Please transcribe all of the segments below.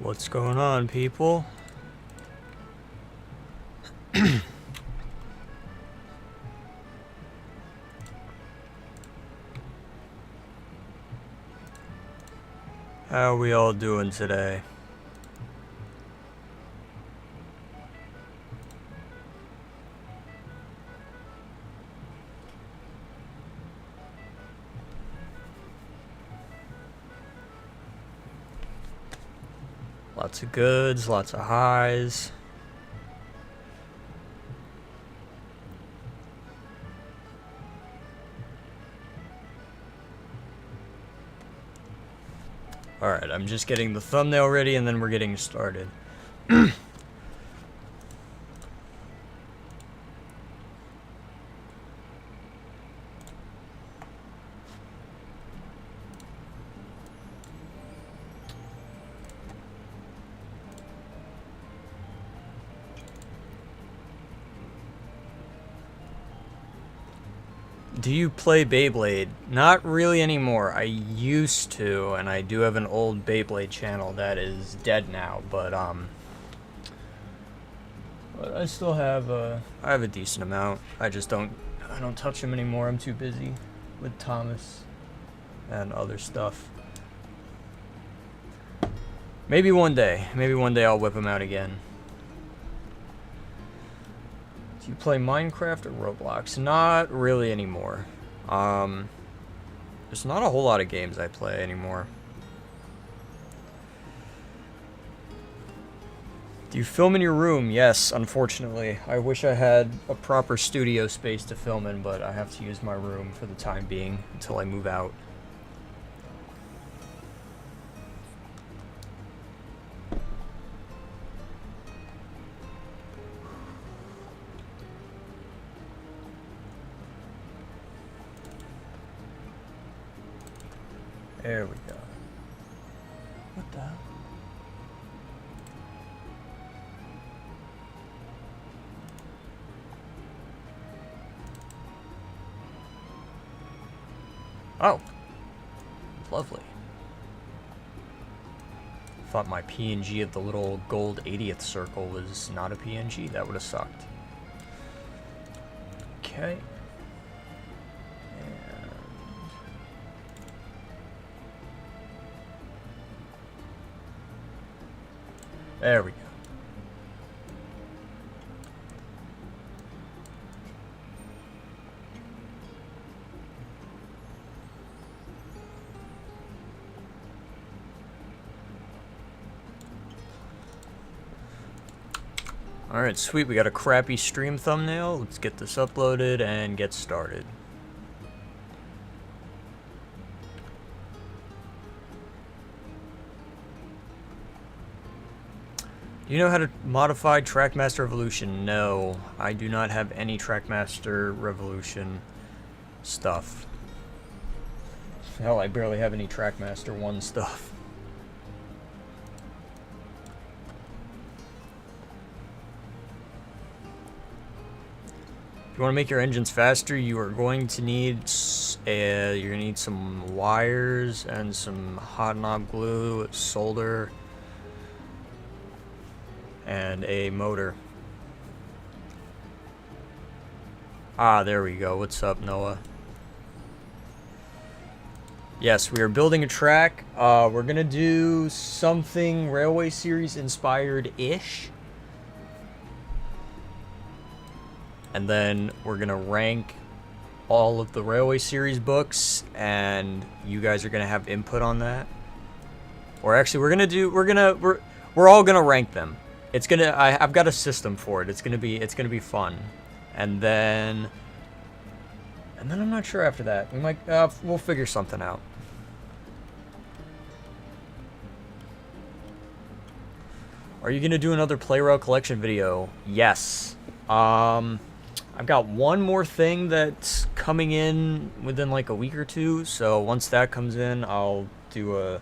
What's going on, people? How are we all doing today? Lots of goods, lots of highs. Alright, I'm just getting the thumbnail ready and then we're getting started. Do you play Beyblade? Not really anymore. I used to, and I do have an old Beyblade channel that is dead now, but I still have I have a decent amount. I don't touch them anymore. I'm too busy with Thomas and other stuff. Maybe one day I'll whip them out again. Do you play Minecraft or Roblox? Not really anymore. There's not a whole lot of games I play anymore. Do you film in your room? Yes, unfortunately. I wish I had a proper studio space to film in, but I have to use my room for the time being until I move out. There we go. What the hell? Oh. Lovely. Thought my PNG of the little gold 80th circle was not a PNG. That would have sucked. Okay. There we go. Alright, sweet. We got a crappy stream thumbnail. Let's get this uploaded and get started. Do you know how to modify Trackmaster Revolution? No, I do not have any Trackmaster Revolution stuff. Hell, I barely have any Trackmaster 1 stuff. If you want to make your engines faster, you are going to need some wires and some hot knob glue, solder, and a motor. Ah, there we go. What's up, Noah? Yes, we are building a track. We're gonna do something Railway Series inspired-ish. And then we're gonna rank all of the Railway Series books, and you guys are gonna have input on that. Or actually, we're all gonna rank them. I've got a system for it. It's gonna be fun, and then I'm not sure after that. We'll figure something out. Are you gonna do another Playrail collection video? Yes. I've got one more thing that's coming in within like a week or two. So once that comes in, I'll do a.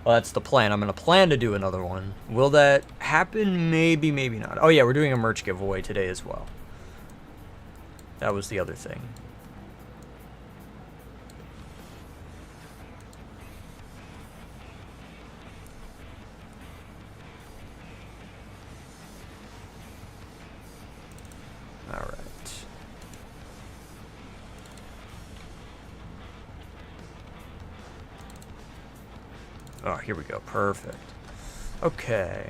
Well, that's the plan. I'm going to plan to do another one. Will that happen? Maybe, maybe not. Oh, yeah, we're doing a merch giveaway today as well. That was the other thing. Oh, here we go. Perfect. Okay.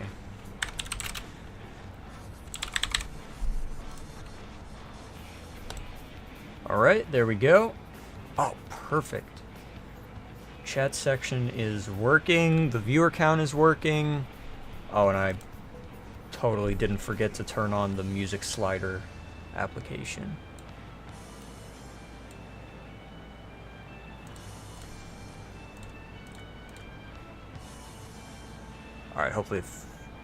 Alright, there we go. Oh, perfect. Chat section is working. The viewer count is working. Oh, and I totally didn't forget to turn on the music slider application. Alright, hopefully it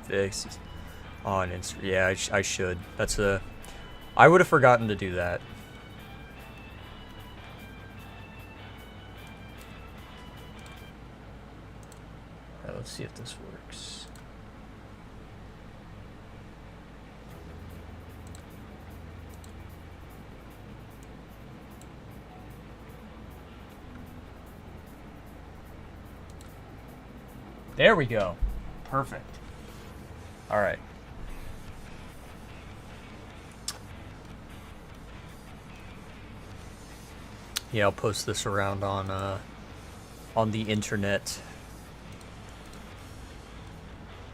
fixes on Instagram. Yeah, I should. That's a... I would have forgotten to do that. Alright, let's see if this works. There we go. Perfect. All right. Yeah, I'll post this around on the internet.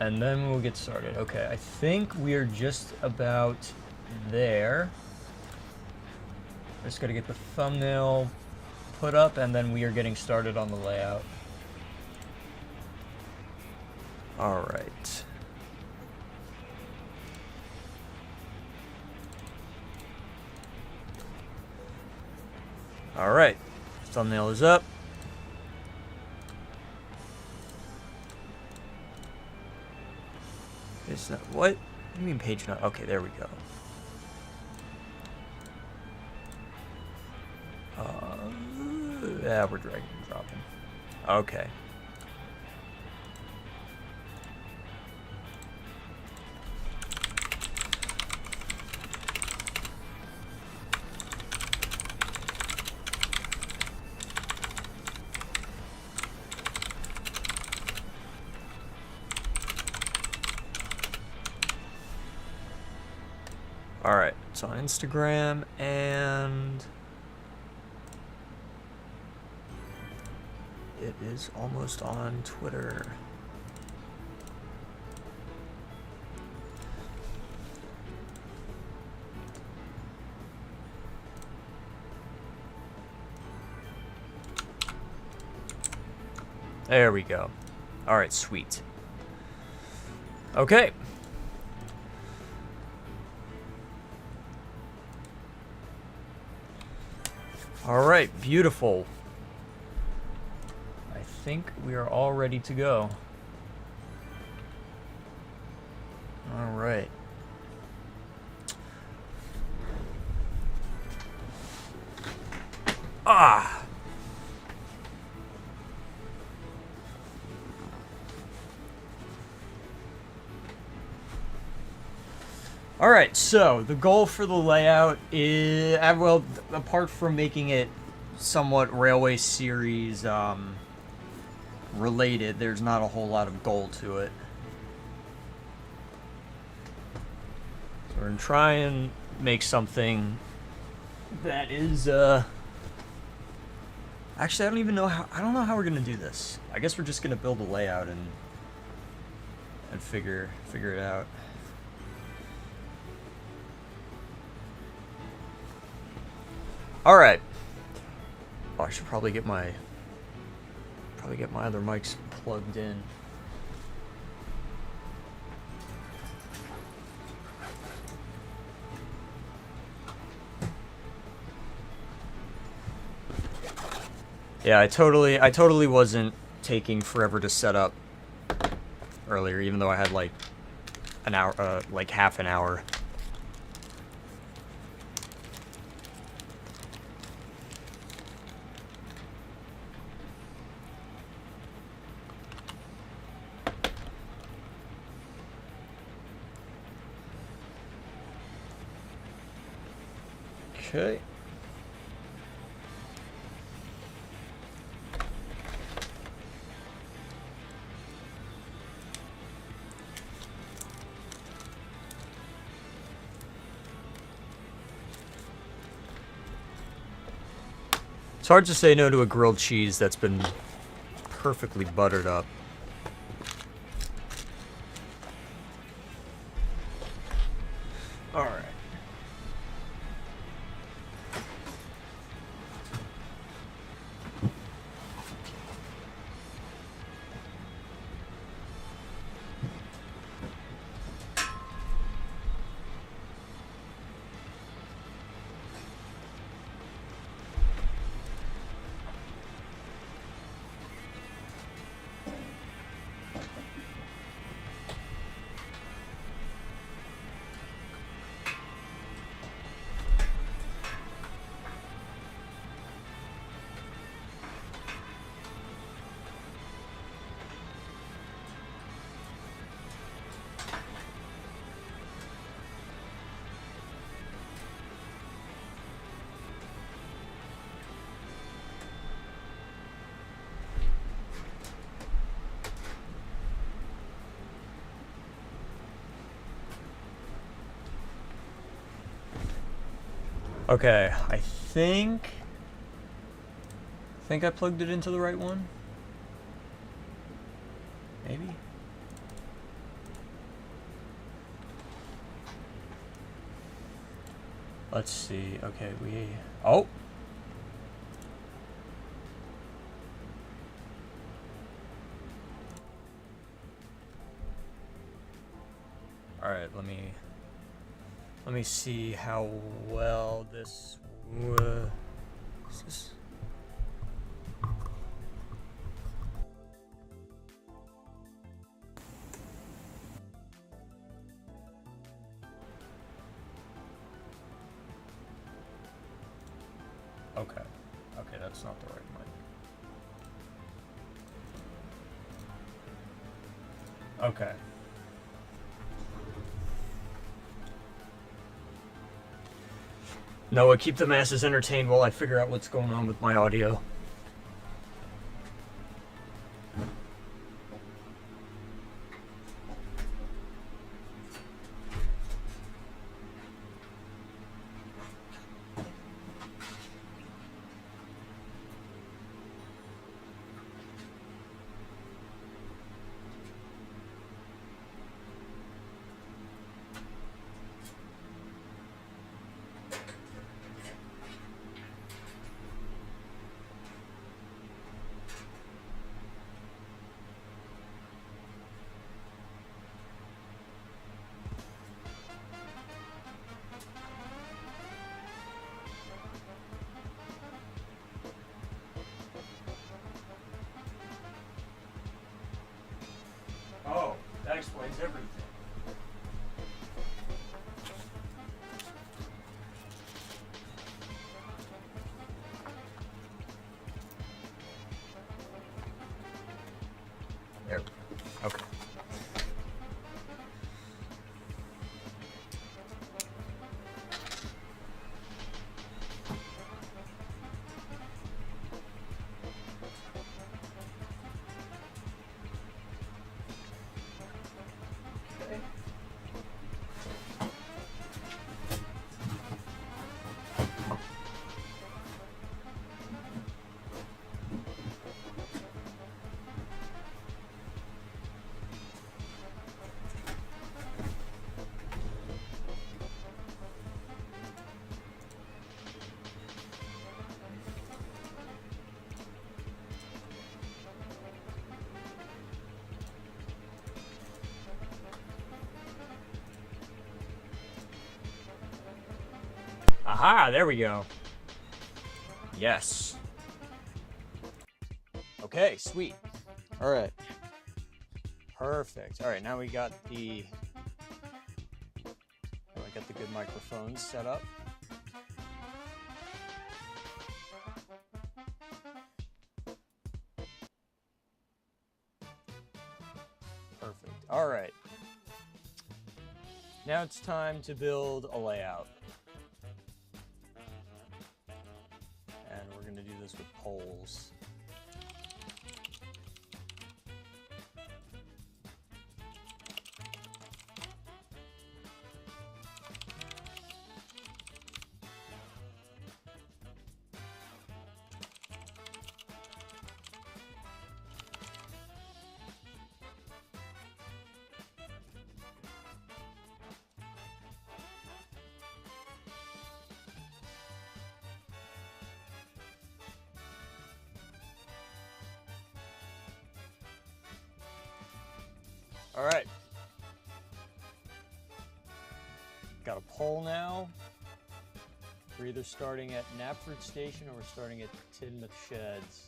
And then we'll get started. Okay, I think we are just about there. Just gotta get the thumbnail put up, and then we are getting started on the layout. All right. All right. Thumbnail is up. Is that what? What do you mean page not? Okay, there we go. Yeah, we're dragging and dropping. Okay. Alright, it's on Instagram and it is almost on Twitter. There we go. Alright, sweet. Okay. Alright, beautiful. I think we are all ready to go. Alright. Ah! Alright, so the goal for the layout is, well, apart from making it somewhat Railway Series related, there's not a whole lot of goal to it. So we're going to try and make something that is, actually, I don't even know how, I don't know how we're going to do this. I guess we're just going to build a layout and figure it out. Alright. Oh, I should probably get my other mics plugged in. Yeah, I totally wasn't taking forever to set up earlier, even though I had like an hour, like half an hour. Okay. It's hard to say no to a grilled cheese that's been perfectly buttered up. Okay, I think I plugged it into the right one. Maybe. Let's see. Okay, oh. All right, let me see how well this is this? Okay. Okay, that's not the right mic. Okay. Noah, keep the masses entertained while I figure out what's going on with my audio. Oh, that explains everything. There. Okay. Aha, there we go. Yes. Okay, sweet. All right. Perfect. All right, now we got the good microphones set up. Perfect. All right. Now it's time to build a layout. And we're going to do this with poles. All right. Got a pole now. We're either starting at Napford Station or we're starting at Tidmouth Sheds.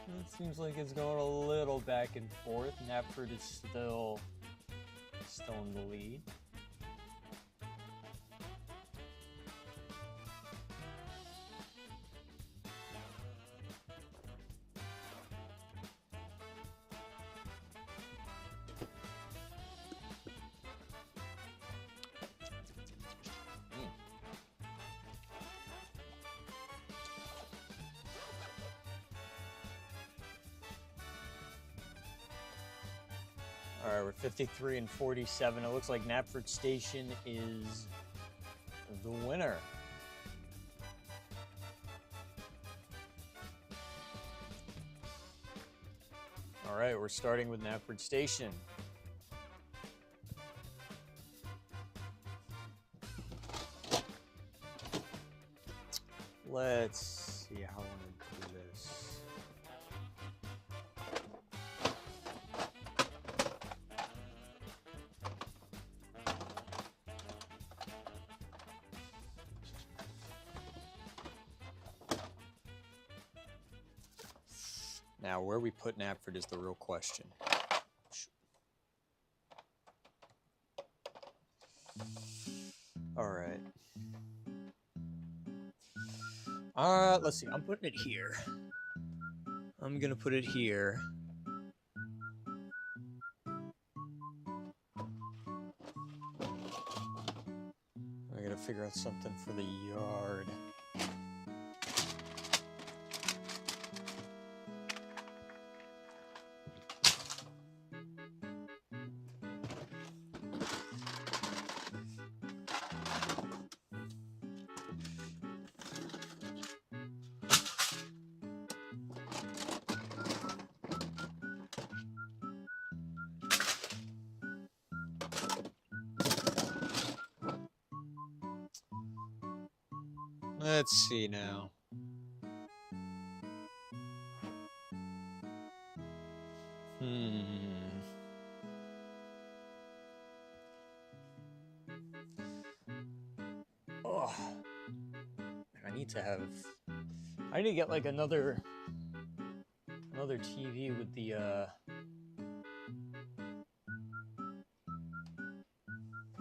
It seems like it's going a little back and forth. Napford is still in the lead. Alright, we're 53 and 47. It looks like Napford Station is the winner. Alright, we're starting with Napford Station. Let's see how I want to do this. Now, where we put Napford is the real question. Alright. Let's see. I'm putting it here. I'm gonna put it here. I gotta figure out something for the yard. Let's see now. Oh, I need to get like another TV with the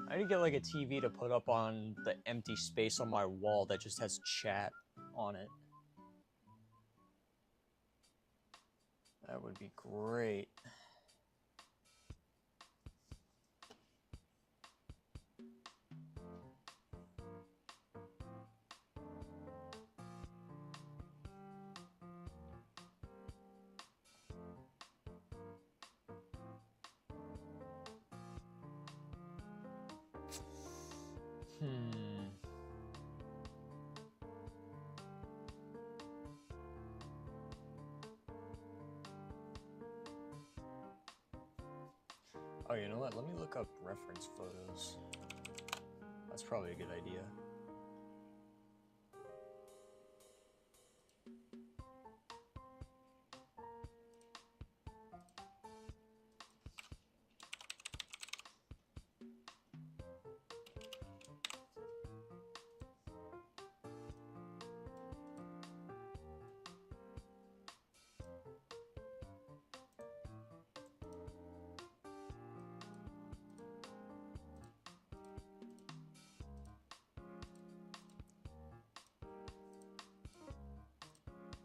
I need to get like a TV to put up on the empty space on my wall that just has chat on it. That would be great. Oh, you know what? Let me look up reference photos. That's probably a good idea.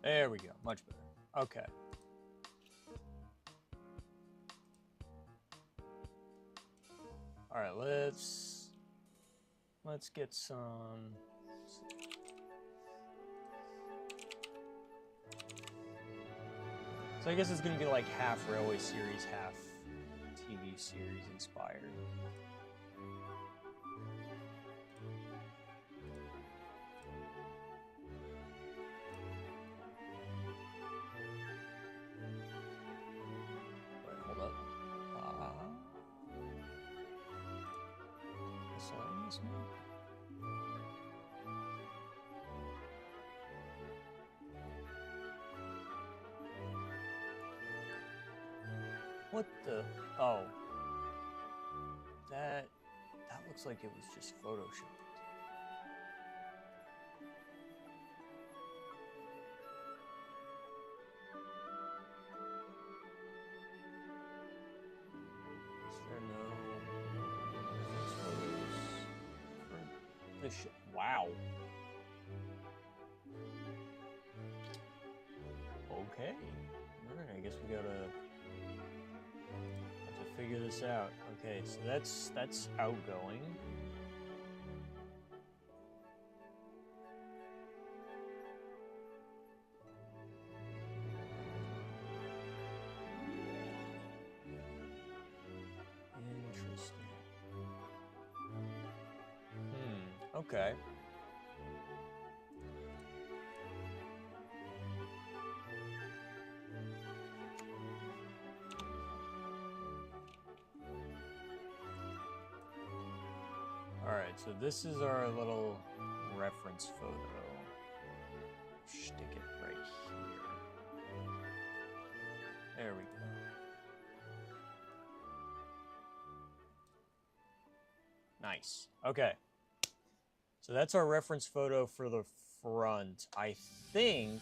There we go. Much better. Okay. All right, let's get some. So I guess it's gonna be like half Railway series, half TV series inspired. Miscellaneous mode? What the? Oh. That looks like it was just photoshopped. Is there no photos for this shit? Wow. Okay. Alright, I guess we gotta have to figure this out. Okay, so that's outgoing. Okay. Alright, so this is our little reference photo. Stick it right here. There we go. Nice. Okay. So that's our reference photo for the front. I think...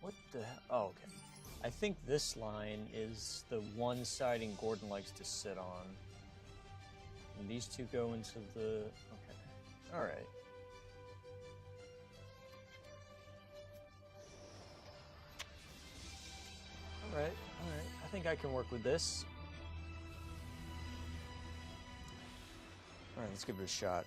What the hell? Oh, okay. I think this line is the one siding Gordon likes to sit on. And these two go into the... Okay. Alright. Alright, alright. I think I can work with this. Alright, let's give it a shot.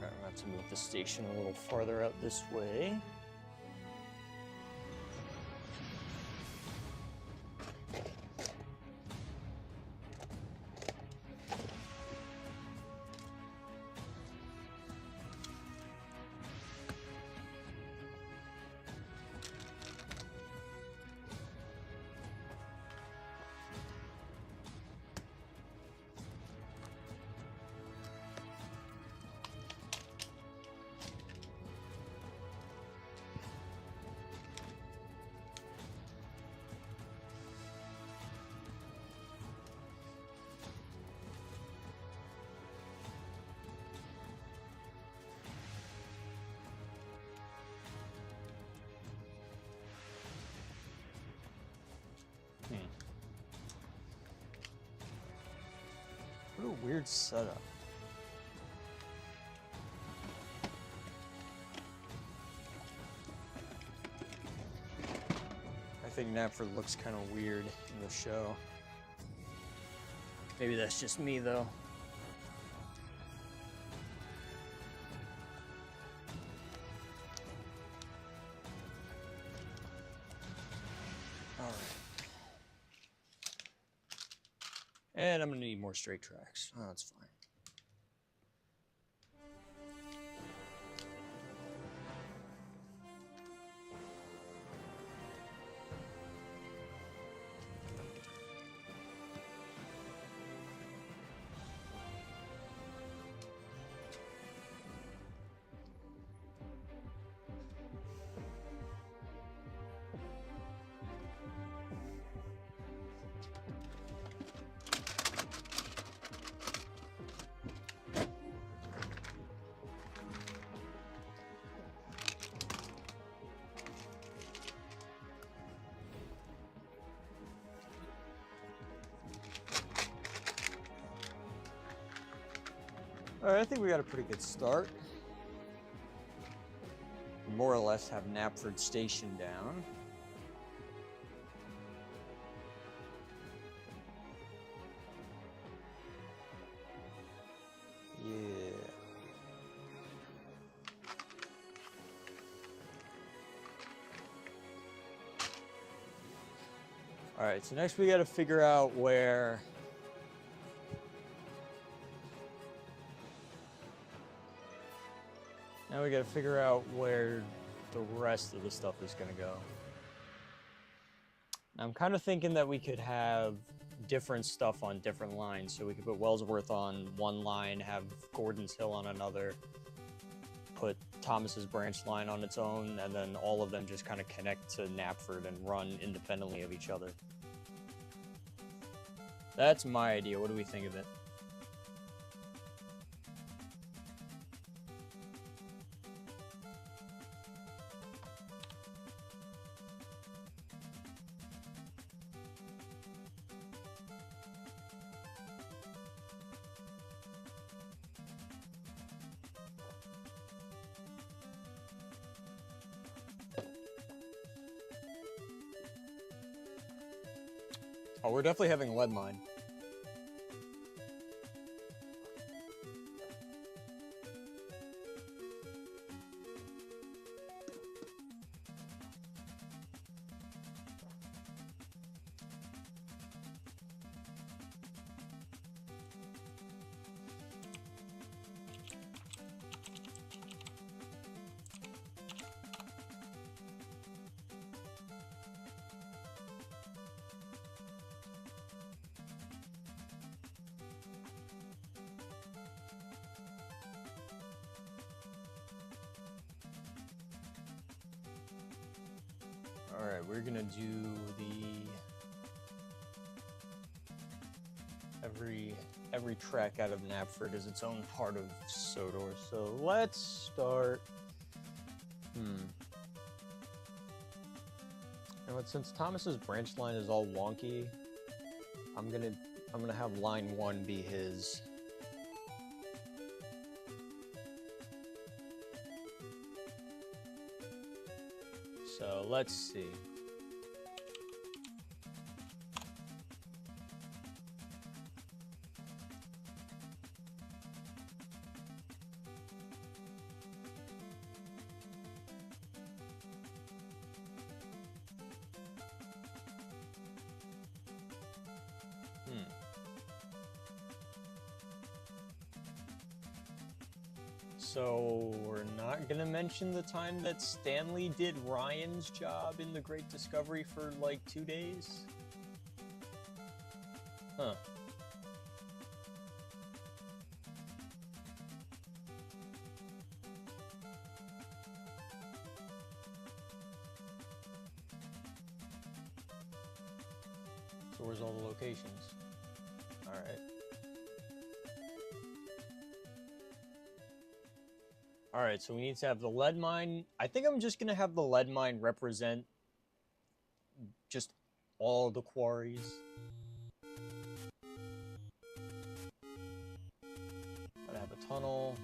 Alright, I'm gonna have to move the station a little farther out this way. What a weird setup. I think Napford looks kind of weird in the show. Maybe that's just me, though. Alright. And I'm gonna need more straight tracks. Oh, that's fine. Alright, I think we got a pretty good start. More or less have Napford Station down. Yeah. Alright, so next we gotta figure out where... Now we gotta figure out where the rest of the stuff is gonna go. I'm kind of thinking that we could have different stuff on different lines. So we could put Wellsworth on one line, have Gordon's Hill on another, put Thomas's branch line on its own, and then all of them just kind of connect to Napford and run independently of each other. That's my idea. What do we think of it? Oh, we're definitely having lead mine. Alright, we're gonna do the... Every track out of Napford is its own part of Sodor, so let's start... You know what, since Thomas's branch line is all wonky, I'm gonna have line 1 be his. So let's see. So we're not gonna mention the time that Stanley did Ryan's job in the Great Discovery for like 2 days? Huh. So where's all the locations? Alright. Alright, so we need to have the lead mine. I think I'm just going to have the lead mine represent just all the quarries. Gotta have a tunnel.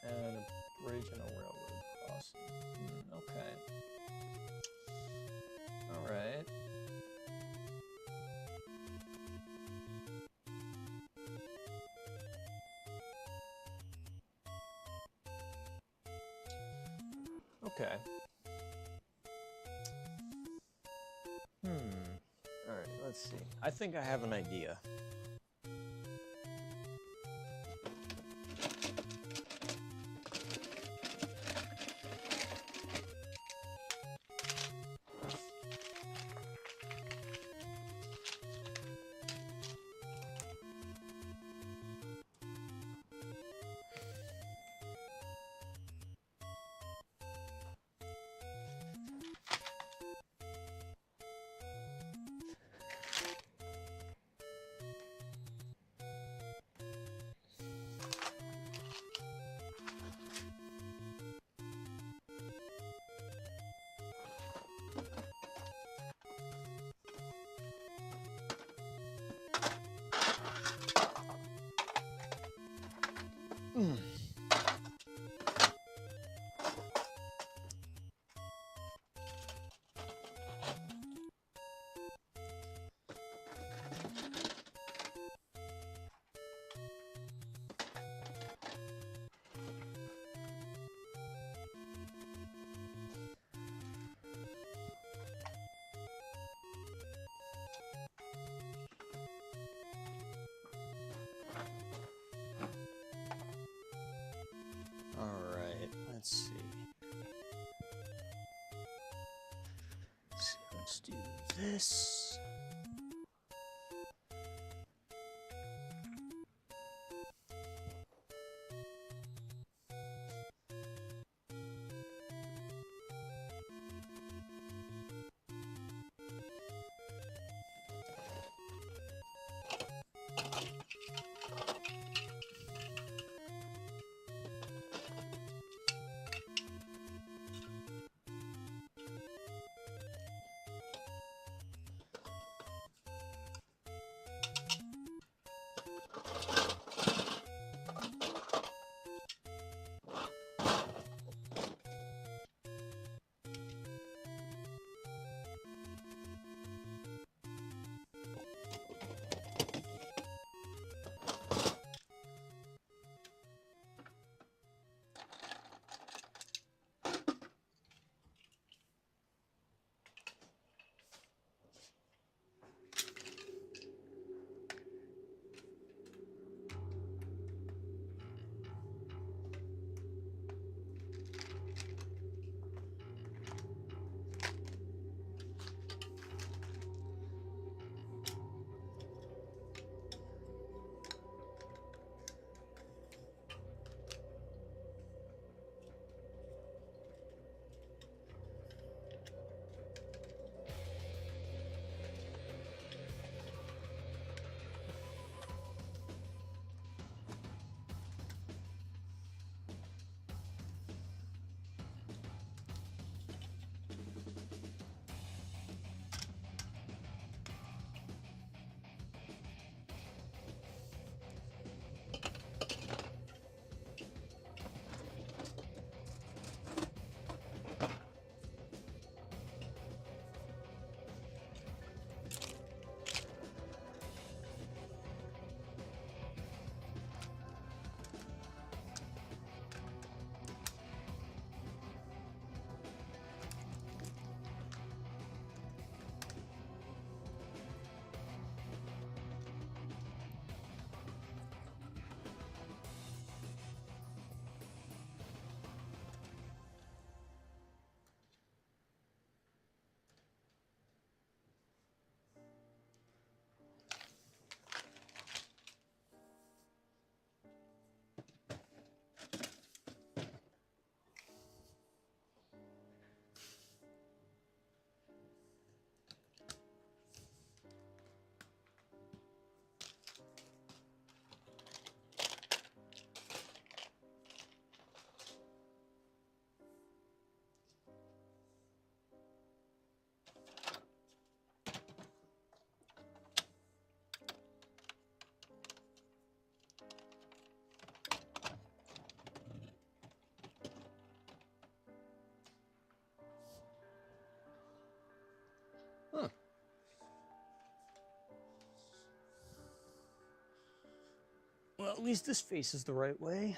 And a bridge and a railroad crossing. Okay. Alright. Okay. Alright, let's see. I think I have an idea. let's do this. Huh. Well, at least this faces the right way.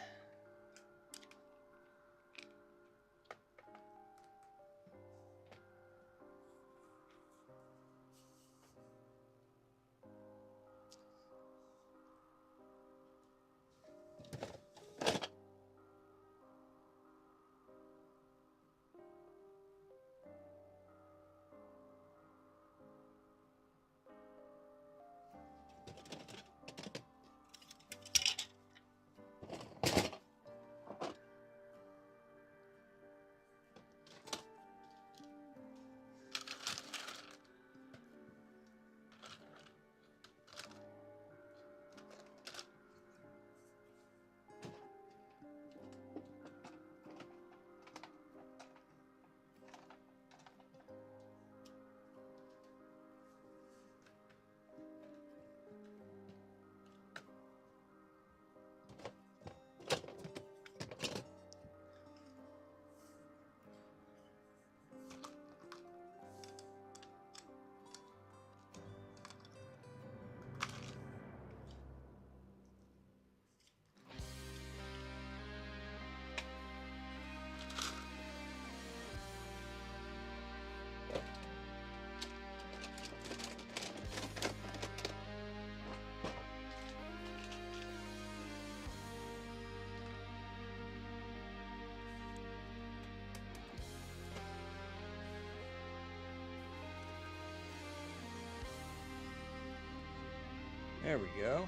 There we go.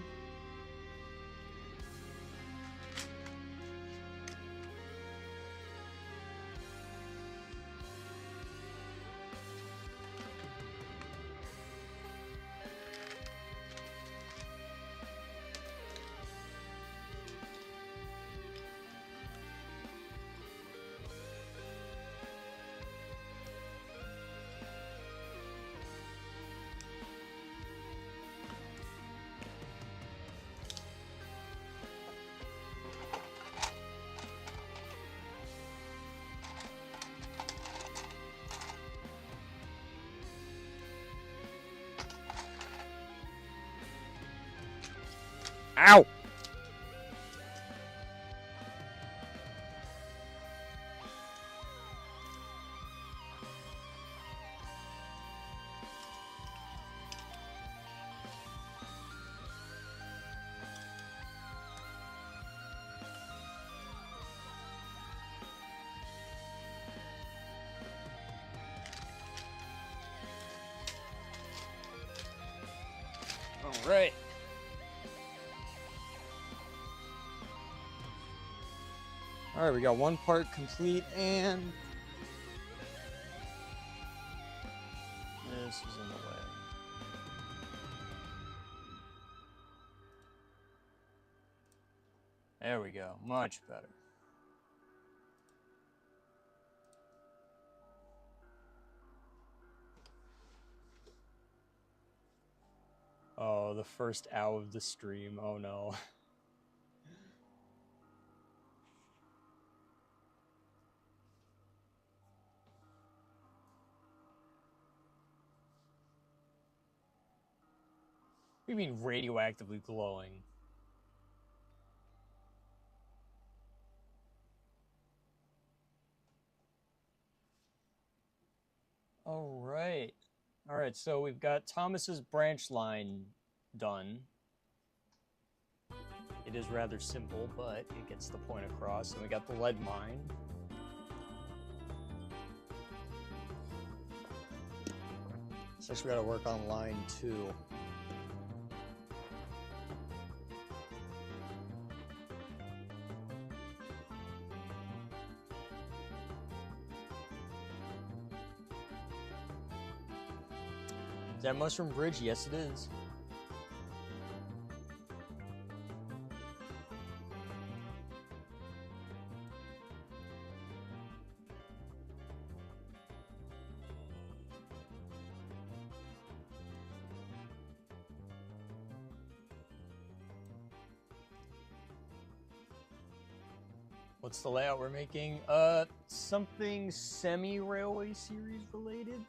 Ow! All right. All right, we got one part complete, and this is in the way. There we go, much better. Oh, the first ow of the stream, oh no. What do you mean radioactively glowing? All right. All right, so we've got Thomas's branch line done. It is rather simple, but it gets the point across. And we got the lead mine. So we gotta work on line 2. Is that Mushroom Bridge? Yes, it is. What's the layout we're making? Something semi-railway series related.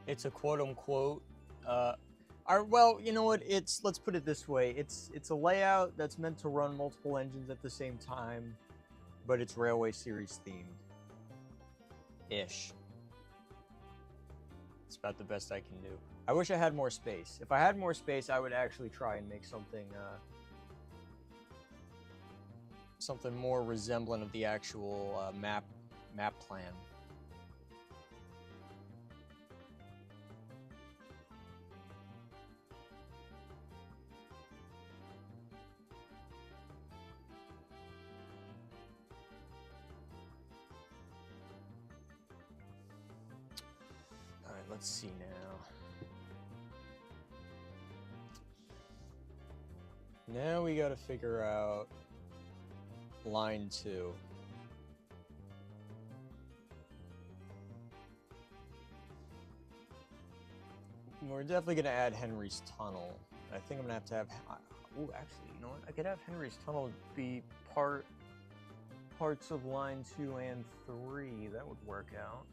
It's a quote-unquote, well, you know what, let's put it this way, it's a layout that's meant to run multiple engines at the same time, but it's railway series themed. Ish. It's about the best I can do. I wish I had more space. If I had more space, I would actually try and make something, something more resemblant of the actual, map plan. Alright, let's see now. Now we gotta figure out line 2. We're definitely gonna add Henry's Tunnel. I think I'm gonna have to have... Oh, actually, you know what? I could have Henry's Tunnel be parts of line 2 and 3. That would work out.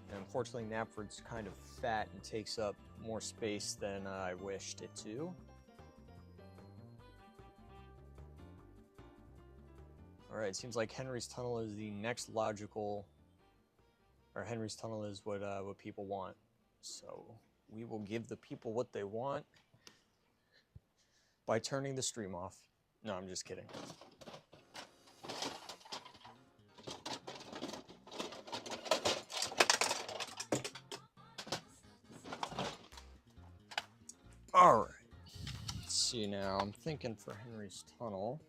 And unfortunately, Napford's kind of fat and takes up more space than I wished it to. Alright, seems like Henry's Tunnel is the next logical... Or Henry's Tunnel is what people want. So we will give the people what they want by turning the stream off. No, I'm just kidding. see now. I'm thinking for Henry's Tunnel.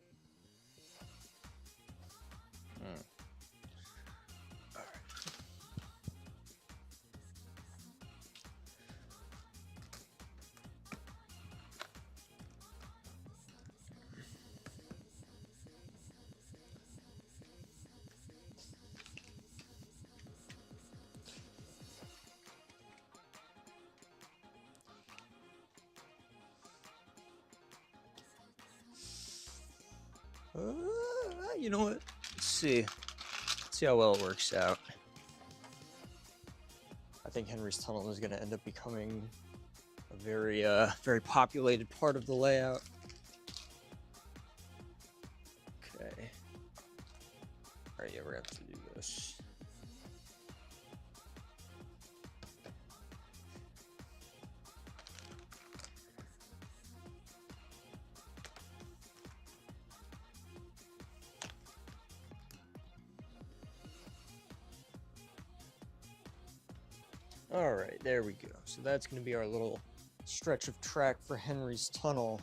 You know what? Let's see. Let's see how well it works out. I think Henry's Tunnel is going to end up becoming a very, very populated part of the layout. Okay. All right, yeah, we're going to have to do this. All right, there we go. So that's going to be our little stretch of track for Henry's Tunnel.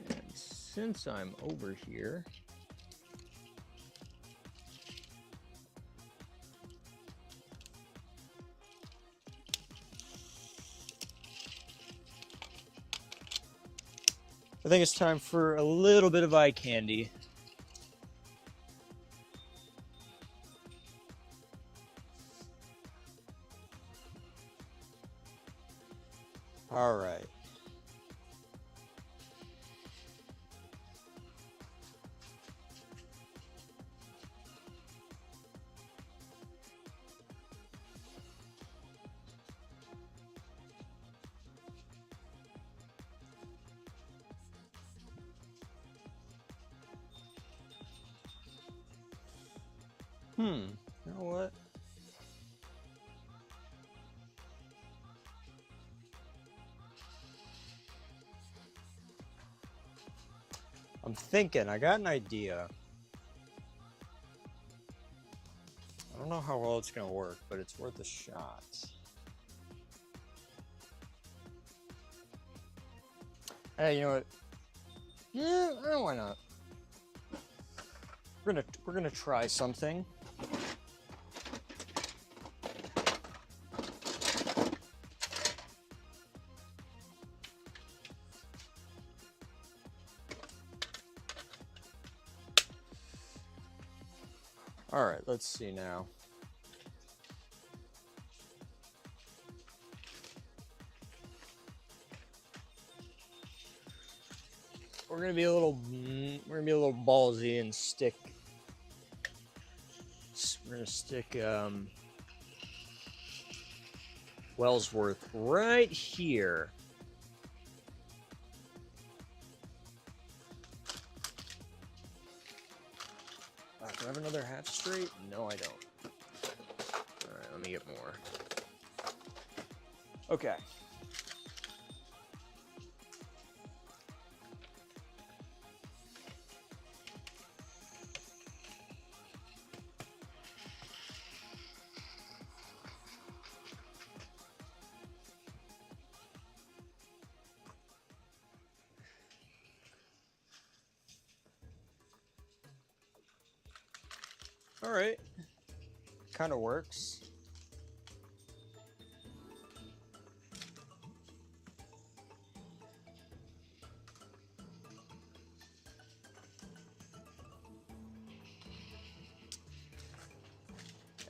And since I'm over here, I think it's time for a little bit of eye candy. All right. You know what? I'm thinking, I got an idea. I don't know how well it's going to work, but it's worth a shot. Hey, you know what? Yeah, why not? We're gonna try something. All right, let's see now. We're gonna be a little ballsy and stick. We're gonna stick Wellsworth right here. Do I have another half straight? No, I don't. All right, let me get more. Okay. All right. Kind of works.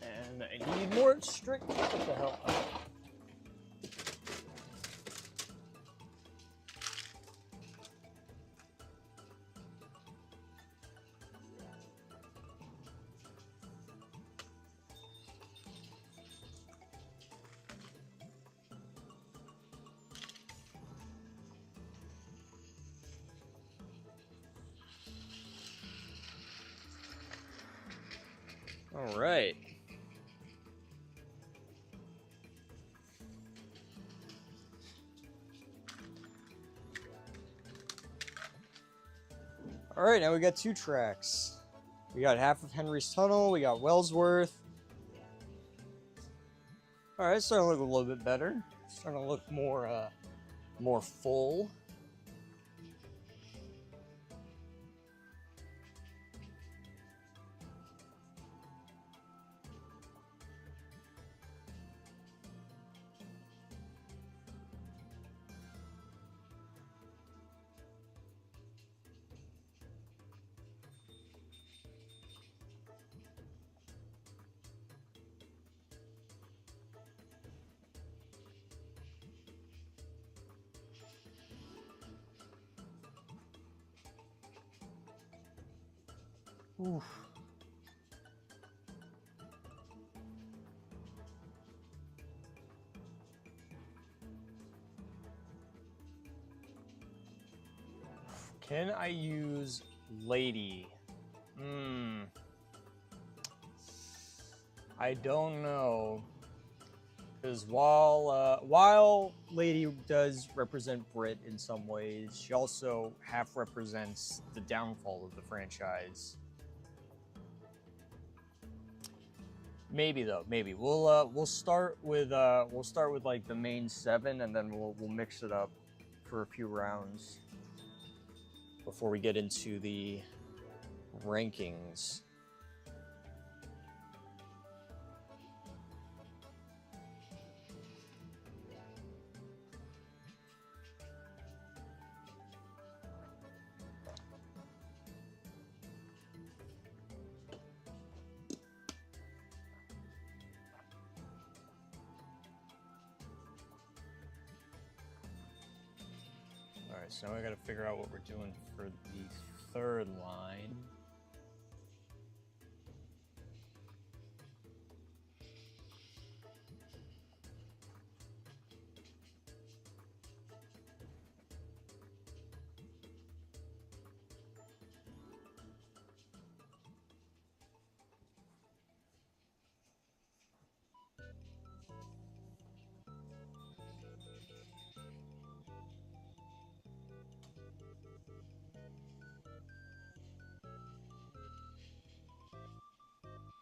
And I need more strict. What the hell? All right. All right, now we got 2 tracks. We got half of Henry's Tunnel. We got Wellsworth. All right, starting to look a little bit better. Starting to look more full. Oof. Can I use Lady? I don't know. Because while Lady does represent Brit in some ways, she also half represents the downfall of the franchise. Maybe though, maybe we'll start with like the main 7, and then we'll mix it up for a few rounds before we get into the rankings. Alright, so now we gotta figure out what we're doing for the 3rd line.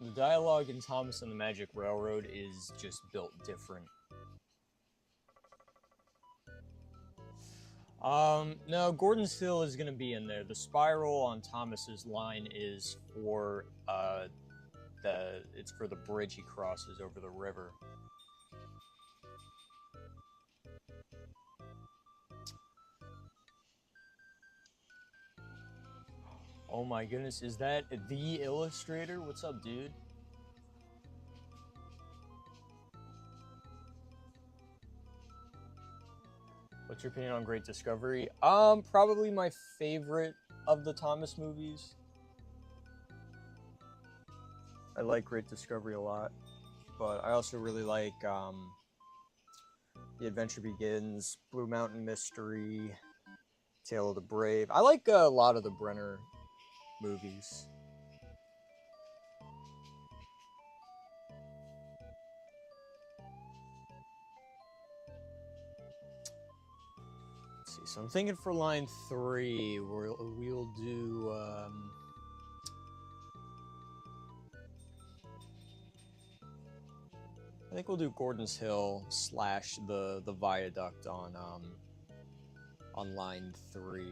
The dialogue in Thomas and the Magic Railroad is just built different. No, Gordon's Hill is gonna be in there. The spiral on Thomas's line is for it's for the bridge he crosses over the river. Oh my goodness, is that the illustrator? What's up, dude? What's your opinion on Great Discovery? Probably my favorite of the Thomas movies. I like Great Discovery a lot, but I also really like The Adventure Begins, Blue Mountain Mystery, Tale of the Brave. I like a lot of the Brenner movies. Let's see, so I'm thinking for line 3, we'll do I think we'll do Gordon's Hill / the viaduct on line 3.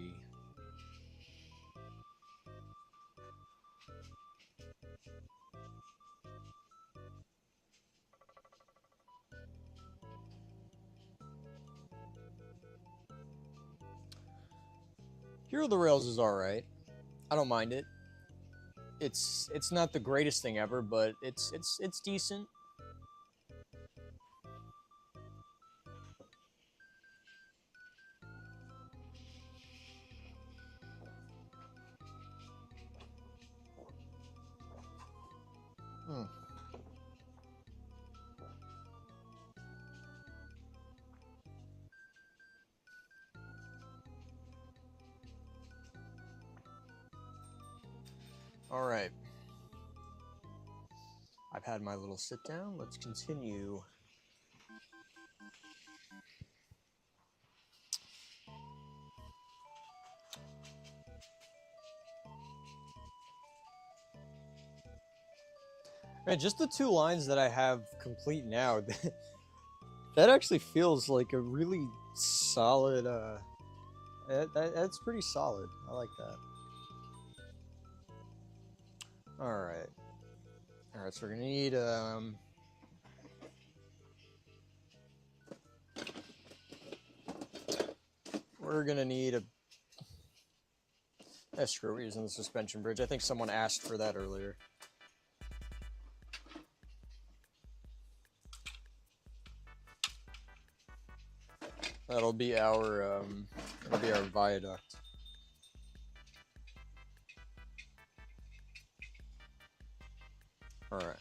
Hero of the Rails is alright. I don't mind it. It's not the greatest thing ever, but it's decent. Alright. I've had my little sit down. Let's continue. Man, just the 2 lines that I have complete now, that actually feels like a really solid, that's pretty solid. I like that. Alright. Alright, so we're gonna need, we're gonna need a screw using the suspension bridge. I think someone asked for that earlier. That'll be our viaduct. All right.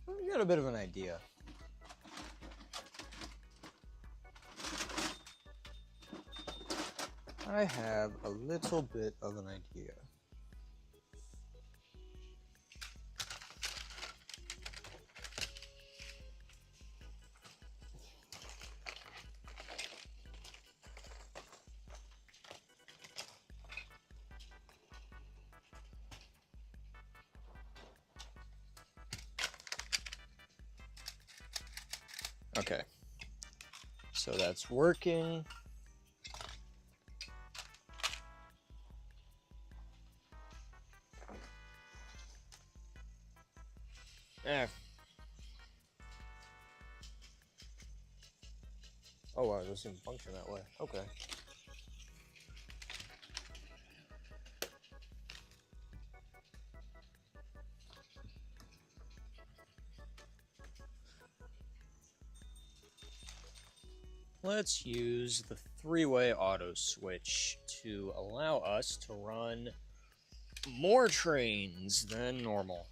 We got a bit of an idea. I have a little bit of an idea. Okay. So that's working. Oh wow, it doesn't even function that way. Okay. Let's use the 3-way auto switch to allow us to run more trains than normal.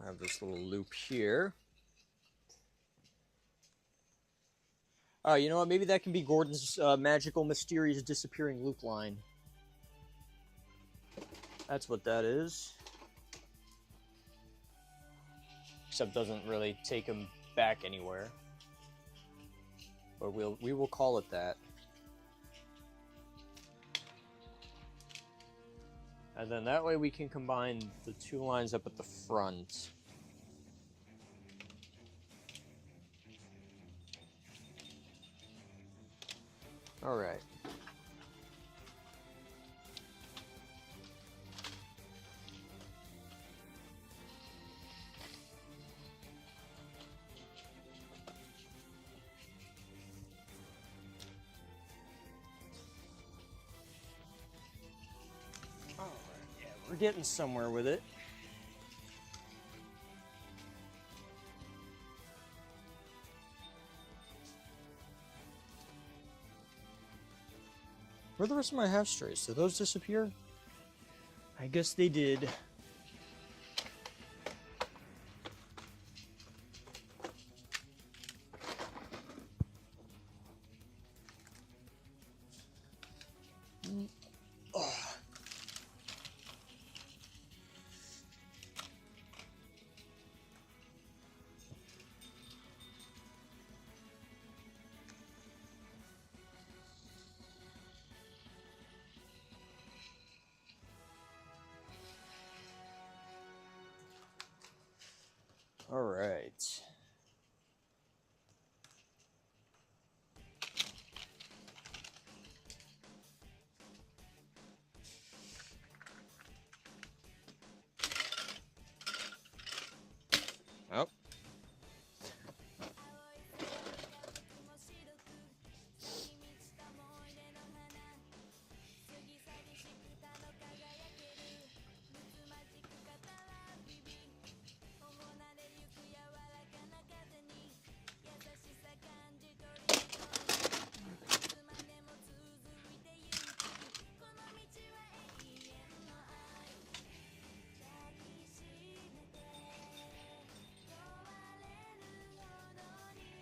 I have this little loop here. You know what? Maybe that can be Gordon's magical, mysterious, disappearing loop line. That's what that is. Except doesn't really take him back anywhere. But we will call it that. And then that way we can combine the 2 lines up at the front. Alright. Alright, yeah, we're getting somewhere with it. Where are the rest of my half strays? Did those disappear? I guess they did.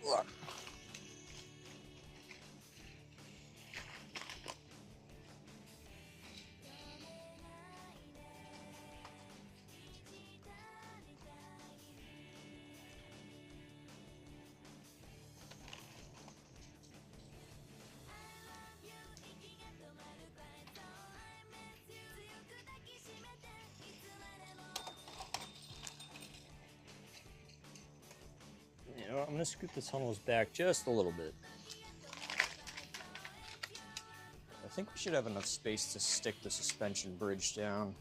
You know, I'm gonna scoot the tunnels back just a little bit. I think we should have enough space to stick the suspension bridge down.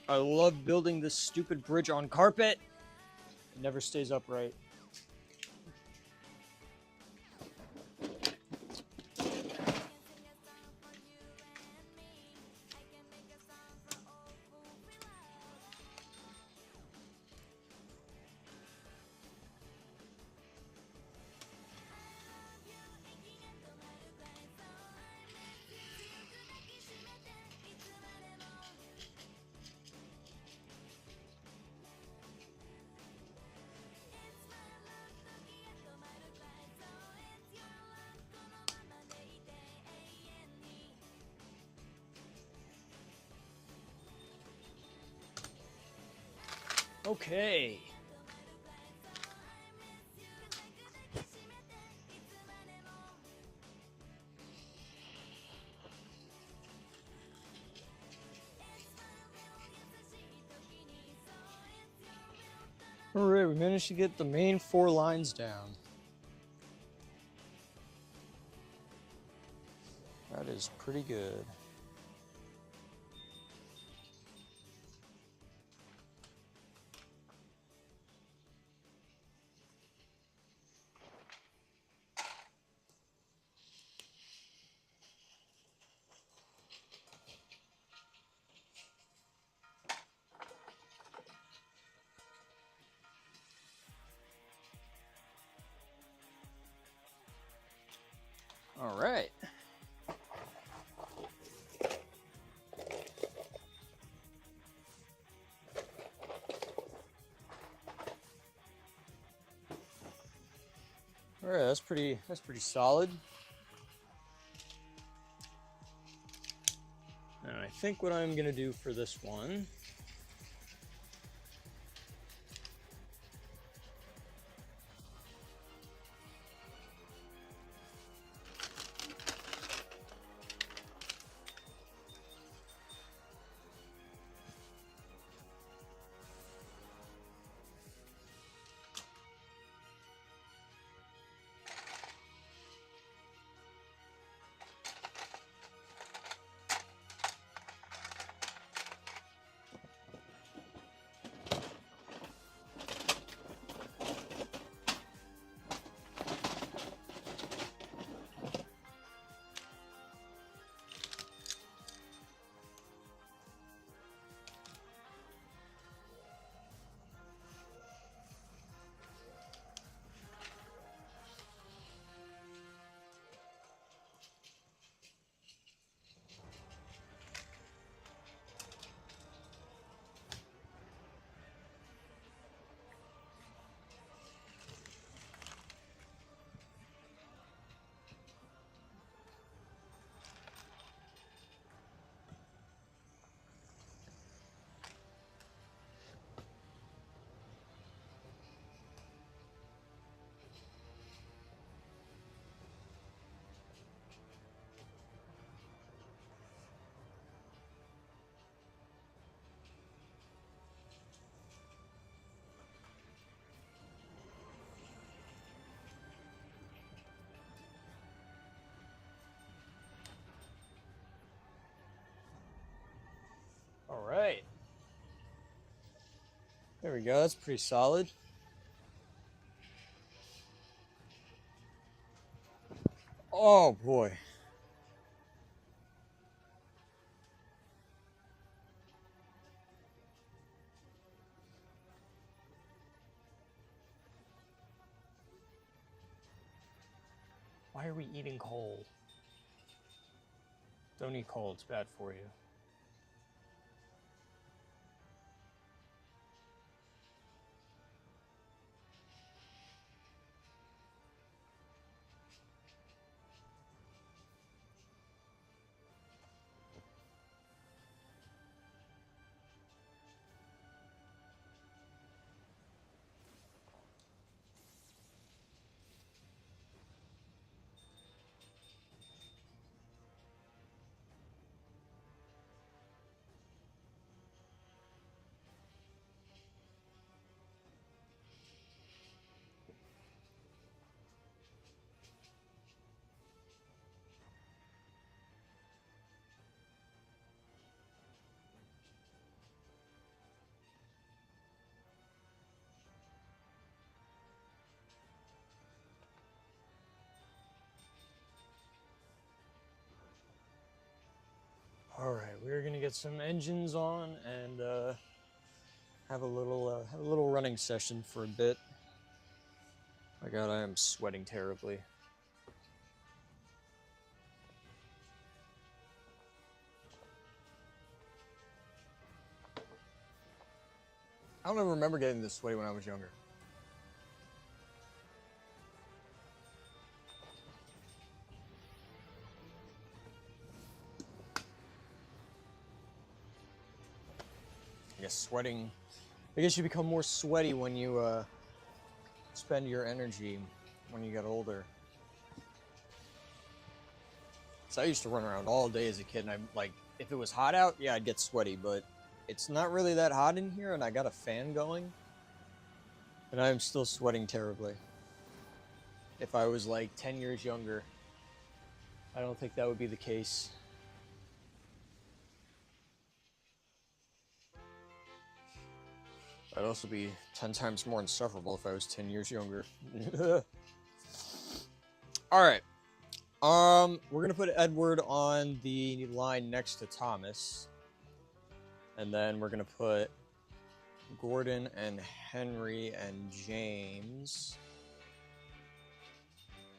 I love building this stupid bridge on carpet. It never stays upright. Okay. Alright, we managed to get the main 4 lines down. That is pretty good. All right. All right, that's pretty solid. And I think what I'm gonna do for this one There we go, that's pretty solid. Oh boy. Why are we eating coal? Don't eat coal, it's bad for you. All right, we're gonna get some engines on and Have a little running session for a bit. My god, I am sweating terribly. I don't even remember getting this sweaty when I was younger. I guess sweating. I guess you become more sweaty when you spend your energy when you get older. So I used to run around all day as a kid, and I'm like, if it was hot out, yeah, I'd get sweaty, but it's not really that hot in here, and I got a fan going, and I'm still sweating terribly. If I was like 10 years younger, I don't think that would be the case. I'd also be 10 times more insufferable if I was 10 years younger. Alright. We're gonna put Edward on the line next to Thomas. And then we're gonna put Gordon and Henry and James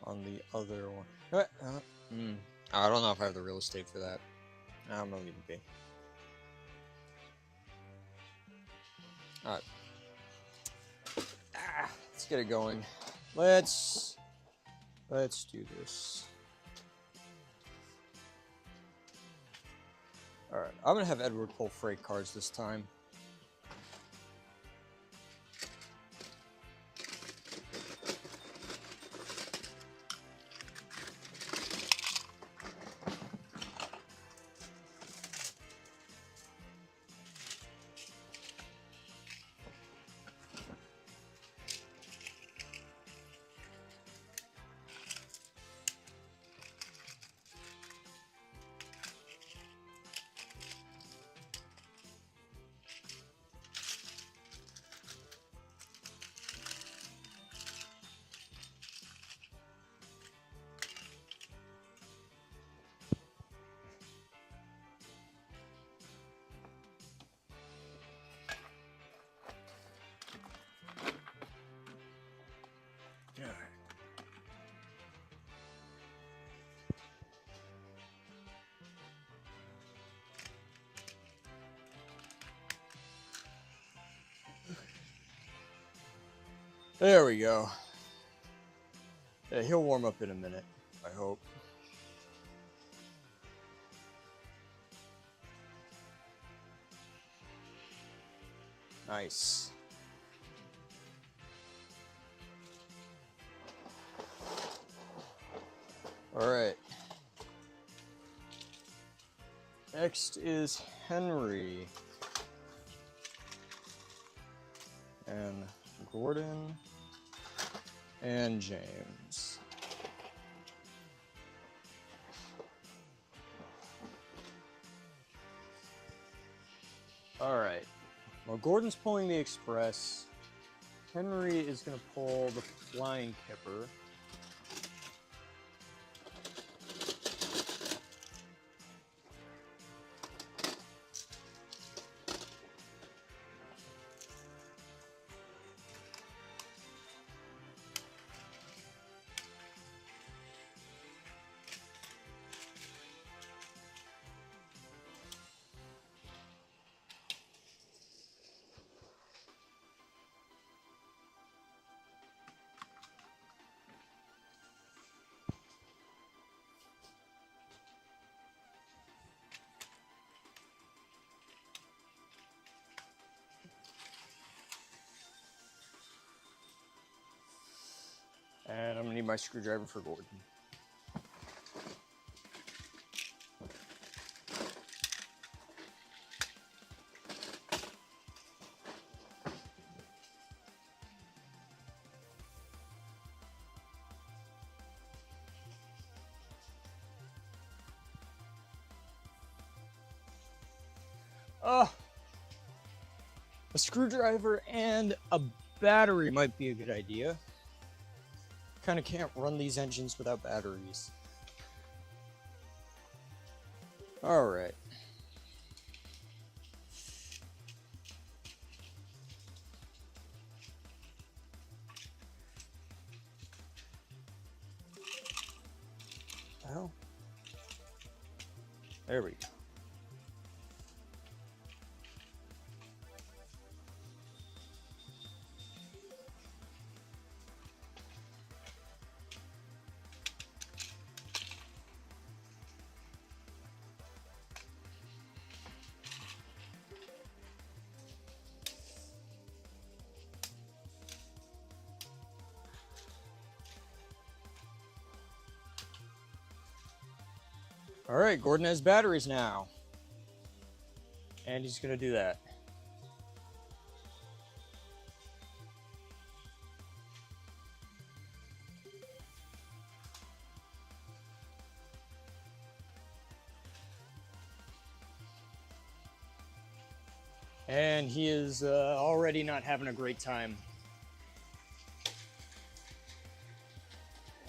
on the other one. I don't know if I have the real estate for that. I'm gonna leave it be. Alright. Let's get it going. Let's do this. Alright, I'm gonna have Edward pull freight cards this time. There we go. Yeah, he'll warm up in a minute, I hope. Nice. Alright. Next is Henry. And Gordon. And James. Alright. Well, Gordon's pulling the express. Henry is going to pull the flying kipper. And I'm going to need my screwdriver for Gordon. Oh, a screwdriver and a battery might be a good idea. Kind of can't run these engines without batteries. All right. Well, there we go. All right, Gordon has batteries now. And he's going to do that. And he is already not having a great time.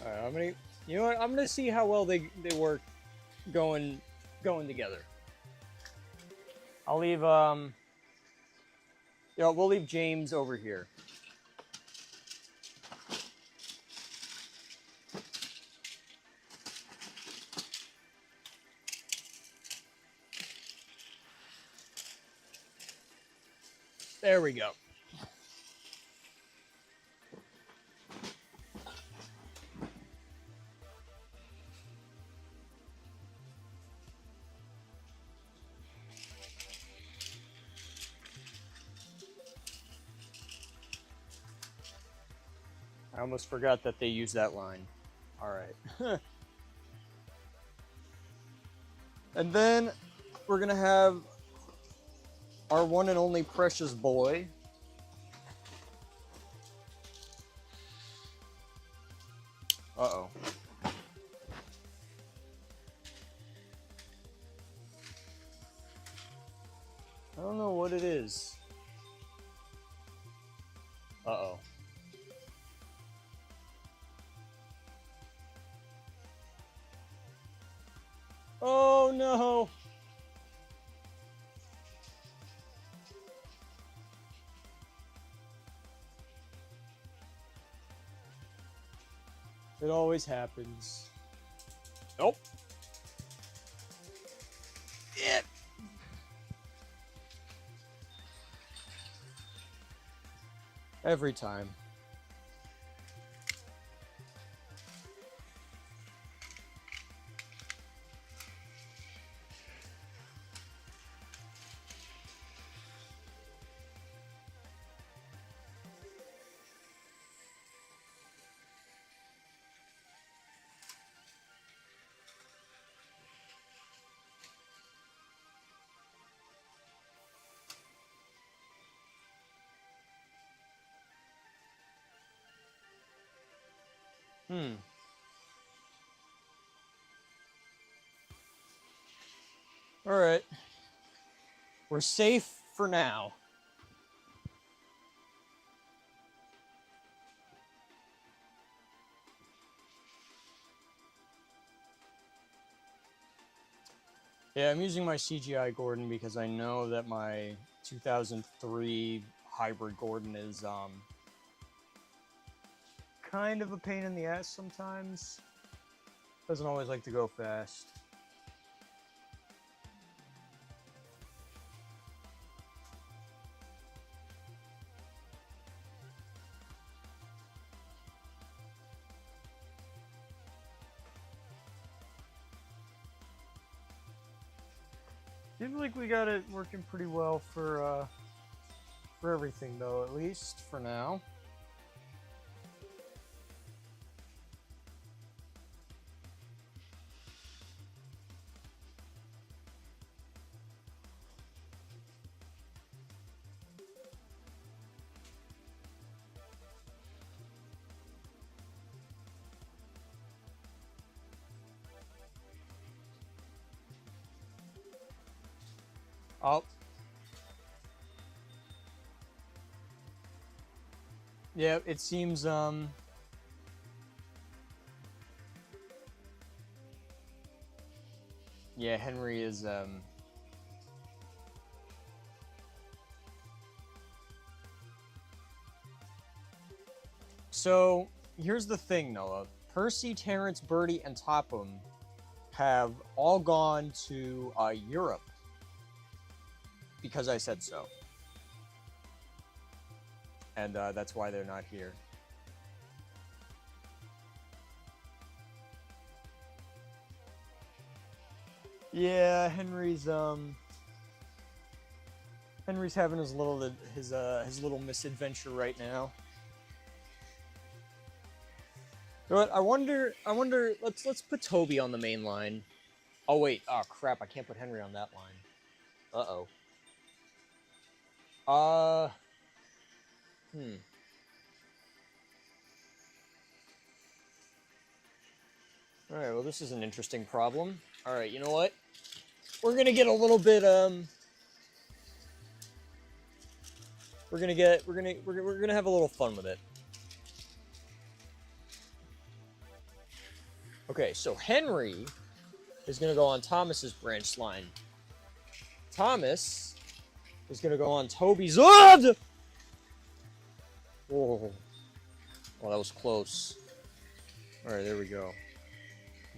All right, you know what? I'm gonna see how well they work going together. I'll leave we'll leave James over here. There we go. I almost forgot that they use that line. All right. And then we're gonna have our one and only precious boy. Uh-oh. I don't know what it is. Uh-oh. Oh no! It always happens. Nope. Yeah. Every time. All right. We're safe for now. Yeah, I'm using my CGI Gordon because I know that my 2003 hybrid Gordon is kind of a pain in the ass sometimes. Doesn't always like to go fast. Seems like we got it working pretty well for everything, though, at least for now. Oh. Yeah, it seems, yeah, Henry is, So, here's the thing, Noah. Percy, Terrence, Birdie, and Topham have all gone to, Europe. Because I said so. And, that's why they're not here. Yeah, Henry's having his little misadventure right now. But I wonder, let's put Toby on the main line. Oh wait, oh crap, I can't put Henry on that line. Uh-oh. Alright, well this is an interesting problem. Alright, you know what? We're gonna get a little bit, we're gonna have a little fun with it. Okay, so Henry is gonna go on Thomas's branch line. Thomas is gonna go on Toby's. Whoa! Oh, that was close. Alright, there we go.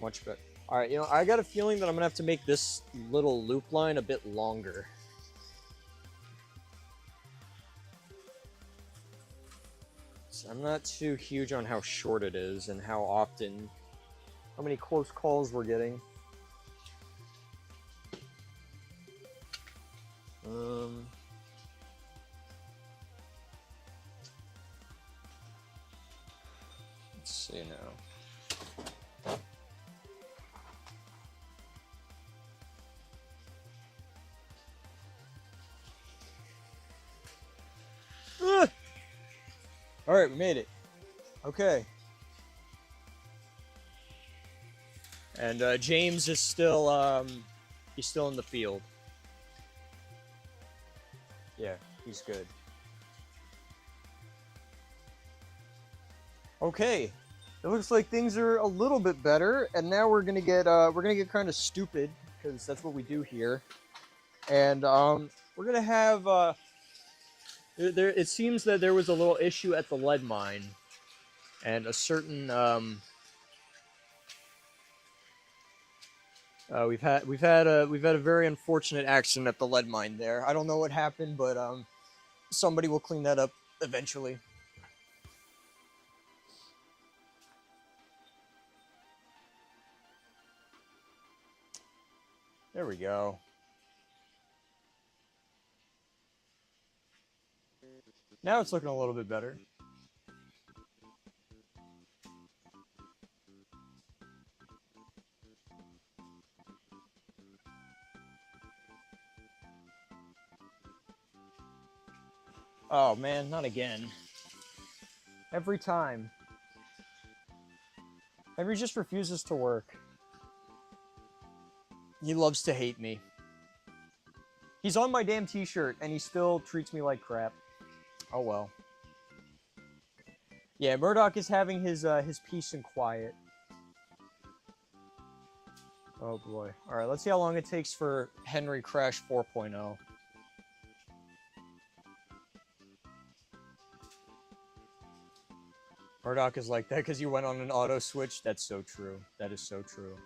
Much better. Alright, you know, I got a feeling that I'm gonna have to make this little loop line a bit longer. So I'm not too huge on how short it is and how many close calls we're getting. Let's see now. Alright, we made it. Okay. And James is still he's still in the field. Yeah, he's good. Okay. It looks like things are a little bit better, and now we're gonna get kind of stupid, because that's what we do here. And we're gonna have it seems that there was a little issue at the lead mine, and a certain we've had a very unfortunate accident at the lead mine there. I don't know what happened, but somebody will clean that up eventually. There we go. Now it's looking a little bit better. Oh man, not again. Every time. Henry just refuses to work. He loves to hate me. He's on my damn t-shirt, and he still treats me like crap. Oh well. Yeah, Murdoch is having his peace and quiet. Oh boy. Alright, let's see how long it takes for Henry Crash 4.0. Murdoch is like, that because you went on an auto switch? That's so true. That is so true.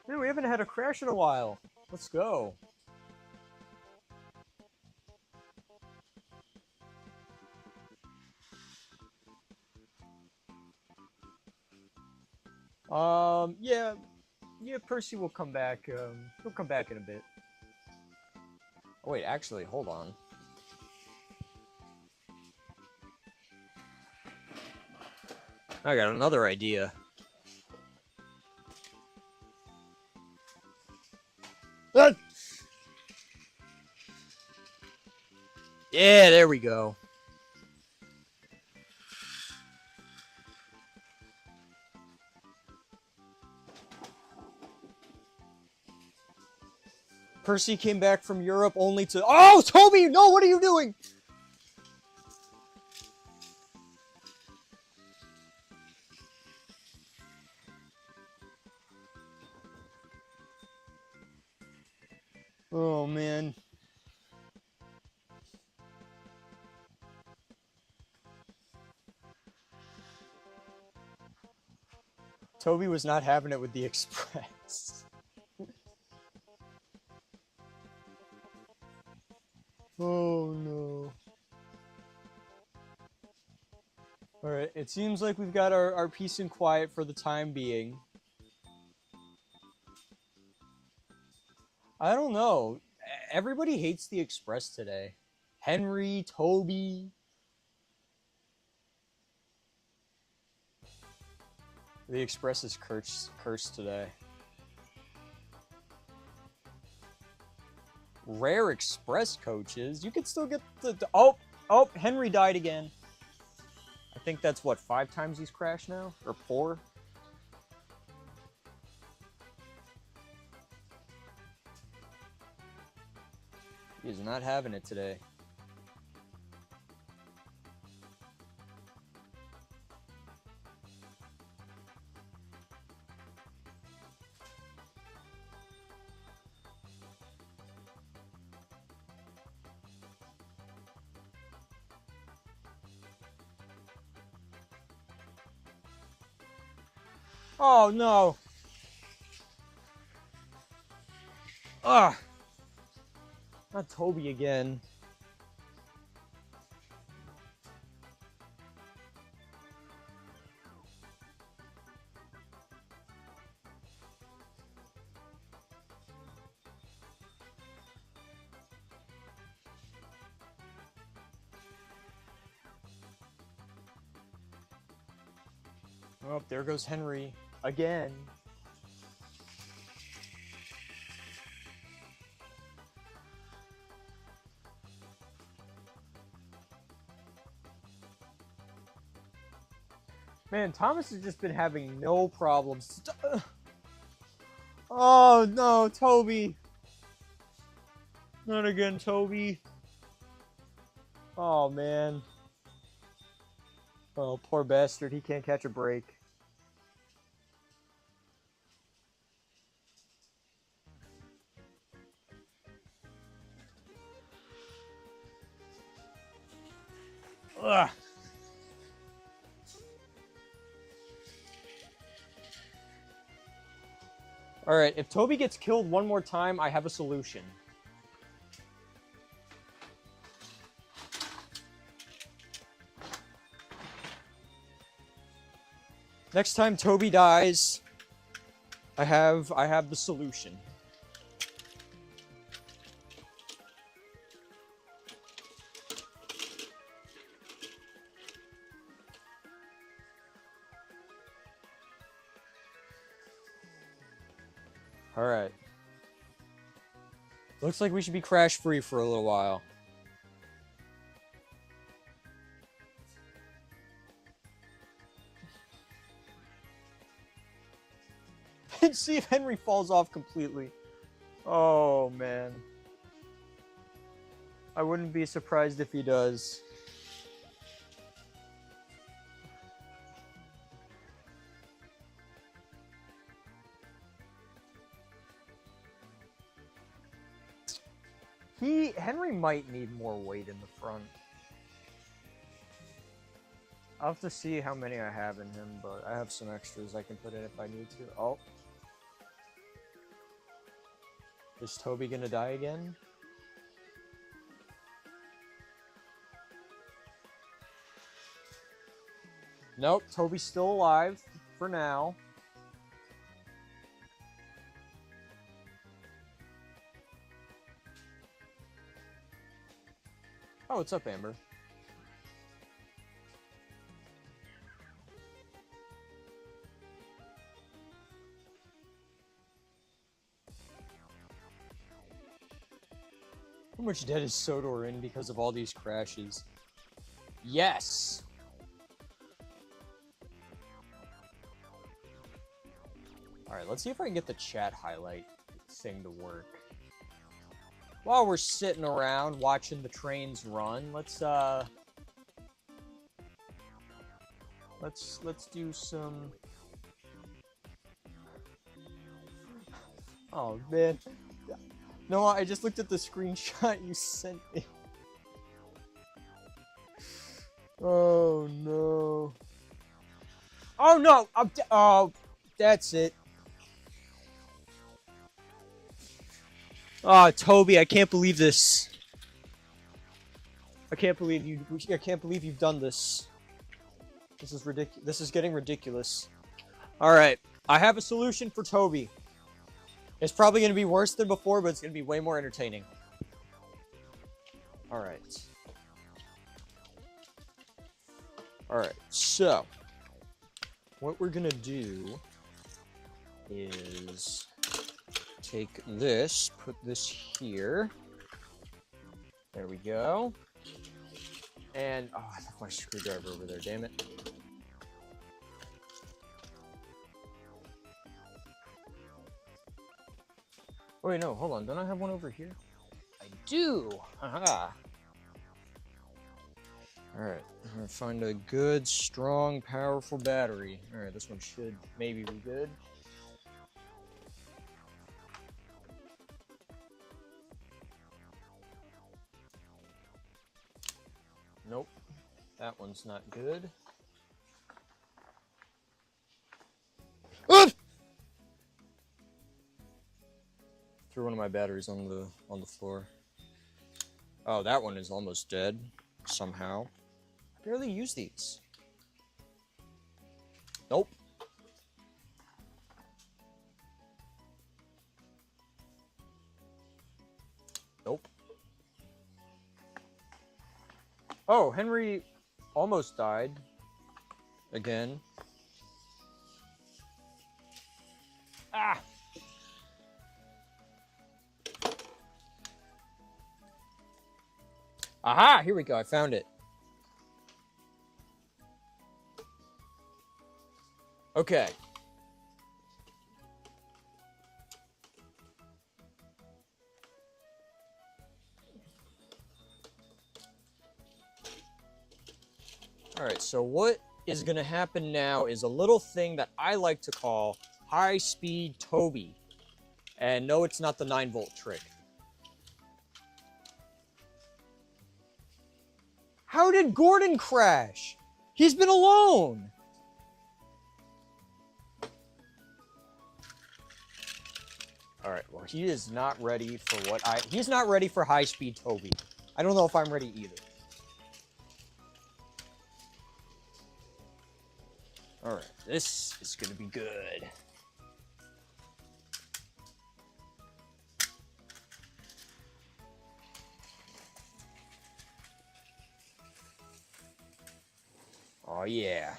Man, we haven't had a crash in a while. Let's go. Yeah, Percy will come back. He'll come back in a bit. Oh, wait, actually, hold on. I got another idea. Ah! Yeah, there we go. Percy came back from Europe only to... Oh, Toby! No, what are you doing? Oh, man. Toby was not having it with the Express. Oh, no. Alright, it seems like we've got our peace and quiet for the time being. I don't know. Everybody hates the Express today. Henry, Toby. The Express is cursed today. Rare Express coaches. You could still get the... Oh, Henry died again. I think that's, what, 5 times he's crashed now? Or 4? He's not having it today. Oh, no. Ugh. Not Toby again. Oh, there goes Henry again. Man, Thomas has just been having no problems. Oh, no, Toby. Not again, Toby. Oh, man. Oh, poor bastard. He can't catch a break. Ugh. Alright, if Toby gets killed one more time, I have a solution. Next time Toby dies, I have the solution. Alright. Looks like we should be crash-free for a little while. And see if Henry falls off completely. Oh, man. I wouldn't be surprised if he does. Henry might need more weight in the front. I'll have to see how many I have in him, but I have some extras I can put in if I need to. Oh. Is Toby gonna die again? Nope, Toby's still alive for now. Oh, what's up, Amber? How much debt is Sodor in because of all these crashes? Yes! Alright, let's see if I can get the chat highlight thing to work. While we're sitting around watching the trains run, let's do some... Oh, man. No, I just looked at the screenshot you sent me. Oh, no. Oh, no! Oh, that's it. Oh, Toby, I can't believe this. I can't believe you've done this. This is ridiculous. This is getting ridiculous. All right, I have a solution for Toby. It's probably going to be worse than before, but it's going to be way more entertaining. All right. All right, so what we're going to do is take this, put this here. There we go. And, oh, I left my screwdriver over there, damn it. Oh, wait, no, hold on. Don't I have one over here? I do! Haha! Alright, I'm gonna find a good, strong, powerful battery. Alright, this one should maybe be good. Nope, that one's not good. Ah! Threw one of my batteries on the floor. Oh, that one is almost dead somehow. I barely use these. Nope. Nope. Oh, Henry almost died. Again. Ah! Aha! Here we go, I found it. Okay. Alright, so what is going to happen now is a little thing that I like to call high-speed Toby. And no, it's not the 9-volt trick. How did Gordon crash? He's been alone! Alright, well, he is not ready for he's not ready for high-speed Toby. I don't know if I'm ready either. Alright, this is gonna be good. Oh, yeah.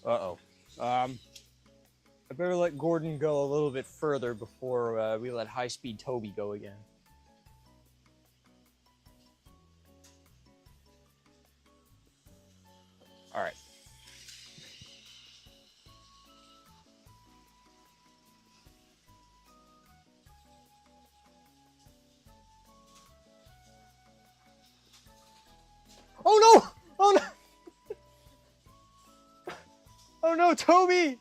Uh-oh. I better let Gordon go a little bit further before we let high-speed Toby go again. All right. Oh no! Oh no! Oh no, Toby!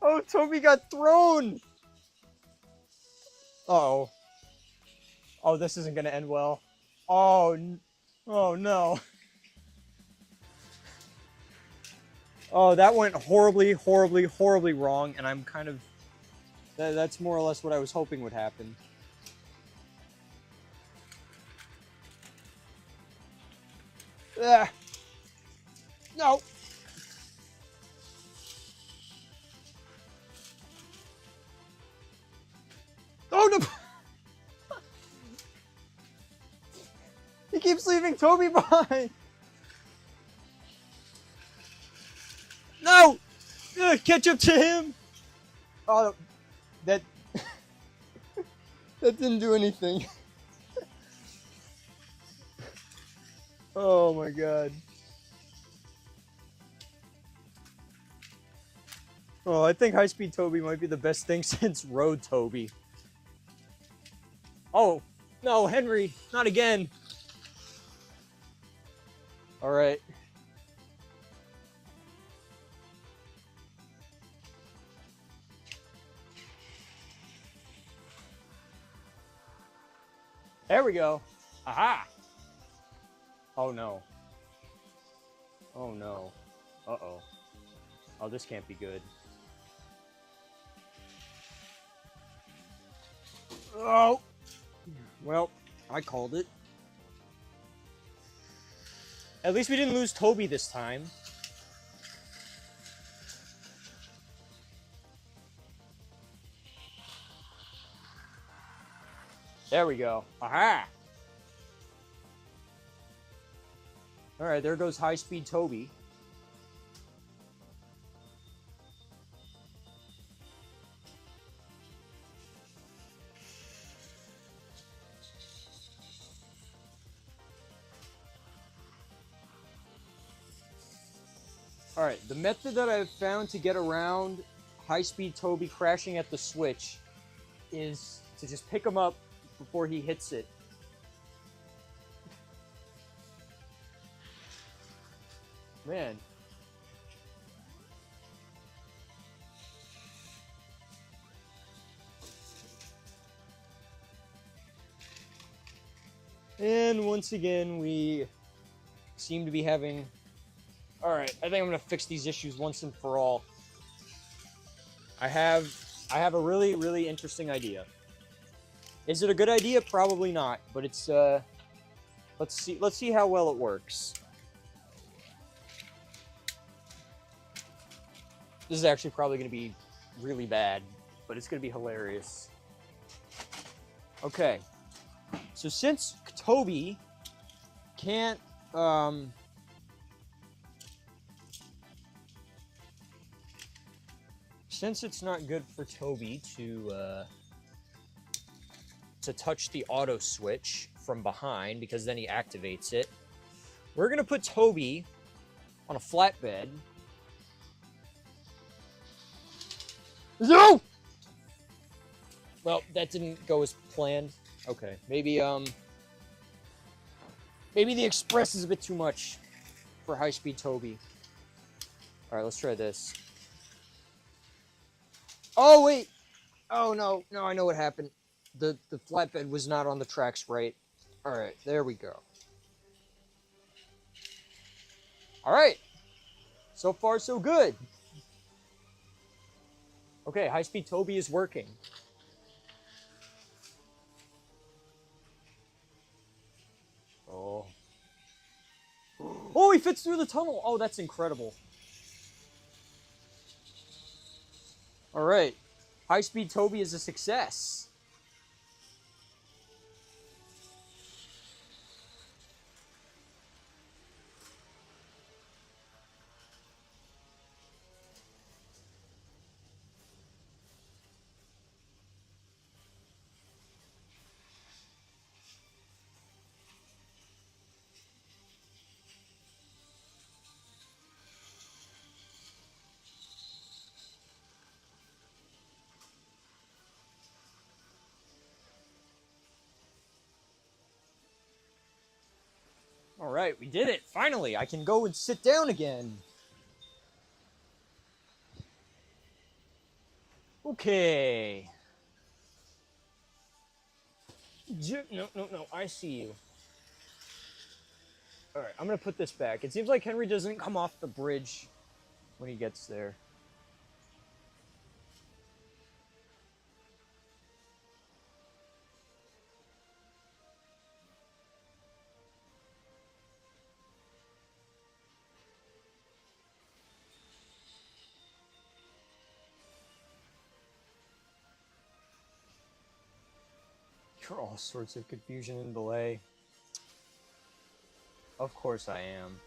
Oh, Toby got thrown! Uh-oh. Oh, this isn't gonna end well. Oh, oh no. Oh, that went horribly, horribly, horribly wrong, and I'm kind of... That's more or less what I was hoping would happen. Ah. No! Oh no! He keeps leaving Toby behind! No! Catch up to him! Oh, that... that didn't do anything. Oh my god. Oh, I think high-speed Toby might be the best thing since road Toby. Oh, no, Henry, not again. All right. There we go. Aha! Oh no. Oh no. Uh-oh. Oh, this can't be good. Oh! Well, I called it. At least we didn't lose Toby this time. There we go. Aha! Alright, there goes high-speed Toby. Alright, the method that I've found to get around high-speed Toby crashing at the switch is to just pick him up before he hits it. Man. And once again, we seem to be having... Alright, I think I'm going to fix these issues once and for all. I have a really, really interesting idea. Is it a good idea? Probably not, but it's, let's see how well it works. This is actually probably going to be really bad, but it's going to be hilarious. Okay. So since Toby can't, since it's not good for Toby to touch the auto switch from behind, because then he activates it, we're going to put Toby on a flatbed. No! Well, that didn't go as planned. Okay, maybe the express is a bit too much for high-speed Toby. All right, let's try this. Oh wait! Oh no, no, I know what happened. The flatbed was not on the tracks right. All right, there we go. All right, so far so good. Okay, high-speed Toby is working. Oh. Oh, he fits through the tunnel. Oh, that's incredible. All right. High-speed Toby is a success. Alright, we did it! Finally! I can go and sit down again! Okay. No, I see you. Alright, I'm gonna put this back. It seems like Henry doesn't come off the bridge when he gets there. You're all sorts of confusion and delay. Of course I am.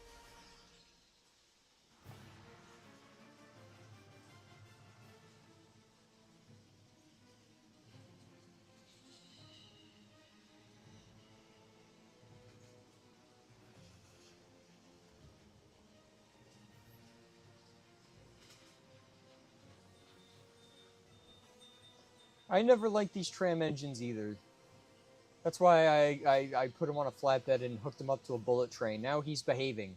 I never liked these tram engines either. That's why I put him on a flatbed and hooked him up to a bullet train. Now he's behaving.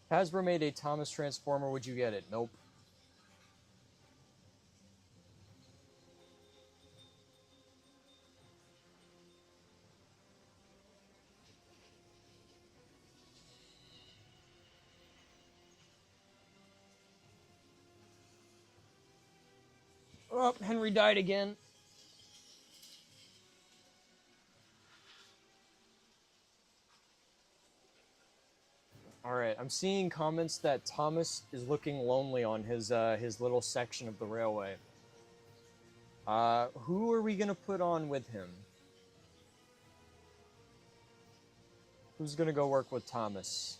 Hasbro made a Thomas Transformer. Would you get it? Nope. Oh, Henry died again. Alright, I'm seeing comments that Thomas is looking lonely on his little section of the railway. Who are we gonna put on with him? Who's gonna go work with Thomas?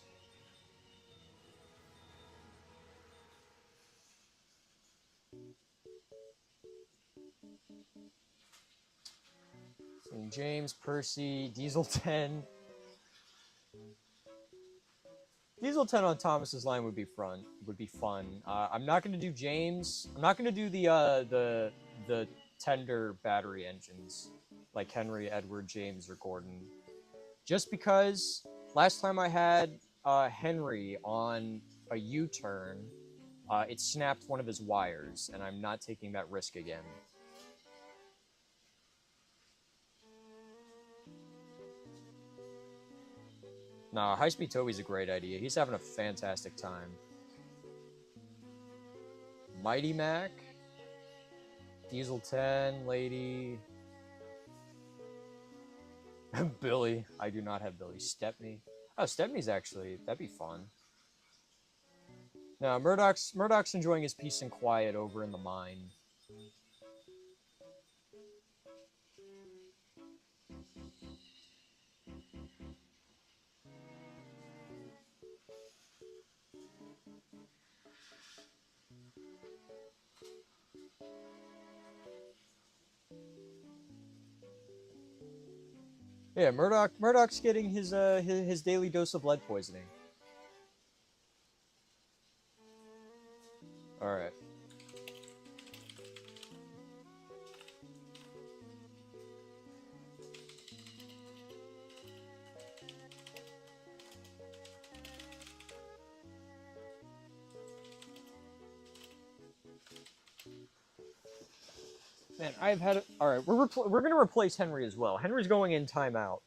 St. James, Percy, Diesel 10. Diesel 10 on Thomas's line would be fun. I'm not gonna do James. I'm not gonna do the tender battery engines like Henry, Edward, James, or Gordon. Just because last time I had Henry on a U-turn, it snapped one of his wires, and I'm not taking that risk again. Nah, High-Speed Toby's a great idea. He's having a fantastic time. Mighty Mac, Diesel 10, Lady, Billy. I do not have Billy. Stepney. Oh, Stepney's actually, that'd be fun. No, Murdoch's enjoying his peace and quiet over in the mine. Yeah, Murdoch's getting his daily dose of lead poisoning. All right. Man, I've had it. All right, we're gonna replace Henry as well. Henry's going in timeout.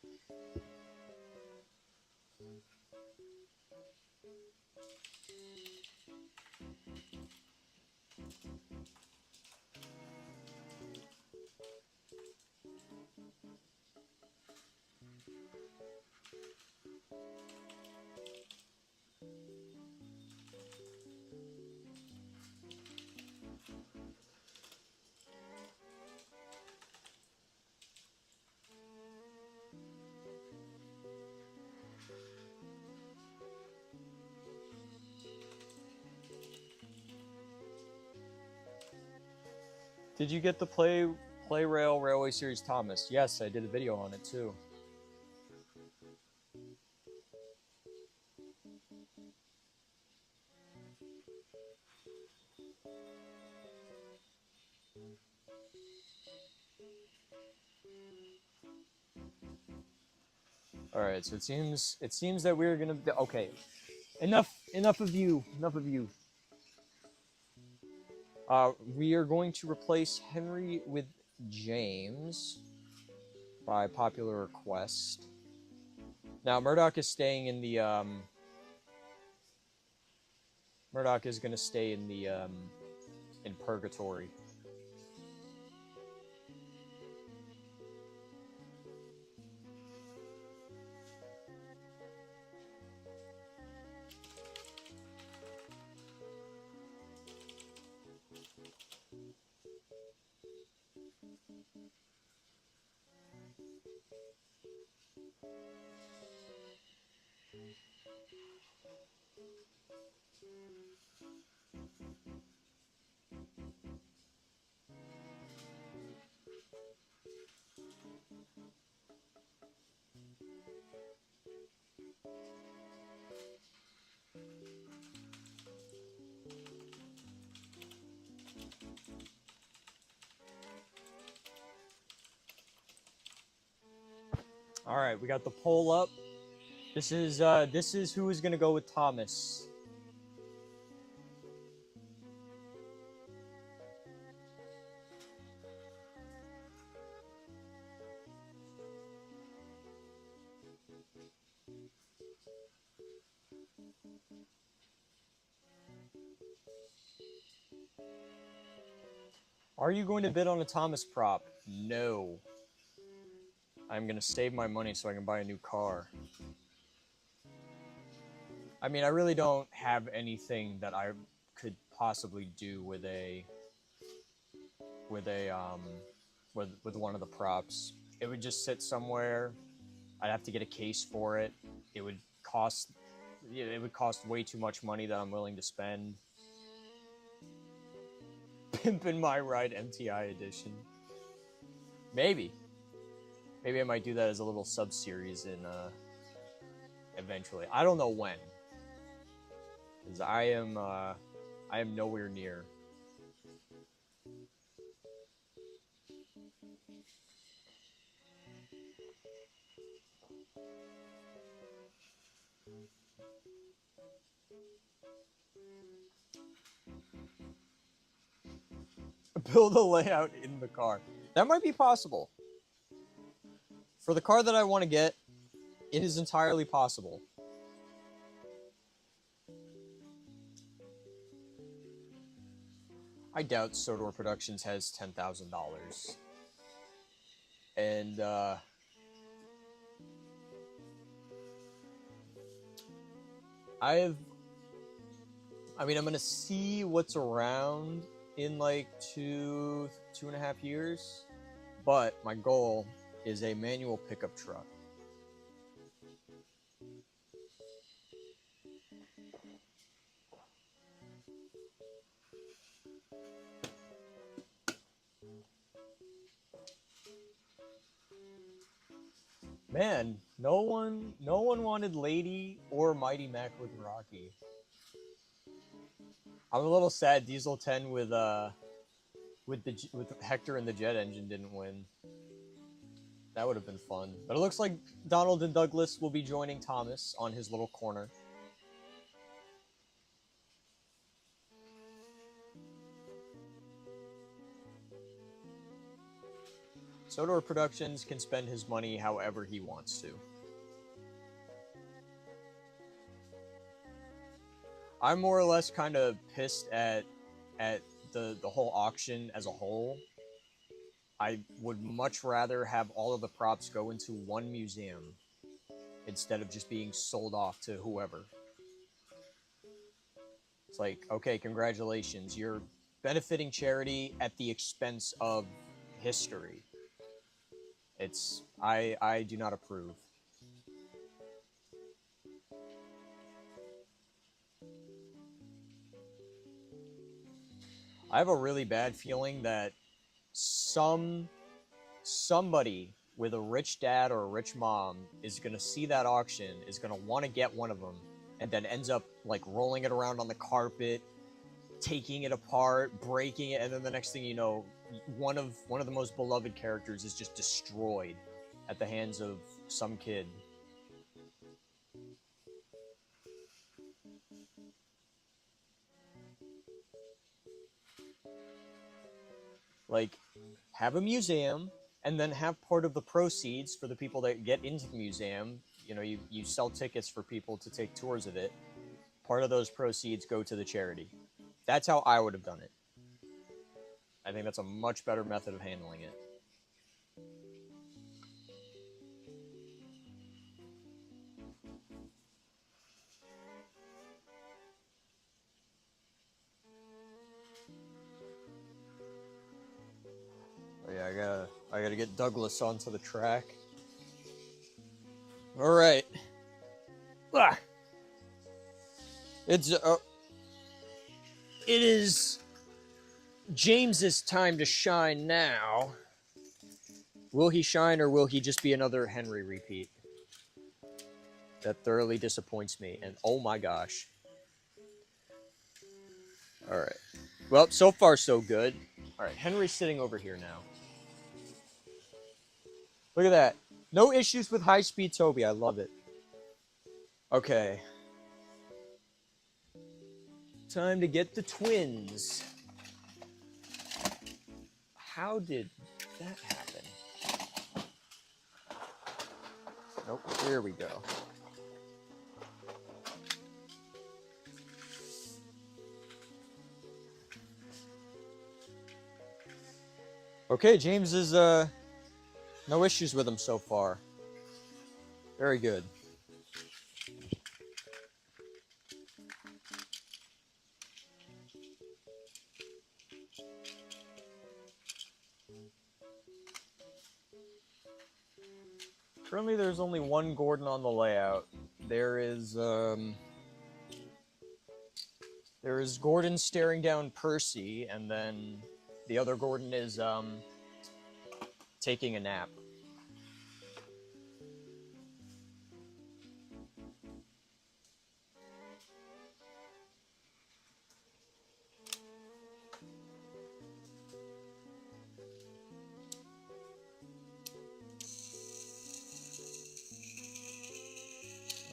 Did you get the Play Rail Railway Series Thomas? Yes, I did a video on it too. All right, so it seems that we're gonna okay. Enough of you. Enough of you. We are going to replace Henry with James by popular request. Now Murdoch is staying in the Murdoch is gonna stay in the in purgatory. All right, we got the poll up. This is who is gonna go with Thomas. Are you going to bid on a Thomas prop? No. I'm gonna save my money so I can buy a new car. I mean, I really don't have anything that I could possibly do with a with a with one of the props. It would just sit somewhere. I'd have to get a case for it. It would cost it would cost way too much money that I'm willing to spend. Pimpin' My Ride MTI edition. Maybe. Maybe I might do that as a little sub-series in eventually. I don't know when. Because I am nowhere near. Build a layout in the car. That might be possible. For the car that I want to get, it is entirely possible. I doubt Sodor Productions has $10,000. And, I mean, I'm gonna see what's around in like 2.5 years. But my goal is a manual pickup truck. Man, no one wanted Lady or Mighty Mac with Rocky. I'm a little sad Diesel 10 with Hector and the jet engine didn't win. That would have been fun. But it looks like Donald and Douglas will be joining Thomas on his little corner. Sodor Productions can spend his money however he wants to. I'm more or less kind of pissed at the whole auction as a whole. I would much rather have all of the props go into one museum instead of just being sold off to whoever. It's like, okay, congratulations, you're benefiting charity at the expense of history. I do not approve. I have a really bad feeling that somebody with a rich dad or a rich mom is gonna see that auction, is gonna want to get one of them, and then ends up like rolling it around on the carpet, taking it apart, breaking it, and then the next thing you know, one of the most beloved characters is just destroyed at the hands of some kid. Like, have a museum, and then have part of the proceeds for the people that get into the museum. You know, you sell tickets for people to take tours of it. Part of those proceeds go to the charity. That's how I would have done it. I think that's a much better method of handling it. Oh yeah, I gotta get Douglas onto the track. All right. Ah. It is James's time to shine now. Will he shine, or will he just be another Henry repeat? That thoroughly disappoints me, and oh my gosh. Alright. Well, so far so good. Alright, Henry's sitting over here now. Look at that. No issues with high-speed Toby. I love it. Okay. Time to get the twins. How did that happen? Nope, there we go. Okay, James is, no issues with him so far. Very good. Currently, there's only one Gordon on the layout. There is Gordon staring down Percy, and then the other Gordon is, taking a nap.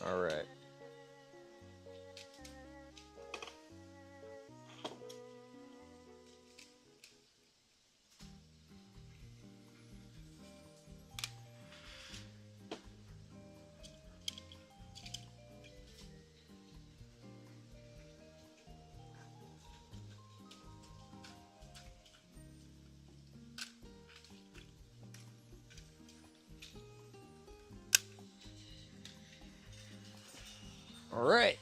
All right. All right.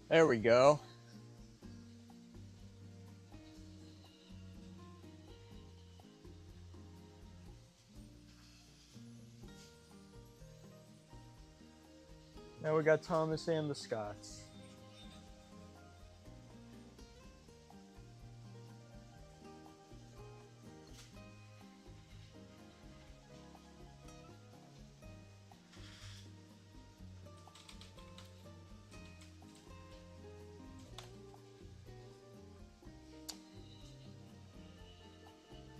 There we go. Now we got Thomas and the Scots.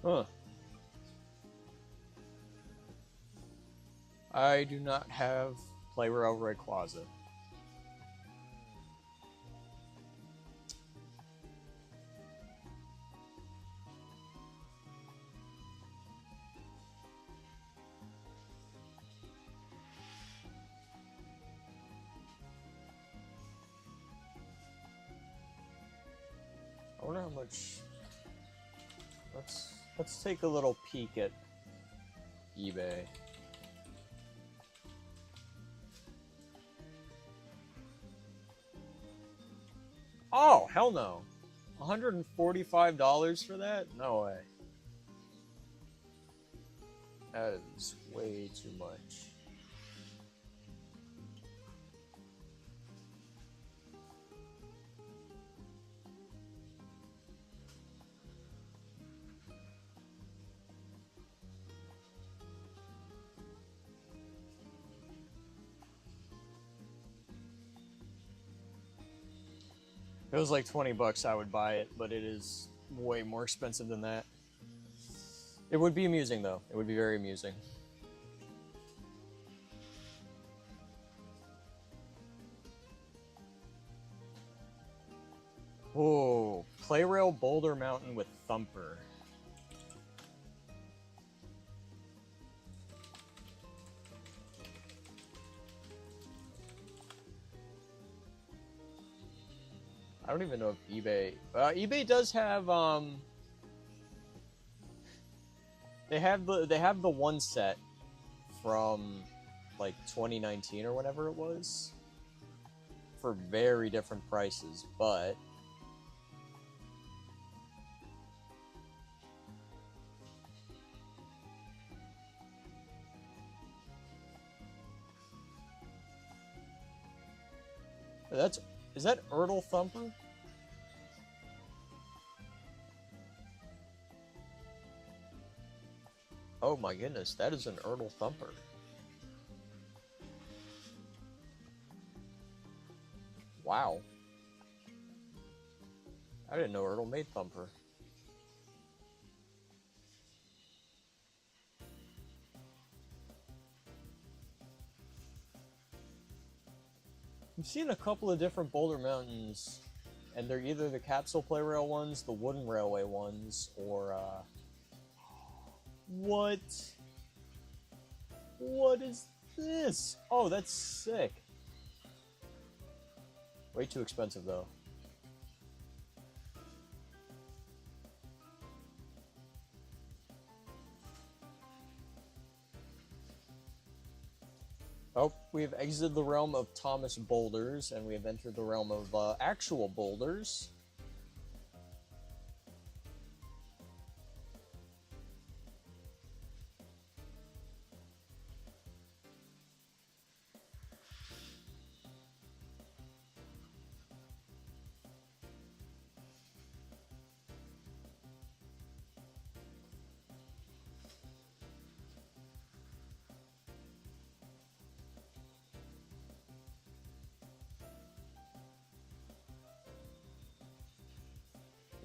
Huh. I do not have Player Outright Closet. I wonder how much. Let's take a little peek at eBay. Oh, hell no. $145 for that? No way. That is way too much. it was like 20 bucks, I would buy it, but it is way more expensive than that. It would be amusing, though. It would be very amusing. Oh, Playrail Boulder Mountain with Thumper. I don't even know if eBay... eBay does have, They have the one set from, like, 2019 or whatever it was. For very different prices, but... Is that Erdl Thumper? Oh my goodness, that is an Erdl Thumper. Wow. I didn't know Erdl made Thumper. I've seen a couple of different Boulder Mountains, and they're either the capsule Playrail ones, the wooden railway ones, or, What? What is this? Oh, that's sick. Way too expensive, though. Oh, we have exited the realm of Thomas boulders, and we have entered the realm of actual boulders.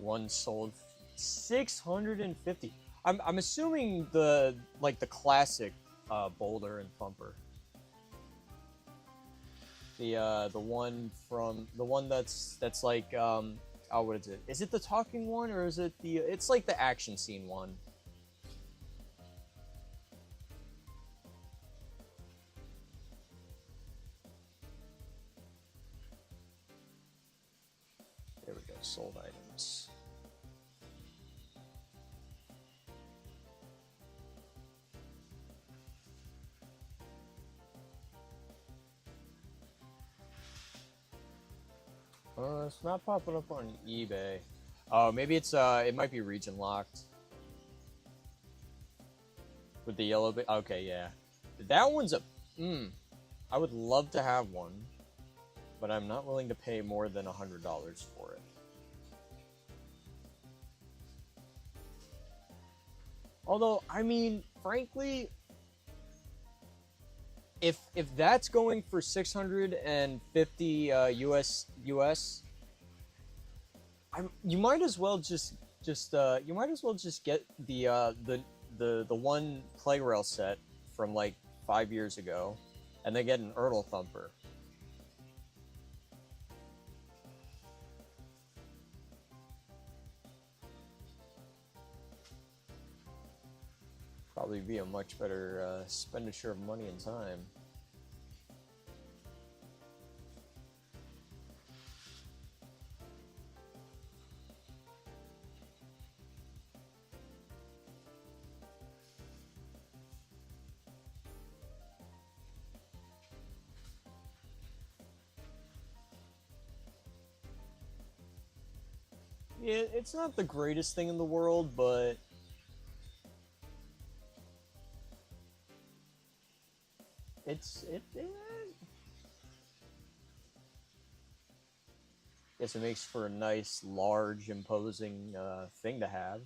One sold 650. I'm assuming the classic boulder and thumper. The one that's like oh, what is it? Is it the talking one, or is it the it's like the action scene one? There we go, sold items. It's not popping up on eBay. Oh, maybe it's it might be region locked. With the yellow bit. Okay, yeah. That one's a I would love to have one, but I'm not willing to pay more than $100 for it. Although, I mean, frankly, if that's going for 650 US, you might as well just get the one Playrail set from like 5 years ago, and then get an Erdl Thumper. Probably be a much better expenditure of money and time. Yeah, it's not the greatest thing in the world, but guess it makes for a nice, large, imposing thing to have.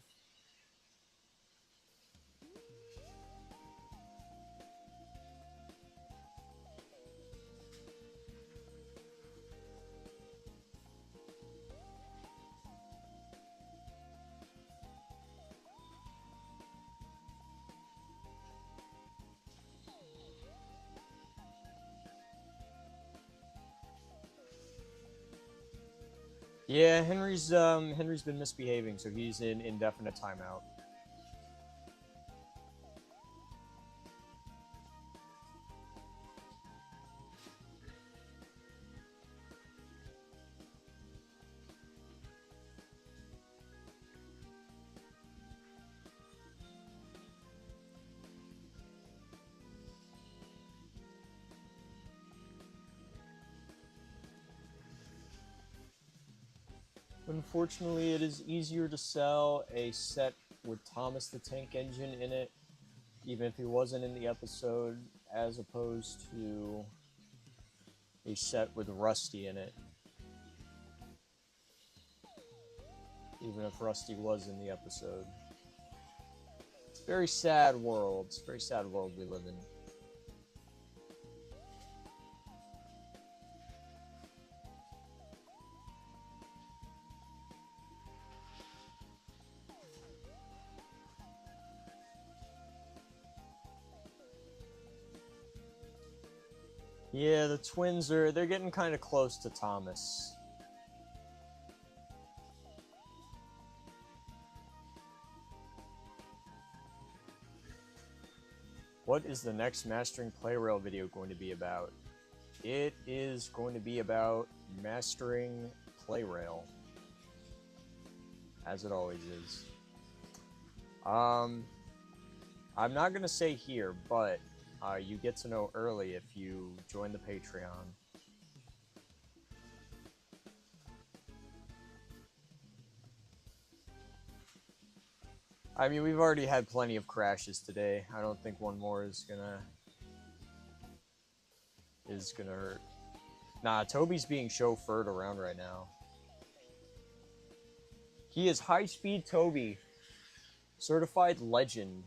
Yeah, Henry's been misbehaving, so he's in indefinite timeout. Unfortunately, it is easier to sell a set with Thomas the Tank Engine in it, even if he wasn't in the episode, as opposed to a set with Rusty in it. Even if Rusty was in the episode. It's a very sad world. It's a very sad world we live in. Yeah, the twins they're getting kind of close to Thomas. What is the next Mastering Playrail video going to be about? It is going to be about mastering Playrail. As it always is. I'm not going to say here, but you get to know early if you join the Patreon. I mean, we've already had plenty of crashes today. I don't think one more is gonna hurt. Nah, Toby's being chauffeured around right now. He is high-speed Toby. Certified legend.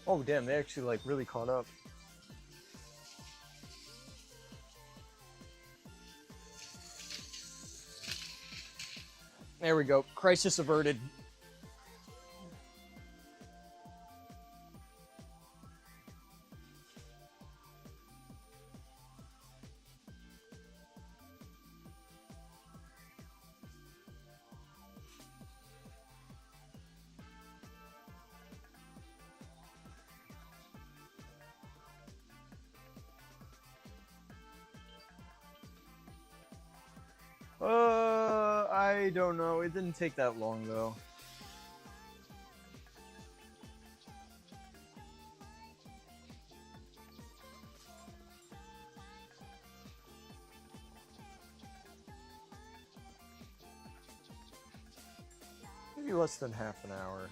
Oh damn, they actually like really caught up. There we go. Crisis averted. I don't know. It didn't take that long though. Maybe less than half an hour.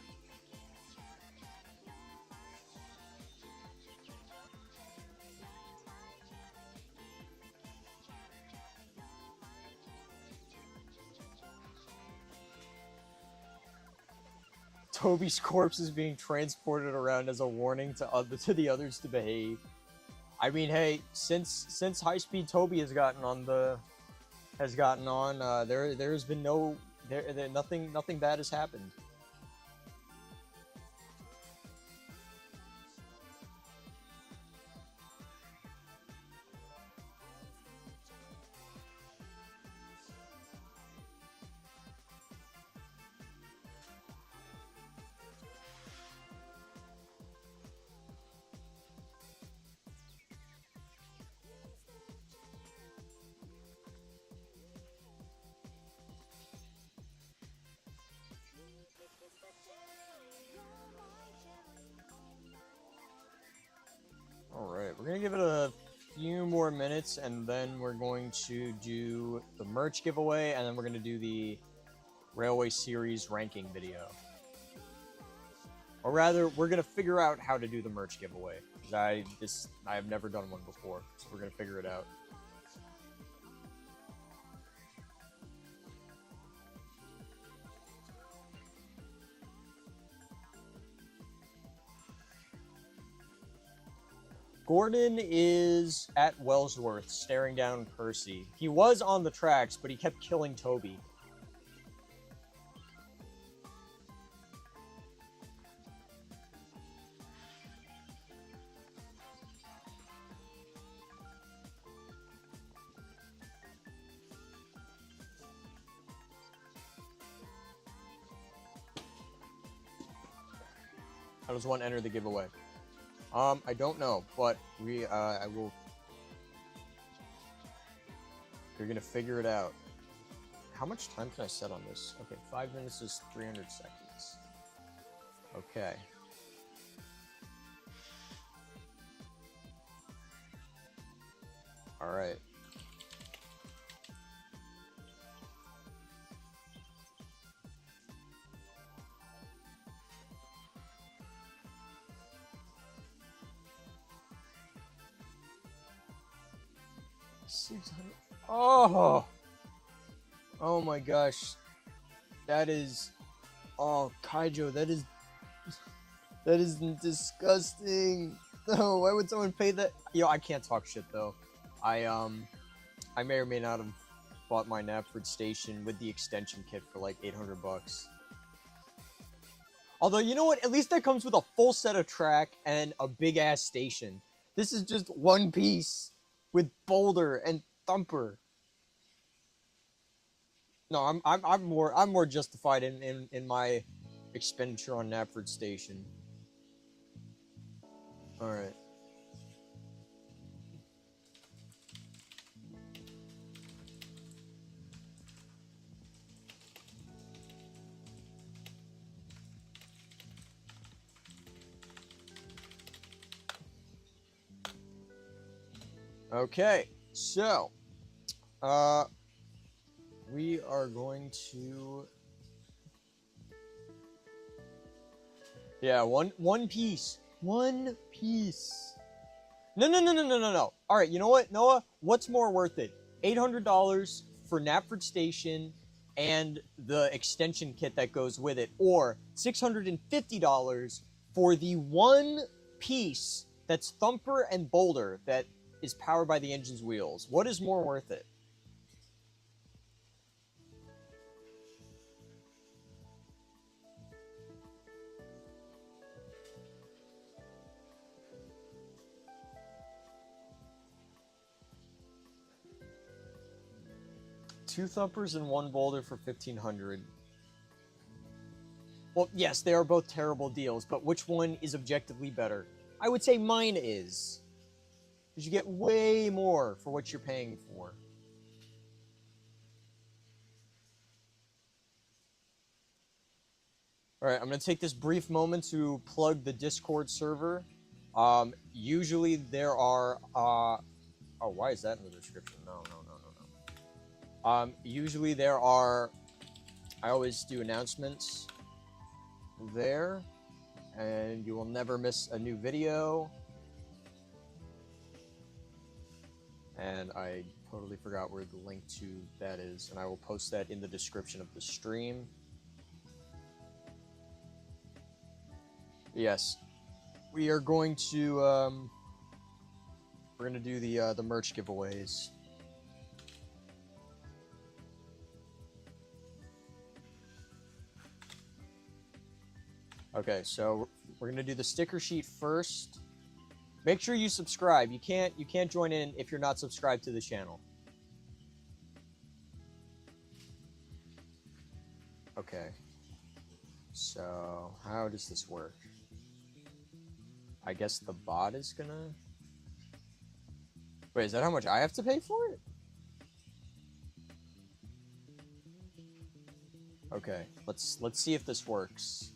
Toby's corpse is being transported around as a warning to the others to behave. I mean, hey, since High Speed Toby has gotten on, there's been nothing bad has happened. Alright, we're gonna give it a few more minutes, and then we're going to do the merch giveaway, and then we're gonna do the Railway Series ranking video. Or rather, we're gonna figure out how to do the merch giveaway, because I have never done one before, so we're gonna figure it out. Gordon is at Wellsworth, staring down Percy. He was on the tracks, but he kept killing Toby. How does one enter the giveaway? I don't know, but I will. You're gonna figure it out. How much time can I set on this? Okay, 5 minutes is 300 seconds. Okay. All right. Oh! Oh my gosh. That is... Oh, Kaijo, that is... That is disgusting. No, why would someone pay that? Yo, I can't talk shit, though. I may or may not have bought my Napford station with the extension kit for like 800 bucks. Although, you know what? At least that comes with a full set of track and a big-ass station. This is just one piece with Boulder and Thumper. No, I'm more justified in my expenditure on Napford Station. All right. Okay, so we are going to one piece. One piece. No. All right, you know what, Noah? What's more worth it? $800 for Napford Station and the extension kit that goes with it, or $650 for the one piece that's Thumper and Boulder that is powered by the engine's wheels? What is more worth it? Two Thumpers and one Boulder for $1,500. Well, yes, they are both terrible deals, but which one is objectively better? I would say mine is. Because you get way more for what you're paying for. Alright, I'm going to take this brief moment to plug the Discord server. Usually there are... oh, why is that in the description? No. Usually there are... I always do announcements there. And you will never miss a new video. And I totally forgot where the link to that is, and I will post that in the description of the stream. Yes, we are going to we're gonna do the merch giveaways. Okay, so we're gonna do the sticker sheet first. Make sure you subscribe. You can't join in if you're not subscribed to the channel. Okay. So, how does this work? I guess the bot is gonna... Wait, is that how much I have to pay for it? Okay, let's see if this works.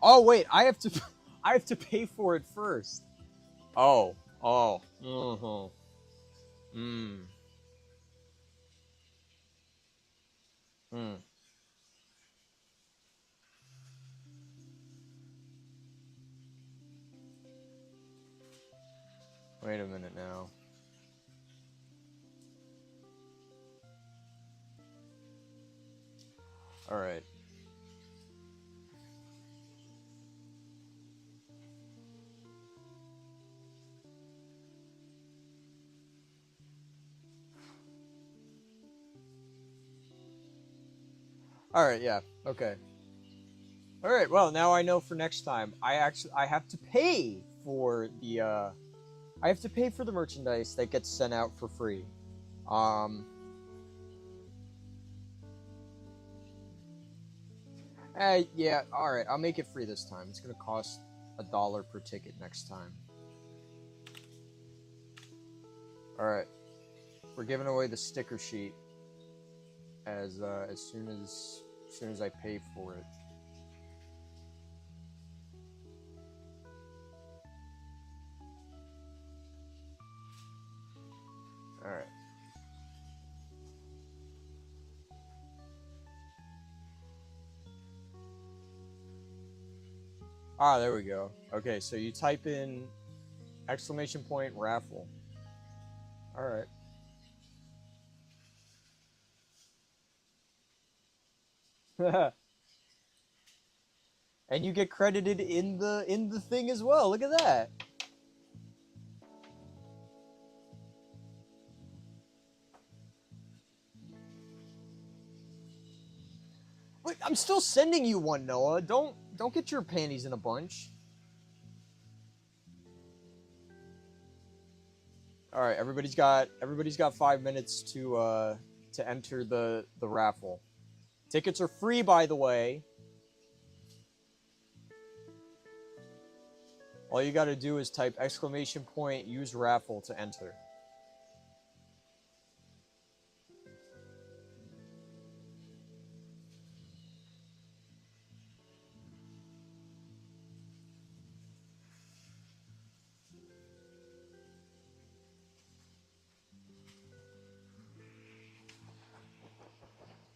Oh wait, I have to pay for it first. Oh. Mm-hmm. Wait a minute now. Alright. All right, yeah, okay. All right, well, now I know for next time. I have to pay for the I have to pay for the merchandise that gets sent out for free. Um yeah, all right, I'll make it free this time. It's going to cost $1 per ticket next time. All right. We're giving away the sticker sheet as soon as I pay for it. All right. Ah, there we go. Okay, so you type in exclamation point raffle. All right. And you get credited in the thing as well. Look at that. Wait, I'm still sending you one, Noah. Don't get your panties in a bunch. All right, everybody's got 5 minutes to enter the raffle. Tickets are free, by the way. All you got to do is type exclamation point use raffle to enter.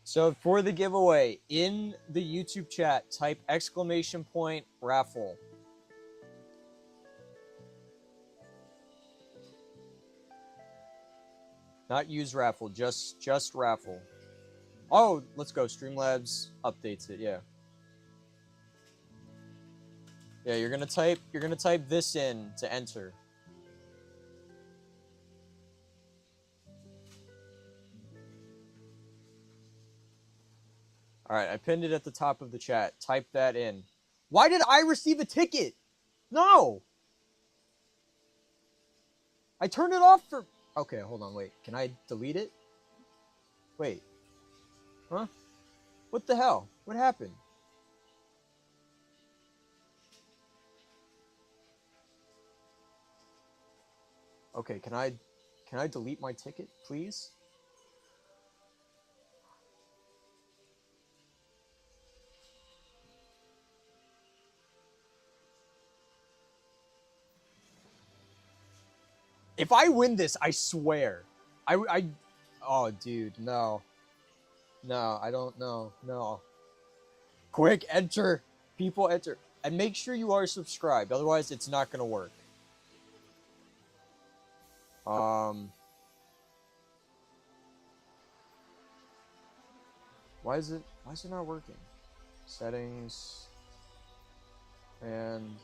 So for the giveaway, in the YouTube chat, type exclamation point raffle. Not use raffle, just raffle. Oh, let's go. Streamlabs updates it, yeah. Yeah, you're gonna type this in to enter. Alright, I pinned it at the top of the chat. Type that in. Why did I receive a ticket? No! I turned it off for... Okay, hold on, wait. Can I delete it? Wait. Huh? What the hell? What happened? Okay, can I delete my ticket, please? If I win this, I swear. Oh, dude, no. No, I don't know. No. Quick, enter. People enter. And make sure you are subscribed, otherwise it's not gonna work. Why is it not working? Settings. And...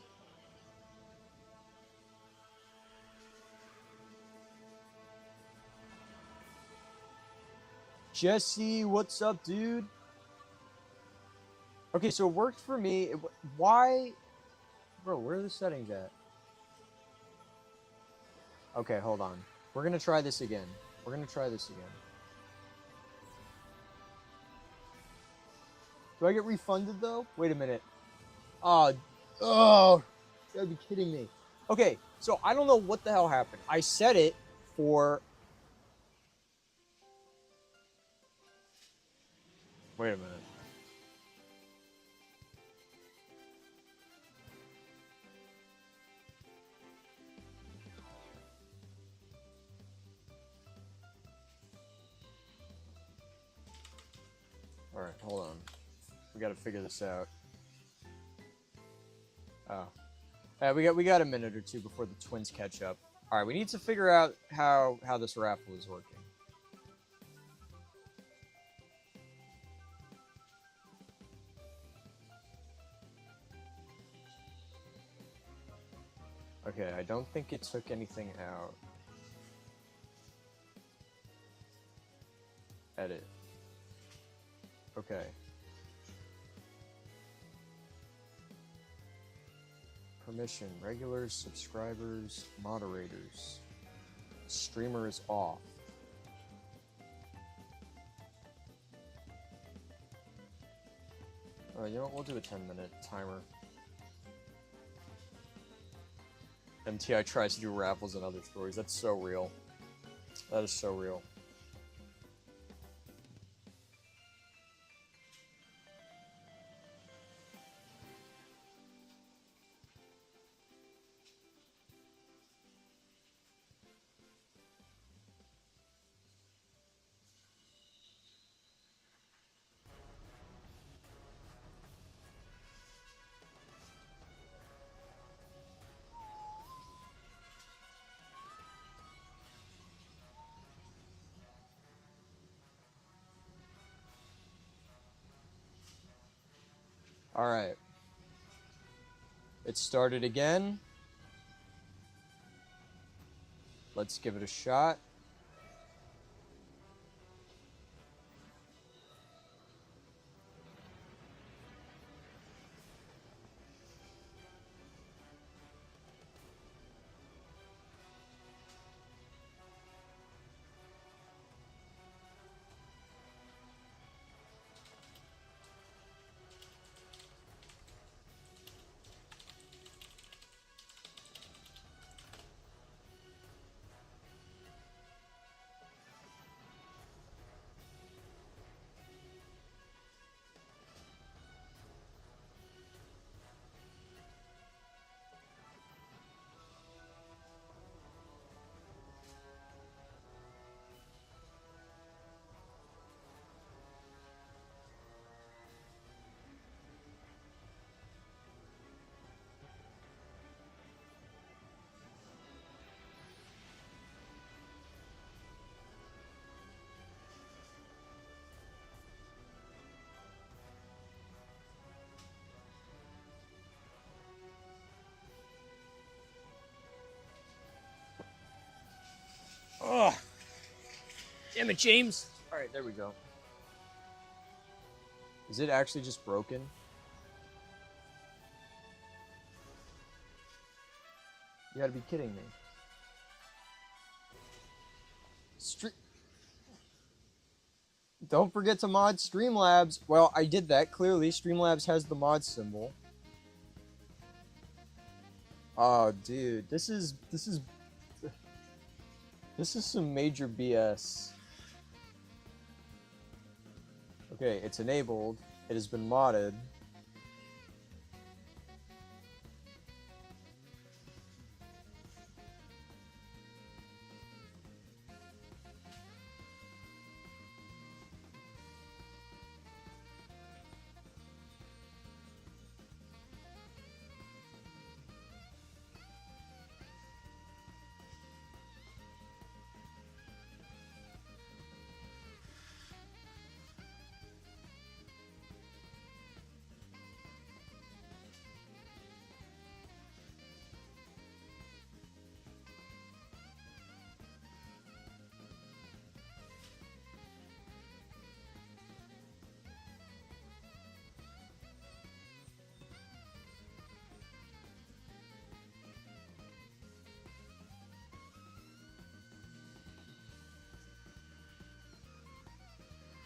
Jesse, what's up, dude? Okay, so it worked for me. Why? Bro, where are the settings at? Okay, hold on. We're gonna try this again. Do I get refunded, though? Wait a minute. Oh, you gotta be kidding me. Okay, so I don't know what the hell happened. I set it for... Wait a minute. Alright, hold on. We gotta figure this out. Oh. We got a minute or two before the twins catch up. Alright, we need to figure out how this raffle is working. Okay, I don't think it took anything out. Edit. Okay. Permission. Regulars, subscribers, moderators. Streamer is off. You know what? We'll do a 10-minute timer. MTI tries to do raffles and other stories. That's so real. That is so real. Alright. It started again. Let's give it a shot. Oh, damn it, James. All right, there we go. Is it actually just broken? You gotta be kidding me. Don't forget to mod Streamlabs. Well, I did that, clearly. Streamlabs has the mod symbol. Oh, dude. This is some major BS. Okay, it's enabled. It has been modded.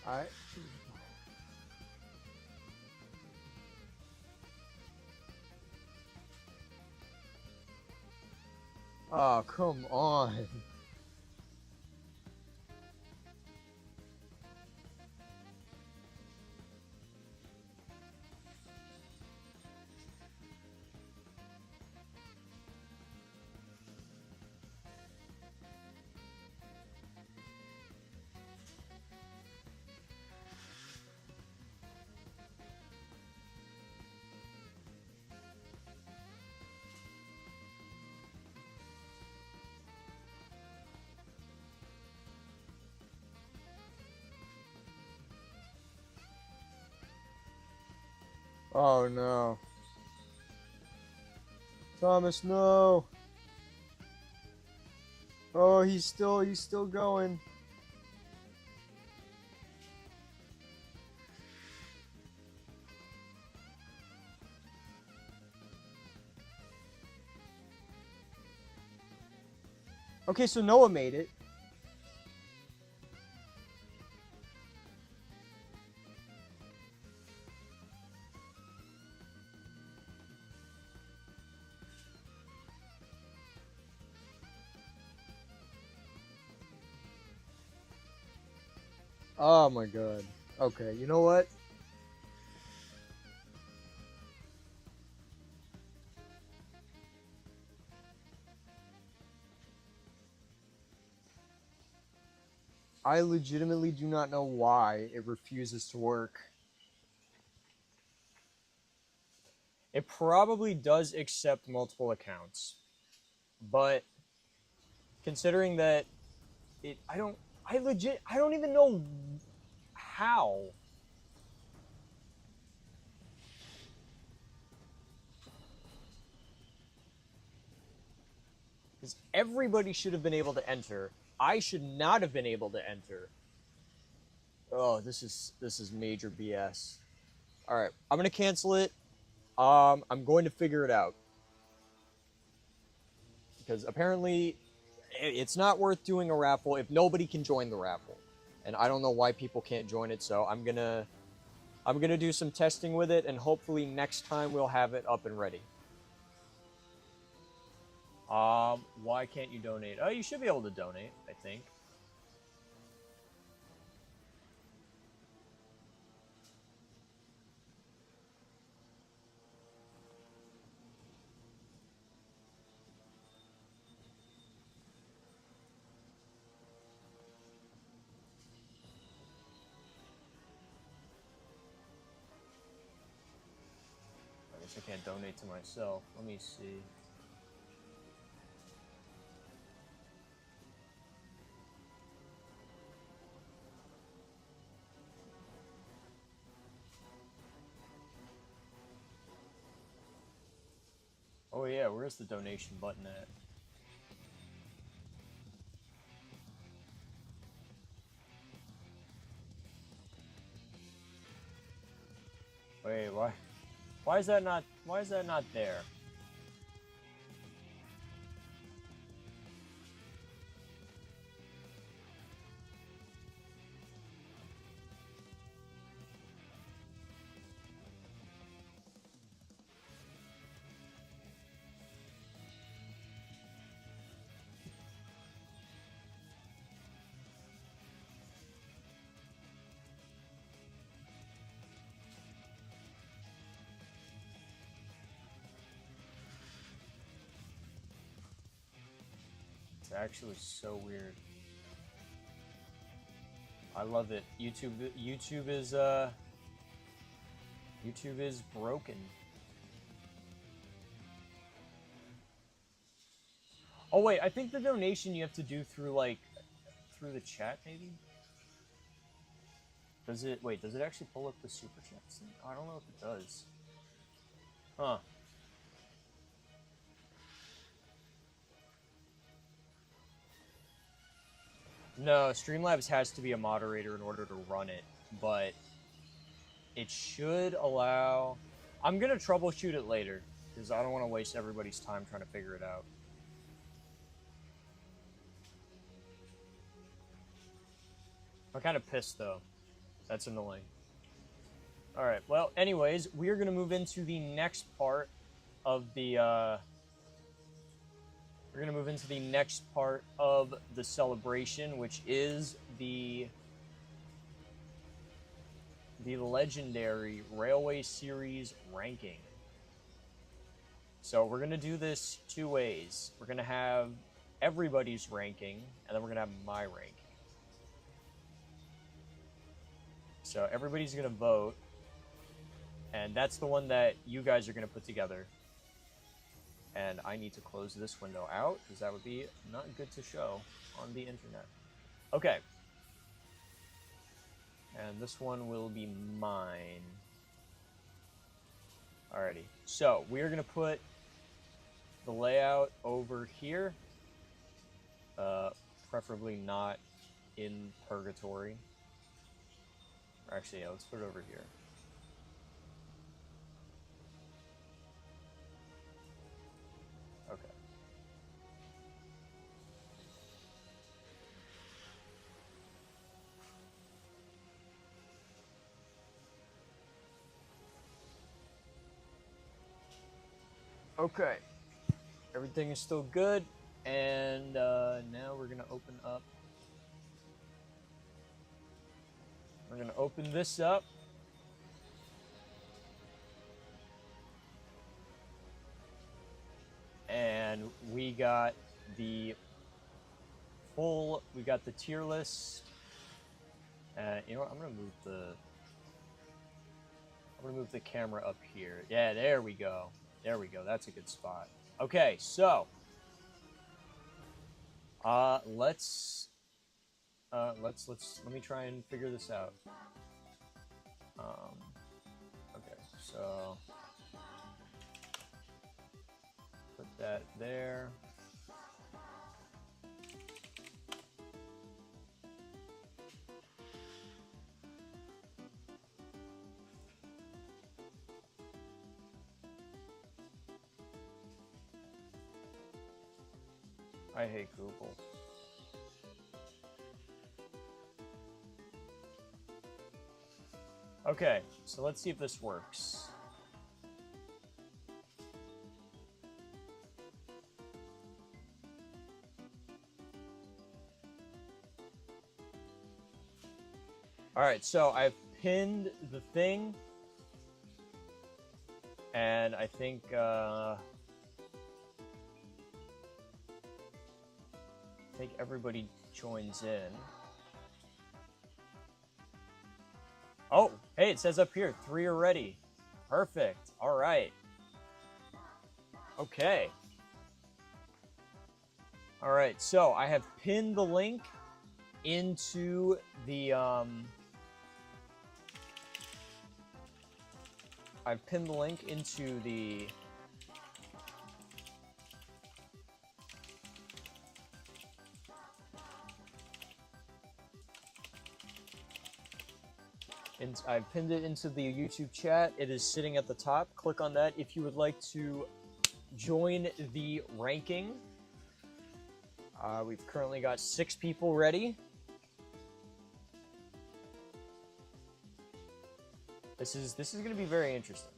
Alright. Oh, come on. Oh no. Thomas, no. Oh, he's still going. Okay, so Noah made it. Oh my god. Okay, you know what? I legitimately do not know why it refuses to work. It probably does accept multiple accounts, but considering that I don't even know how. Because everybody should have been able to enter. I should not have been able to enter. Oh, this is major BS. All right, I'm gonna cancel it. I'm going to figure it out because apparently it's not worth doing a raffle if nobody can join the raffle, and I don't know why people can't join it. So I'm gonna do some testing with it, and hopefully next time we'll have it up and ready. Why can't you donate? Oh, you should be able to donate, I think. I guess I can't donate to myself. Let me see. Oh yeah, where's the donation button at? Wait, why? Why is that not? Why is that not there? It's actually so weird. I love it. YouTube is broken. Oh wait, I think the donation you have to do through like through the chat maybe? Does it wait, does it actually pull up the super chats? I don't know if it does. Huh. No, Streamlabs has to be a moderator in order to run it, but it should allow... I'm going to troubleshoot it later, because I don't want to waste everybody's time trying to figure it out. I'm kind of pissed, though. That's annoying. Alright, well, anyways, we're going to move into the next part of the, We're going to move into the next part of the celebration, which is the legendary Railway Series ranking. So we're going to do this two ways. We're going to have everybody's ranking, and then we're going to have my ranking. So everybody's going to vote, and that's the one that you guys are going to put together. And I need to close this window out, because that would be not good to show on the internet. Okay. And this one will be mine. Alrighty. So, we are going to put the layout over here. Preferably not in purgatory. Actually, yeah, let's put it over here. Okay. Okay. Everything is still good. And now we're going to open up. We're going to open this up. And we got the we got the tier list. You know what? I'm gonna move the camera up here. Yeah, there we go. There we go. That's a good spot. Okay, so let me try and figure this out. Okay, so put that there. I hate Google. Okay, so let's see if this works. Alright, so I've pinned the thing. And I think, everybody joins in. Oh, hey, it says up here, 3 are ready. Perfect. All right. Okay. All right, so I have pinned the link into the, I've pinned the link into the I've pinned it into the YouTube chat. It is sitting at the top. Click on that if you would like to join the ranking. We've currently got 6 people ready. This is going to be very interesting.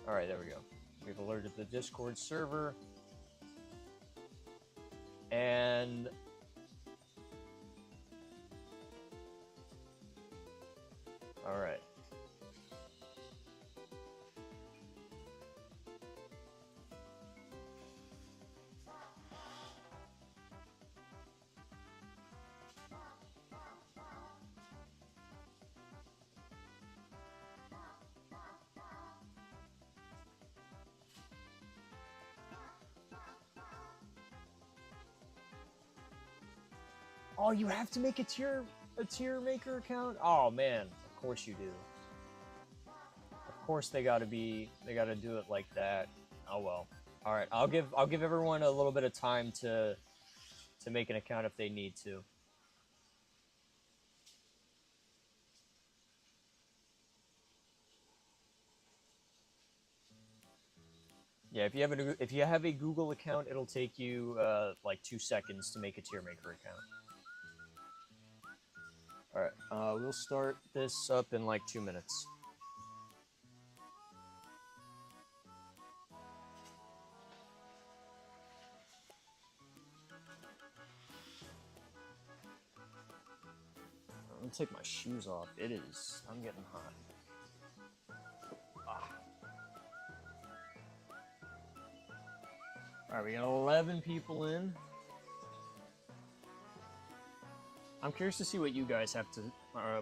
All right, there we go. We've alerted the Discord server. And all right. Oh, you have to make a tier maker account? Oh man, of course you do. Of course they gotta do it like that. Oh well. Alright, I'll give everyone a little bit of time to make an account if they need to. Yeah, if you have a Google account, it'll take you like 2 seconds to make a tier maker account. Alright, we'll start this up in like 2 minutes. I'm gonna take my shoes off. I'm getting hot. Alright, we got 11 people in. I'm curious to see what you guys have to,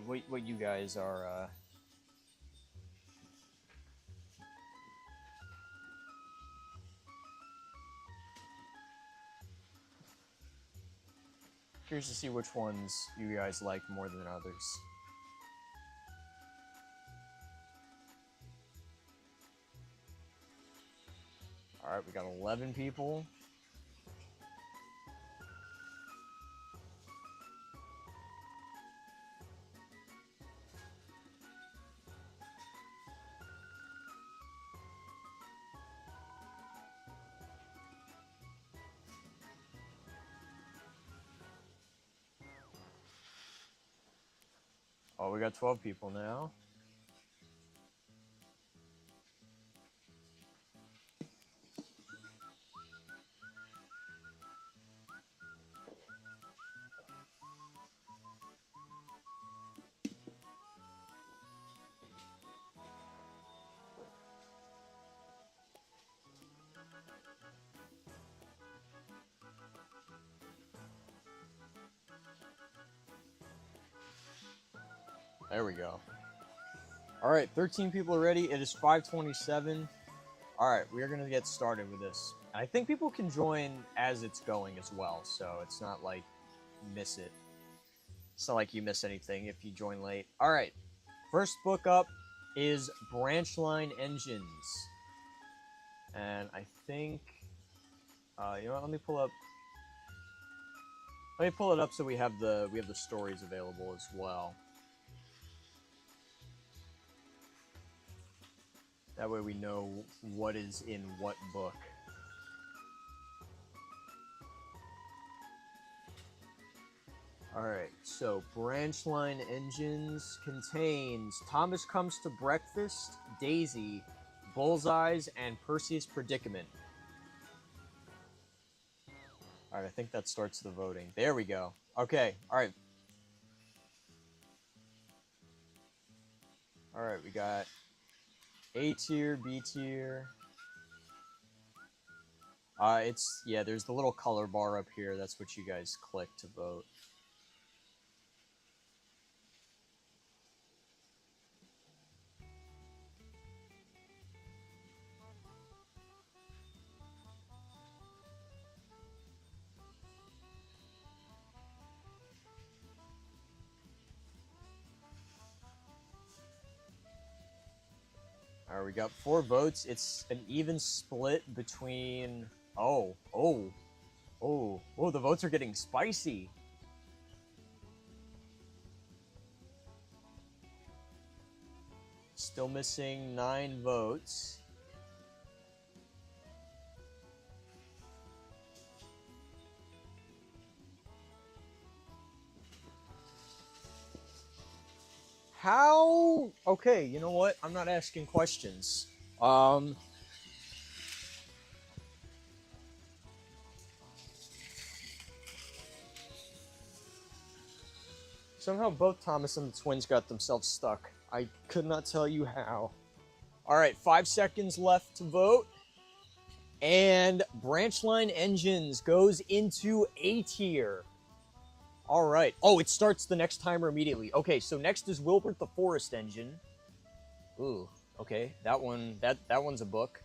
what you guys are, curious to see which ones you guys like more than others. Alright, we got 11 people. Oh, we got 12 people now. There we go. All right, 13 people are ready. It is 5:27. All right, we are going to get started with this. I think people can join as it's going as well, so it's not like you miss it. It's not like you miss anything if you join late. All right, first book up is Branch Line Engines. And I think, you know what, let me pull it up so we have the stories available as well. That way we know what is in what book. Alright, so Branch Line Engines contains Thomas Comes to Breakfast, Daisy, Bullseyes, and Percy's Predicament. Alright, I think that starts the voting. There we go. Okay, alright. Alright, we got A tier, B tier. There's the little color bar up here. That's what you guys click to vote. Alright, we got 4 votes. It's an even split between... Oh, the votes are getting spicy. Still missing 9 votes. How? Okay, you know what? I'm not asking questions. Somehow both Thomas and the twins got themselves stuck. I could not tell you how. Alright, 5 seconds left to vote. And Branch Line Engines goes into A tier. Alright. Oh, it starts the next timer immediately. Okay, so next is Wilbert the Forest Engine. Ooh, okay. That one's a book.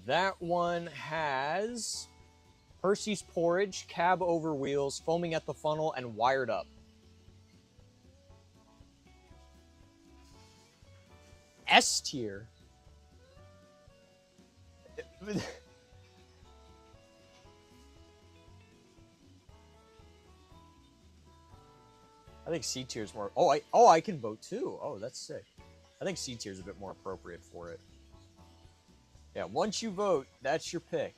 That one has Percy's Porridge, Cab Over Wheels, Foaming at the Funnel, and Wired Up. S tier. I think C tier is more. I can vote too. Oh, that's sick. I think C tier is a bit more appropriate for it. Yeah, once you vote, that's your pick.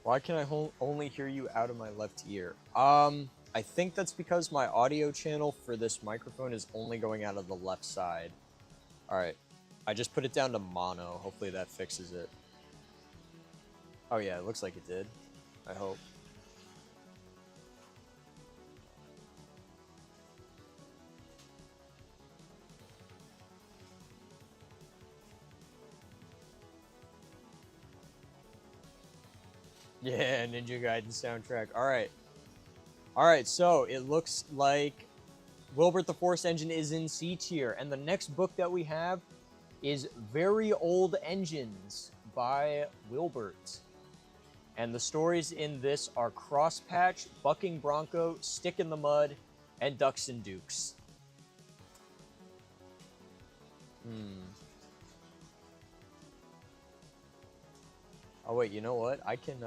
Why can I only hear you out of my left ear? I think that's because my audio channel for this microphone is only going out of the left side. Alright. I just put it down to mono. Hopefully that fixes it. Oh yeah, it looks like it did. I hope. Yeah, Ninja Gaiden soundtrack. Alright. Alright, so it looks like Wilbert the Forest Engine is in C tier. And the next book that we have is Very Old Engines by Wilbert. And the stories in this are Crosspatch, Bucking Bronco, Stick in the Mud, and Ducks and Dukes. Oh wait, you know what? I can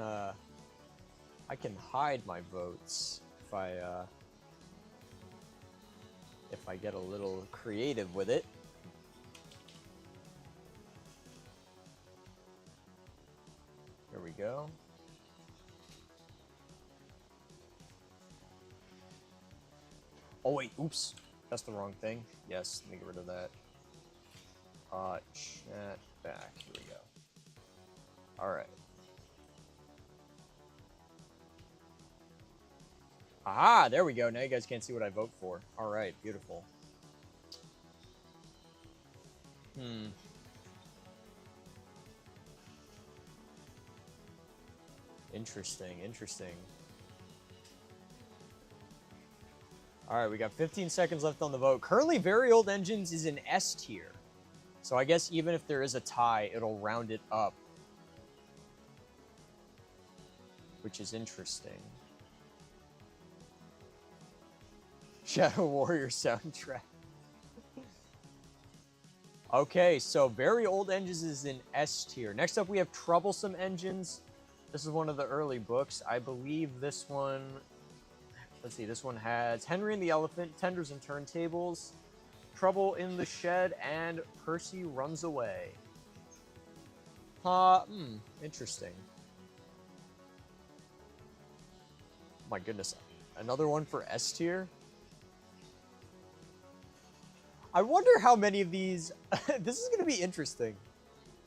hide my votes if I I get a little creative with it. There we go. Oh wait, oops. That's the wrong thing. Yes, let me get rid of that. Chat back. Here we go. Alright. Aha, there we go. Now you guys can't see what I vote for. Alright, beautiful. Interesting, interesting. Alright, we got 15 seconds left on the vote. Currently, Very Old Engines is in S tier. So I guess even if there is a tie, it'll round it up. Which is interesting. Shadow Warrior soundtrack. Okay, so Very Old Engines is in S tier. Next up, we have Troublesome Engines. This is one of the early books. I believe this one... Let's see, this one has Henry and the Elephant, Tenders and Turntables, Trouble in the Shed, and Percy Runs Away. Interesting. My goodness, another one for S tier? I wonder how many of these... This is going to be interesting.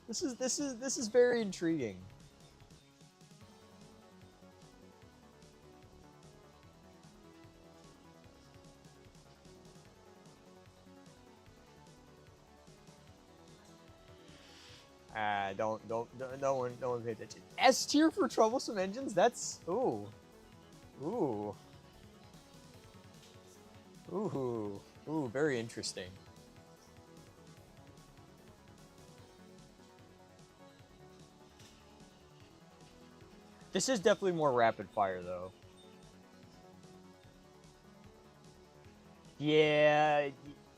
This is very intriguing. No one pay attention. S tier for Troublesome Engines? That's, ooh. Very interesting. This is definitely more rapid fire, though. Yeah,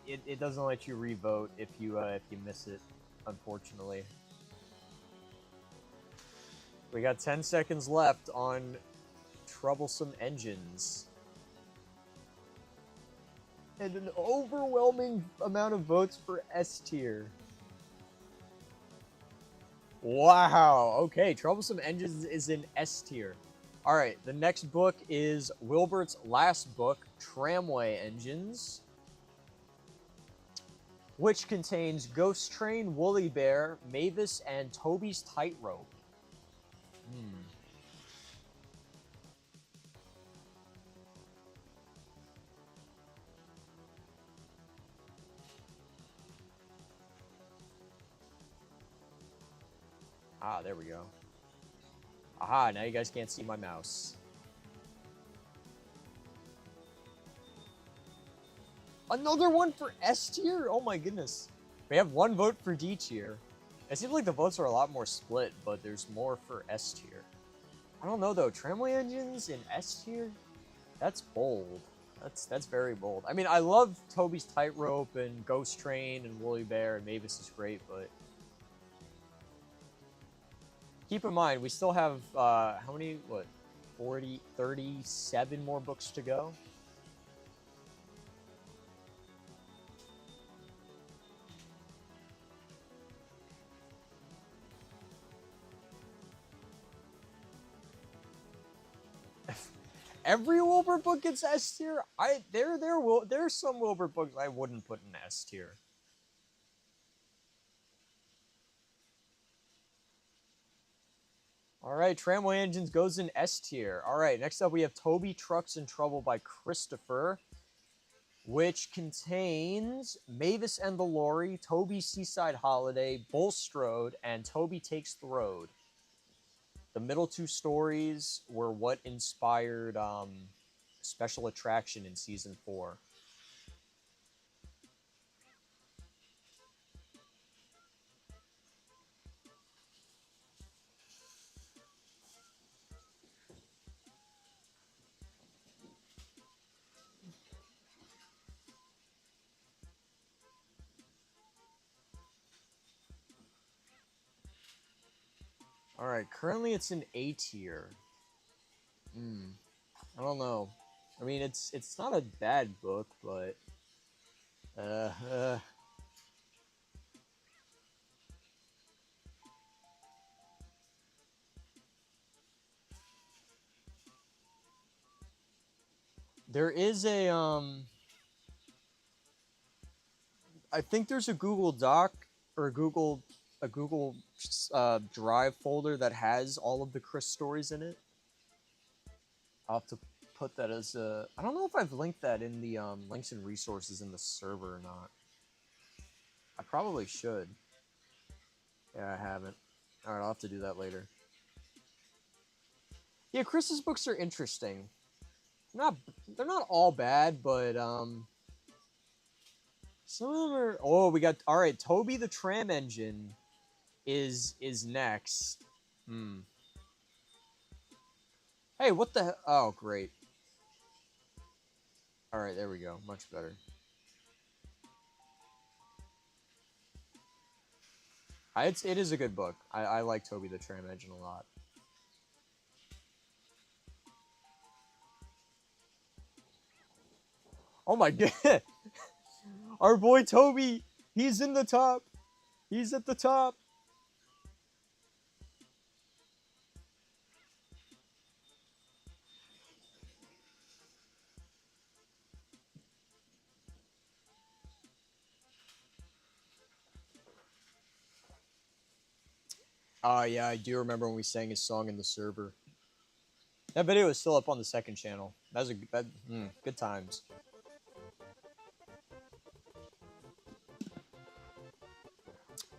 it doesn't let you revote if you miss it, unfortunately. We got 10 seconds left on Troublesome Engines. And an overwhelming amount of votes for S tier. Wow, okay, Troublesome Engines is in S tier. Alright, the next book is Wilbert's last book, Tramway Engines, which contains Ghost Train, Woolly Bear, Mavis, and Toby's Tightrope. Ah, there we go. Aha, now you guys can't see my mouse. Another one for S tier? Oh my goodness. We have one vote for D tier. It seems like the votes are a lot more split, but there's more for S tier. I don't know though, Tramway Engines in S tier? That's bold. That's very bold. I mean, I love Toby's Tightrope and Ghost Train and Woolly Bear and Mavis is great, but... Keep in mind, we still have, how many, 37 more books to go? Every Wilbur book gets S tier? There's some Wilbur books I wouldn't put in S tier. Alright, Tramway Engines goes in S tier. Alright, next up we have Toby Trucks in Trouble by Christopher, which contains Mavis and the Lorry, Toby's Seaside Holiday, Bulstrode, and Toby Takes the Road. The middle two stories were what inspired Special Attraction in Season 4. Alright, currently it's in A tier. I don't know. I mean, it's not a bad book, but... Uh, uh, there is I think there's a Google Doc or a Google Drive folder that has all of the Chris stories in it. I'll have to put that as a. I don't know if I've linked that in the links and resources in the server or not. I probably should. Yeah, I haven't. All right, I'll have to do that later. Yeah, Chris's books are interesting. Not they're not all bad, but some of them are. Oh, we got all right. Toby the Tram Engine is next. Hmm. Hey, what the? Oh, great. All right, there we go. Much better. It is a good book. I like Toby the Tram Engine a lot. Oh my god, our boy Toby, he's in the top. He's at the top. Yeah, I do remember when we sang his song in the server. That video is still up on the second channel. Good times.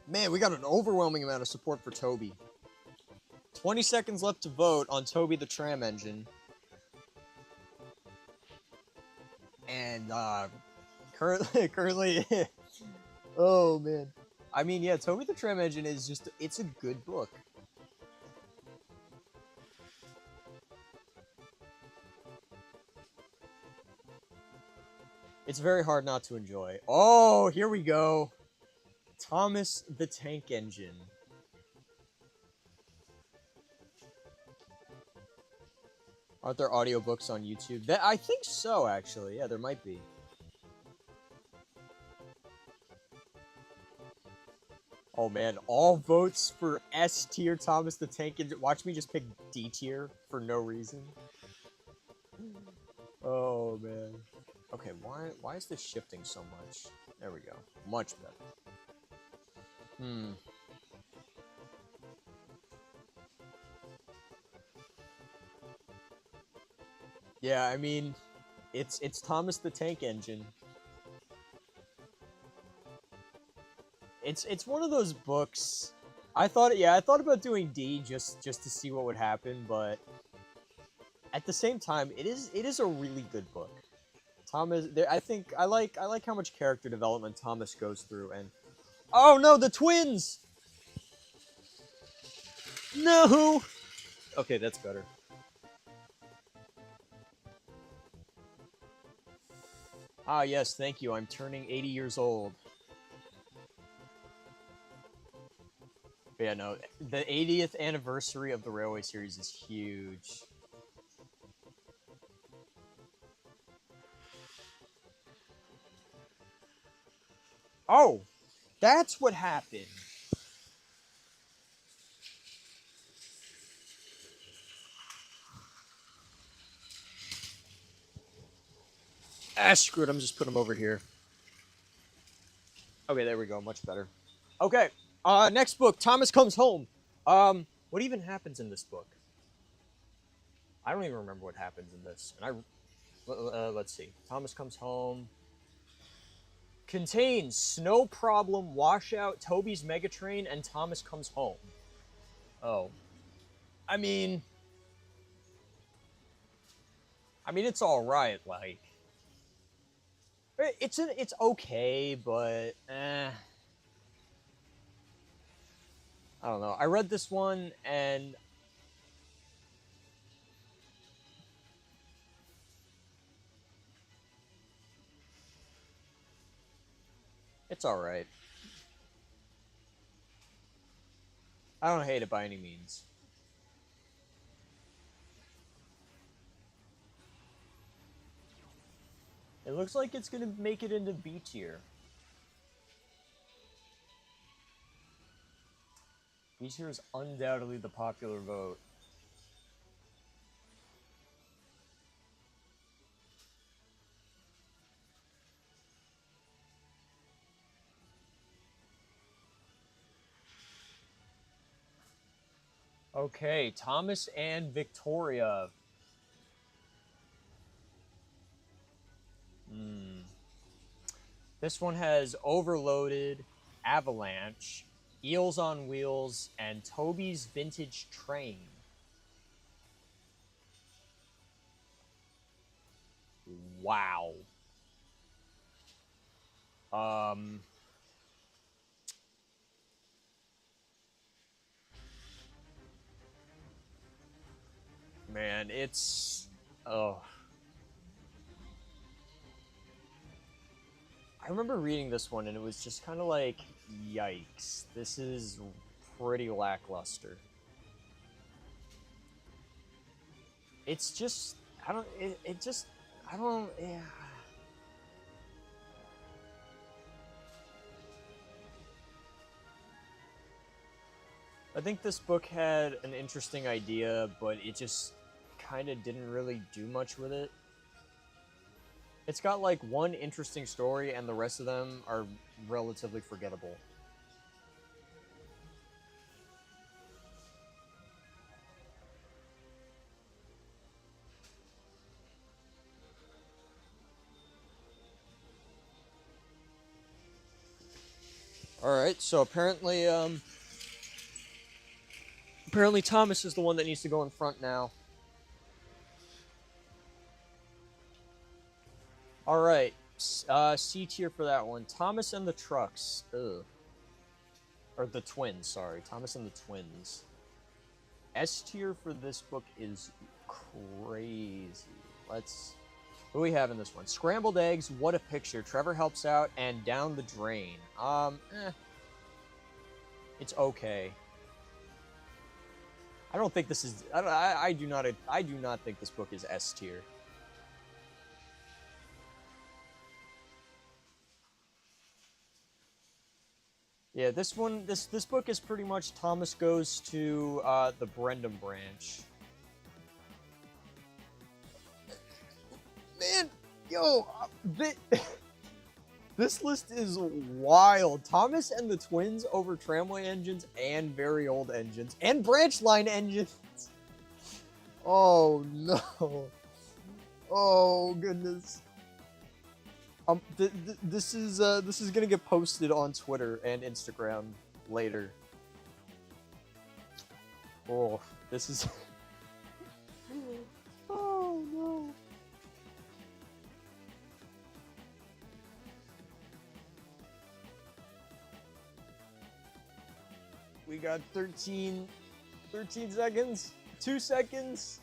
Man, we got an overwhelming amount of support for Toby. 20 seconds left to vote on Toby the Tram Engine. And currently oh man. I mean, yeah, Toby the Tram Engine is just it's a good book. It's very hard not to enjoy. Oh, here we go. Thomas the Tank Engine. Aren't there audiobooks on YouTube? I think so, actually. Yeah, there might be. Oh man, all votes for S tier Thomas the Tank Engine. Watch me just pick D tier for no reason. Oh man. Okay, why is this shifting so much? There we go. Much better. Hmm. Yeah, I mean, it's Thomas the Tank Engine. It's one of those books. I thought about doing D just to see what would happen, but at the same time, it is a really good book. Thomas, I like how much character development Thomas goes through, and oh no, the twins! No. Okay, that's better. Ah, yes, thank you. I'm turning 80 years old. But yeah, no, the 80th anniversary of the Railway series is huge. Oh, that's what happened. Ah, screw it. I'm just putting them over here. Okay, there we go. Much better. Okay, next book. Thomas Comes Home. What even happens in this book? I don't even remember what happens in this. And let's see. Thomas Comes Home. Contains Snow Problem, Washout, Toby's Megatrain, and Thomas Comes Home. Oh. I mean... it's alright, like... It's okay, but... I don't know. I read this one, and... It's alright. I don't hate it by any means. It looks like it's gonna make it into B tier. B tier is undoubtedly the popular vote. Okay, Thomas and Victoria. This one has Overloaded, Avalanche, Eels on Wheels, and Toby's Vintage Train. Wow. Man, it's... Oh. I remember reading this one, and it was just kind of like, yikes. This is pretty lackluster. It's just... I don't... It just... I don't... Yeah. I think this book had an interesting idea, but it just kind of didn't really do much with it. It's got like one interesting story, and the rest of them are relatively forgettable. Alright, so apparently Thomas is the one that needs to go in front now. Alright, C tier for that one. Thomas and the Trucks. Ugh. Or the Twins, sorry. Thomas and the Twins. S tier for this book is crazy. Let's... Who do we have in this one? Scrambled Eggs, What a Picture, Trevor Helps Out, and Down the Drain. It's okay. I don't think this is... I do not think this book is S tier. Yeah, this book is pretty much Thomas goes to the Brendan branch. Man, yo, this list is wild. Thomas and the Twins over tramway engines and very old engines and branch line engines. Oh no. Oh goodness. This is gonna get posted on Twitter and Instagram later. Oh, this is... Oh no. We got 13 seconds, 2 seconds.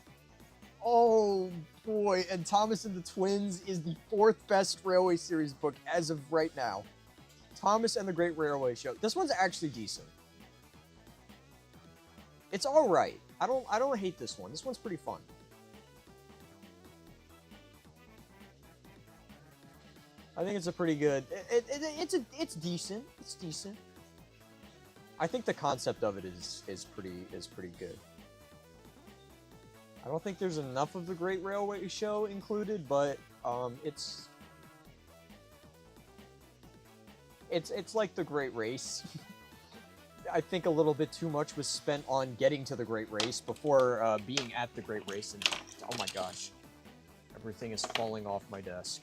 Oh boy, and Thomas and the Twins is the 4th best Railway Series book as of right now. Thomas and the Great Railway Show. This one's actually decent. It's all right. I don't hate this one. This one's pretty fun. I think it's a pretty good. It's decent. It's decent. I think the concept of it is pretty good. I don't think there's enough of the Great Railway Show included, but it's like the Great Race. I think a little bit too much was spent on getting to the Great Race before being at the Great Race, and oh my gosh, everything is falling off my desk.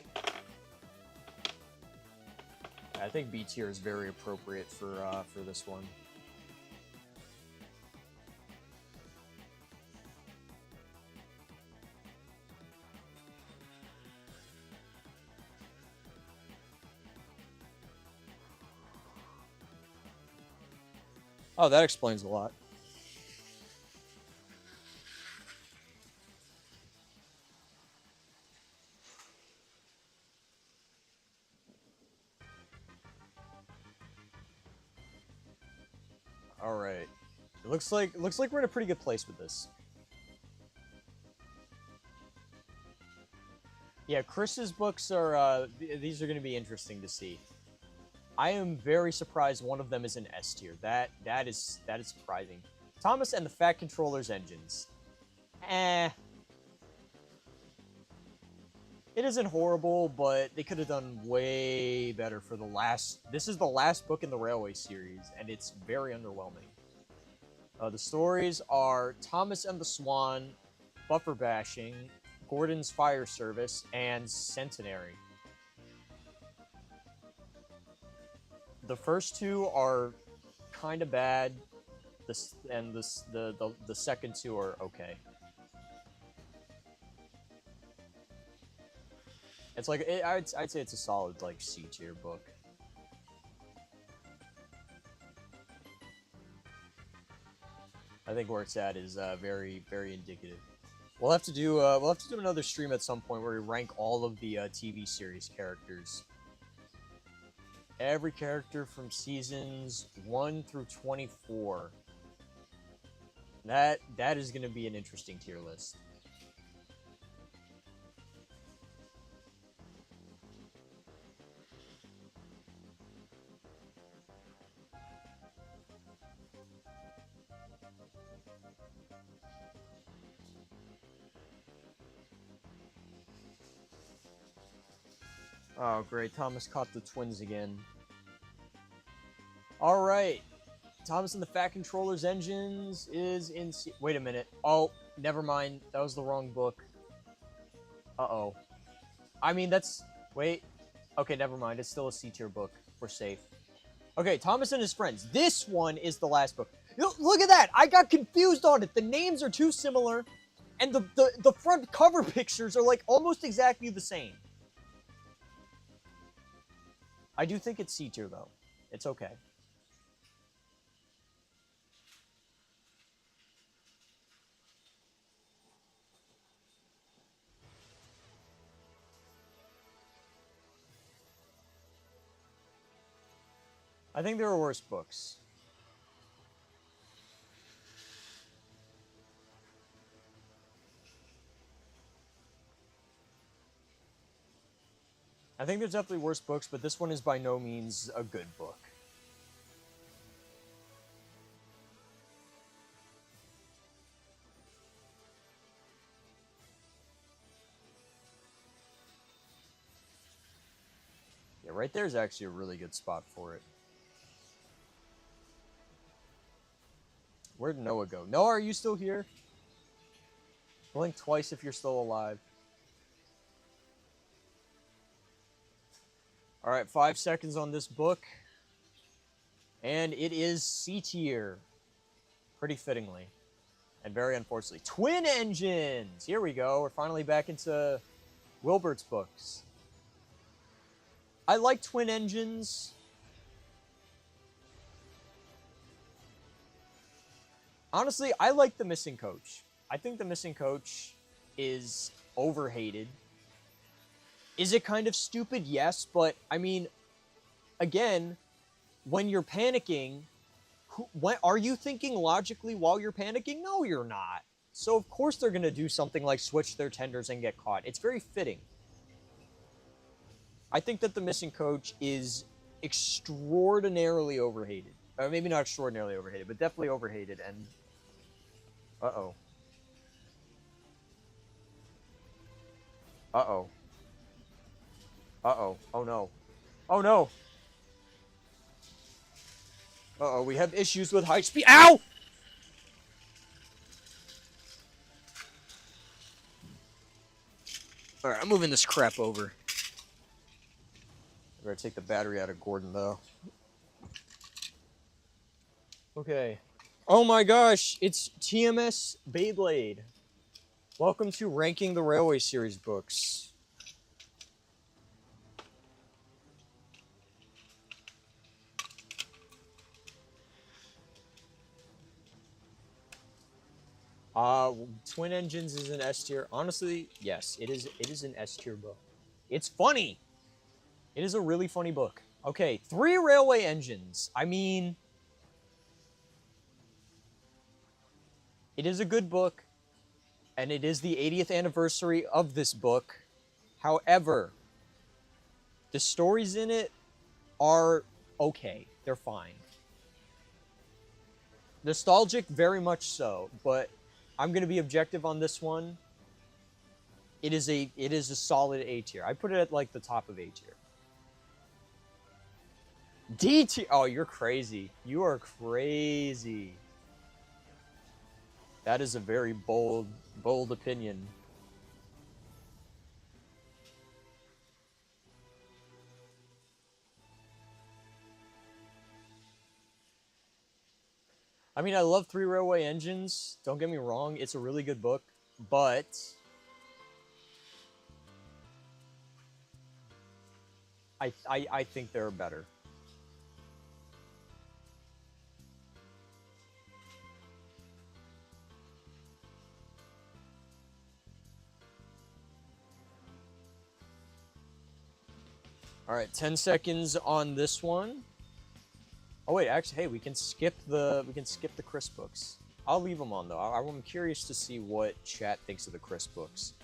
I think B tier is very appropriate for this one. Oh, that explains a lot. All right. It looks like we're in a pretty good place with this. Yeah, Chris's books are, these are going to be interesting to see. I am very surprised one of them is an S tier. That is surprising. Thomas and the Fat Controller's Engines. Eh. It isn't horrible, but they could have done way better for the last... This is the last book in the Railway series, and it's very underwhelming. The stories are Thomas and the Swan, Buffer Bashing, Gordon's Fire Service, and Centenary. The first two are kind of bad, the second two are okay. It's like I'd say it's a solid like C tier book. I think where it's at is very indicative. We'll have to do another stream at some point where we rank all of the TV series characters. Every character from seasons 1 through 24. That is going to be an interesting tier list. Oh, great. Thomas caught the twins again. Alright. Thomas and the Fat Controller's Engines is in... Wait a minute. Oh, never mind. That was the wrong book. Uh-oh. I mean, that's... Wait. Okay, never mind. It's still a C-tier book. We're safe. Okay, Thomas and his friends. This one is the last book. Look at that! I got confused on it. The names are too similar, and the front cover pictures are, like, almost exactly the same. I do think it's C-tier, though. It's okay. I think there are worse books. I think there's definitely worse books, but this one is by no means a good book. Yeah, right there is actually a really good spot for it. Where'd Noah go? Noah, are you still here? Blink twice if you're still alive. Alright, 5 seconds on this book. And it is C tier. Pretty fittingly. And very unfortunately. Twin Engines! Here we go. We're finally back into Wilbert's books. I like Twin Engines. Honestly, I like The Missing Coach. I think The Missing Coach is overhated. Is it kind of stupid? Yes, but, I mean, again, when you're panicking, are you thinking logically while you're panicking? No, you're not. So, of course they're going to do something like switch their tenders and get caught. It's very fitting. I think that The Missing Coach is extraordinarily overhated. Or maybe not extraordinarily overhated, but definitely overhated, and... Uh-oh. Uh-oh. Uh-oh. Oh, no. Oh, no! Uh-oh, we have issues with high speed. Ow! Alright, I'm moving this crap over. I better take the battery out of Gordon, though. Okay. Oh my gosh, it's TMS Beyblade. Welcome to Ranking the Railway Series books. Twin Engines is an S tier. Honestly, yes, it is an S tier book. It's funny. It is a really funny book. Okay, 3 Railway Engines. I mean, it is a good book, and it is the 80th anniversary of this book. However, the stories in it are okay. They're fine. Nostalgic, very much so, but I'm gonna be objective on this one. It is a solid A tier. I put it at like the top of A tier. D tier. Oh, you're crazy. You are crazy. That is a very bold opinion. I mean, I love Three Railway Engines. Don't get me wrong. It's a really good book, but I think there are better. All right, 10 seconds on this one. Oh wait, actually, hey, we can skip the Chris books. I'll leave them on though. I'm curious to see what chat thinks of the Chris books.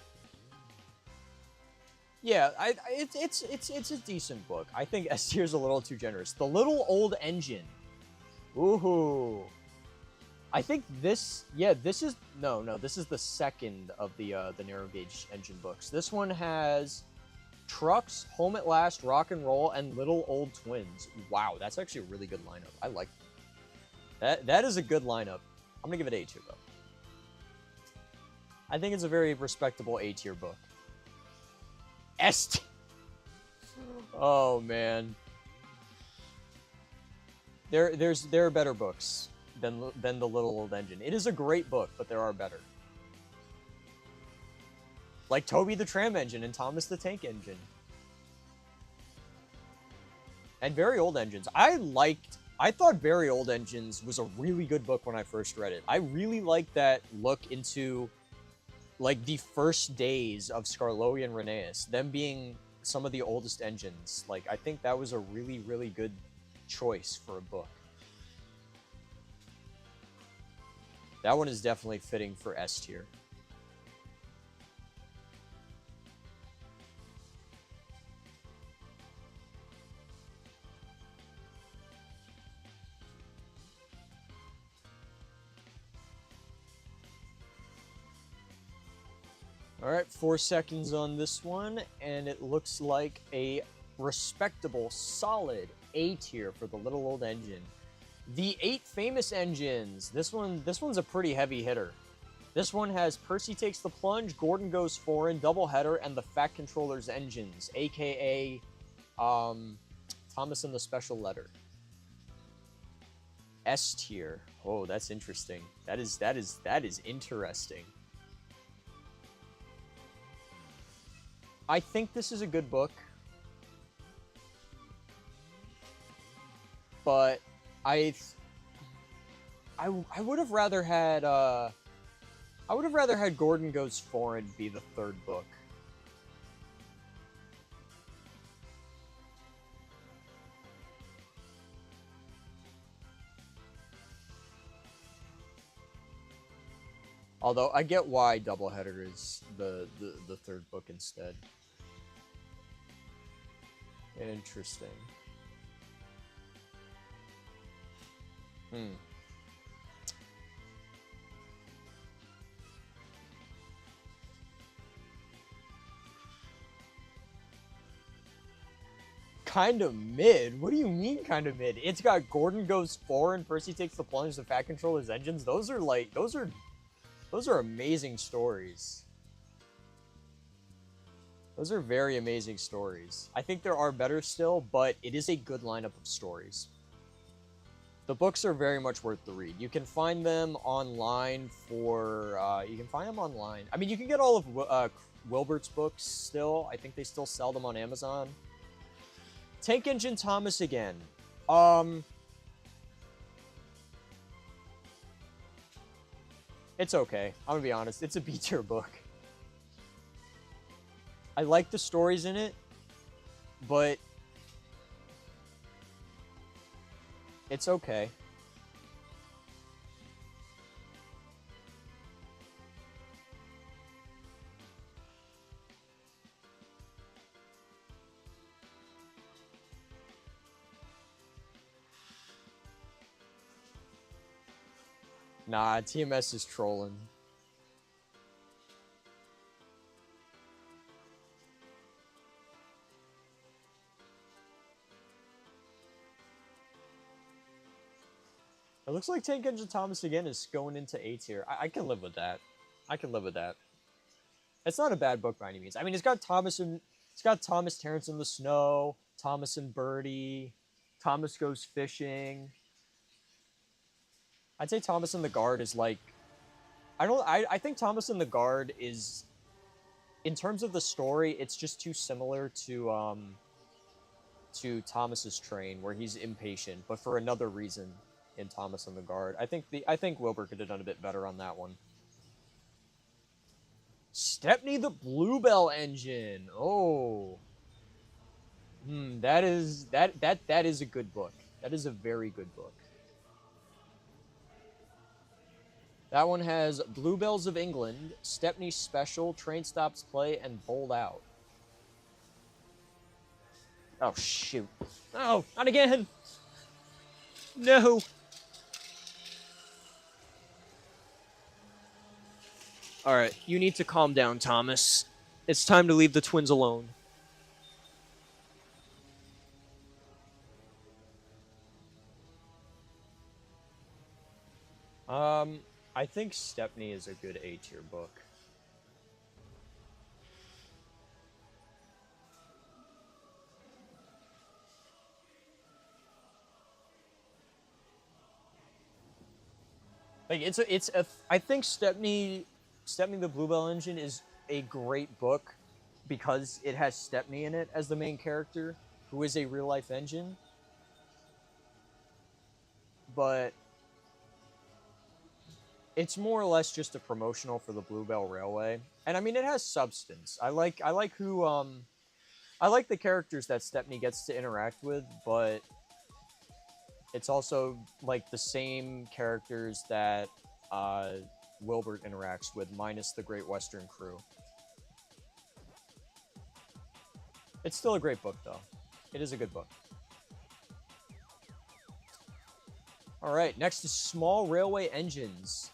Yeah, it's a decent book. I think S tier is a little too generous. The Little Old Engine. Ooh. I think this, yeah, this is this is the second of the narrow gauge engine books. This one has Trucks, Home at Last, Rock and Roll, and Little Old Twins. Wow, that's actually a really good lineup. I like that. That is a good lineup. I'm gonna give it A tier though. I think it's a very respectable A tier book. S tier. Oh man. There are better books than the Little Old Engine. It is a great book, but there are better. Like Toby the Tram Engine and Thomas the Tank Engine. And Very Old Engines. I thought Very Old Engines was a really good book when I first read it. I really liked that look into like the first days of Skarloey and Rheneas, them being some of the oldest engines. Like, I think that was a really, really good choice for a book. That one is definitely fitting for S tier. All right, 4 seconds on this one, and it looks like a respectable, solid A tier for the Little Old Engine. The 8 famous engines. This one's a pretty heavy hitter. This one has Percy Takes the Plunge, Gordon Goes Foreign, Doubleheader, and the Fat Controller's engines, aka Thomas and the Special Letter. S tier. Oh, that's interesting. That is interesting. I think this is a good book, but I would have rather had Gordon Goes Foreign be the third book. Although I get why Doubleheader is the third book instead. Interesting. Kind of mid? What do you mean kind of mid? It's got Gordon Goes Foreign, Percy Takes the Plunge, the Fat Controller's engines. Those are amazing stories. Those are very amazing stories. I think there are better still, but it is a good lineup of stories. The books are very much worth the read. You can find them online for... you can find them online. I mean, you can get all of Wilbert's books still. I think they still sell them on Amazon. Tank Engine Thomas again. It's okay. I'm gonna be honest. It's a B-tier book. I like the stories in it, but it's okay. Nah, TMS is trolling. It looks like Tank Engine Thomas again is going into A tier. I can live with that. I can live with that. It's not a bad book by any means. I mean, it's got Thomas Terrence in the Snow, Thomas and Birdie, Thomas Goes Fishing. I'd say Thomas and the Guard is like, I think Thomas and the Guard is, in terms of the story, it's just too similar to Thomas's Train, where he's impatient, but for another reason in Thomas and the Guard. I think Wilbur could have done a bit better on that one. Stepney the Bluebell Engine. Oh. That is a good book. That is a very good book. That one has Bluebells of England, Stepney Special, Train Stops Play, and Bowled Out. Oh, shoot. Oh, not again! No! Alright, you need to calm down, Thomas. It's time to leave the twins alone. I think Stepney is a good A-tier book. Like I think Stepney the Bluebell Engine is a great book because it has Stepney in it as the main character, who is a real life engine. But it's more or less just a promotional for the Bluebell Railway. And I mean, it has substance. I like the characters that Stepney gets to interact with, but it's also like the same characters that Wilbert interacts with, minus the Great Western Crew. It's still a great book, though. It is a good book. Alright, next is Small Railway Engines.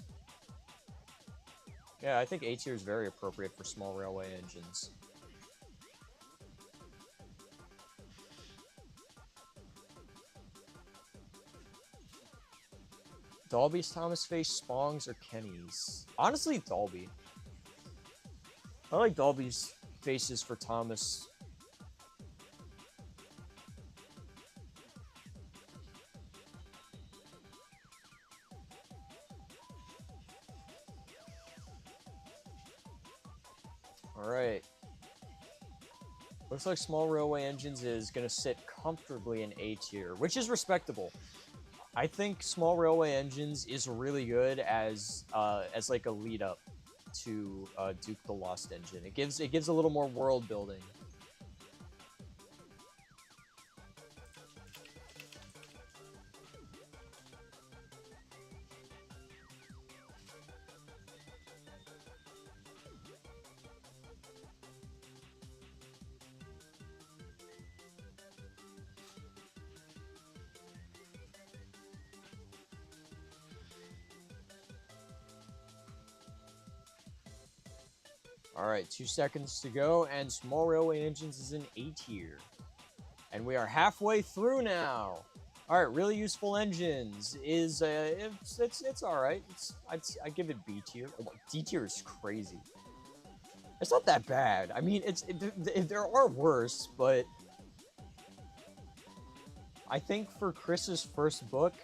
Yeah, I think A tier is very appropriate for small railway engines. Dalby's Thomas Face, Spong's, or Kenny's? Honestly, Dalby. I like Dalby's faces for Thomas. Alright. Looks like Small Railway Engines is going to sit comfortably in A tier, which is respectable. I think Small Railway Engines is really good as like a lead up to Duke the Lost Engine. It gives a little more world building. Alright, 2 seconds to go, and Small Railway Engines is in A tier. And we are halfway through now. Alright, Really Useful Engines is, it's alright. I give it B tier. Oh, D tier is crazy. It's not that bad. I mean, there are worse, but I think for Chris's first book,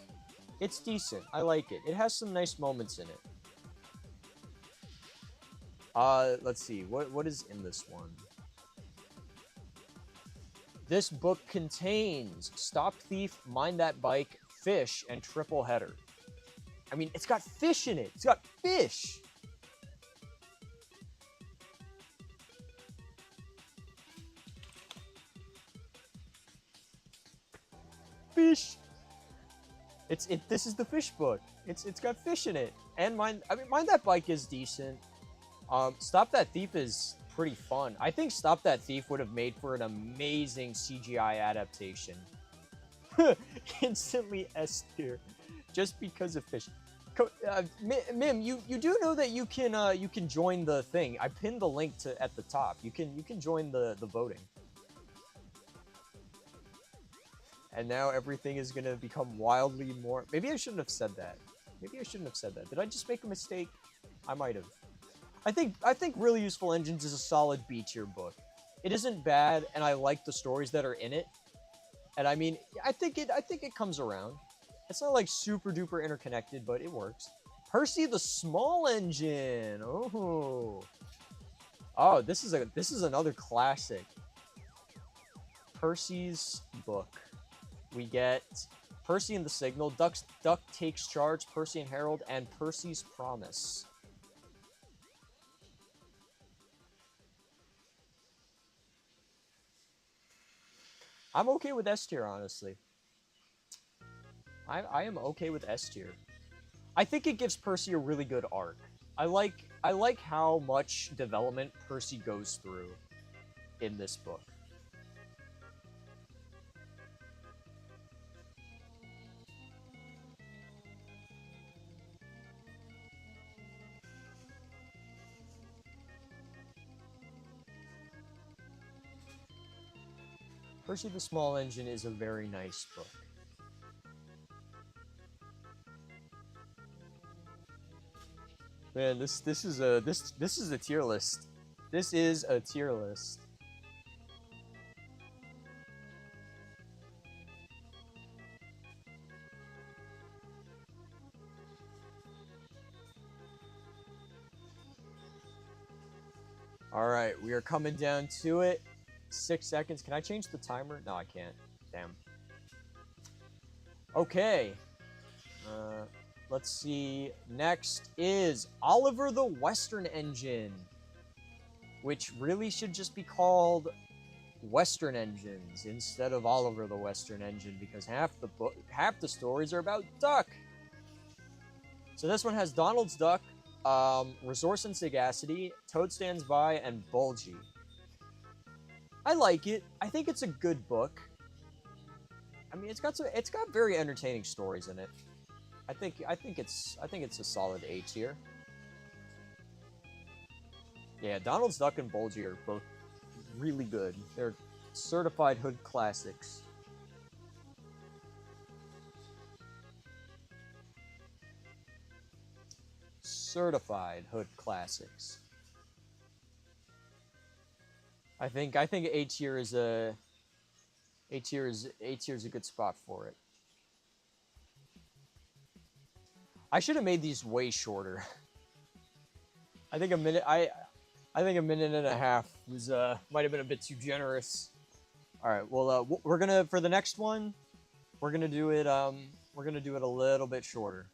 it's decent. I like it. It has some nice moments in it. Let's see. What is in this one? This book contains Stop Thief, Mind That Bike, Fish, and Triple Header. I mean, it's got fish in it. It's got fish. Fish. This is the fish book. It's got fish in it. And Mind That Bike is decent. Stop That Thief is pretty fun. I think Stop That Thief would have made for an amazing CGI adaptation. Instantly S tier. Just because of fish. Mim, you do know that you can join the thing. I pinned the link to at the top. You can join the voting. And now everything is gonna become wildly more. Maybe I shouldn't have said that. Maybe I shouldn't have said that. Did I just make a mistake? I might have. I think Really Useful Engines is a solid B tier book. It isn't bad, and I like the stories that are in it. And I mean, I think it comes around. It's not like super duper interconnected, but it works. Percy the Small Engine. Oh, this is another classic. Percy's book. We get Percy and the Signal, Duck Takes Charge, Percy and Harold, and Percy's Promise. I'm okay with S tier, honestly. I am okay with S tier. I think it gives Percy a really good arc. I like how much development Percy goes through in this book. Percy the Small Engine is a very nice book. Man, this is a tier list. This is a tier list. All right, we are coming down to it. 6 seconds. Can I change the timer? No, I can't. Damn. Okay. Let's see. Next is Oliver the Western Engine, which really should just be called Western Engines instead of Oliver the Western Engine, because half the stories are about Duck. So this one has Donald's Duck, Resource and Sagacity, Toad Stands By, and Bulgy. I like it. I think it's a good book. I mean, it's got very entertaining stories in it. I think it's a solid A tier. Yeah, Donald's Duck and Bulgy are both really good. They're certified hood classics. Certified hood classics. I think A tier is a good spot for it. I should have made these way shorter. I think a minute and a half was might have been a bit too generous. All right, well we're gonna for the next one, we're gonna do it a little bit shorter.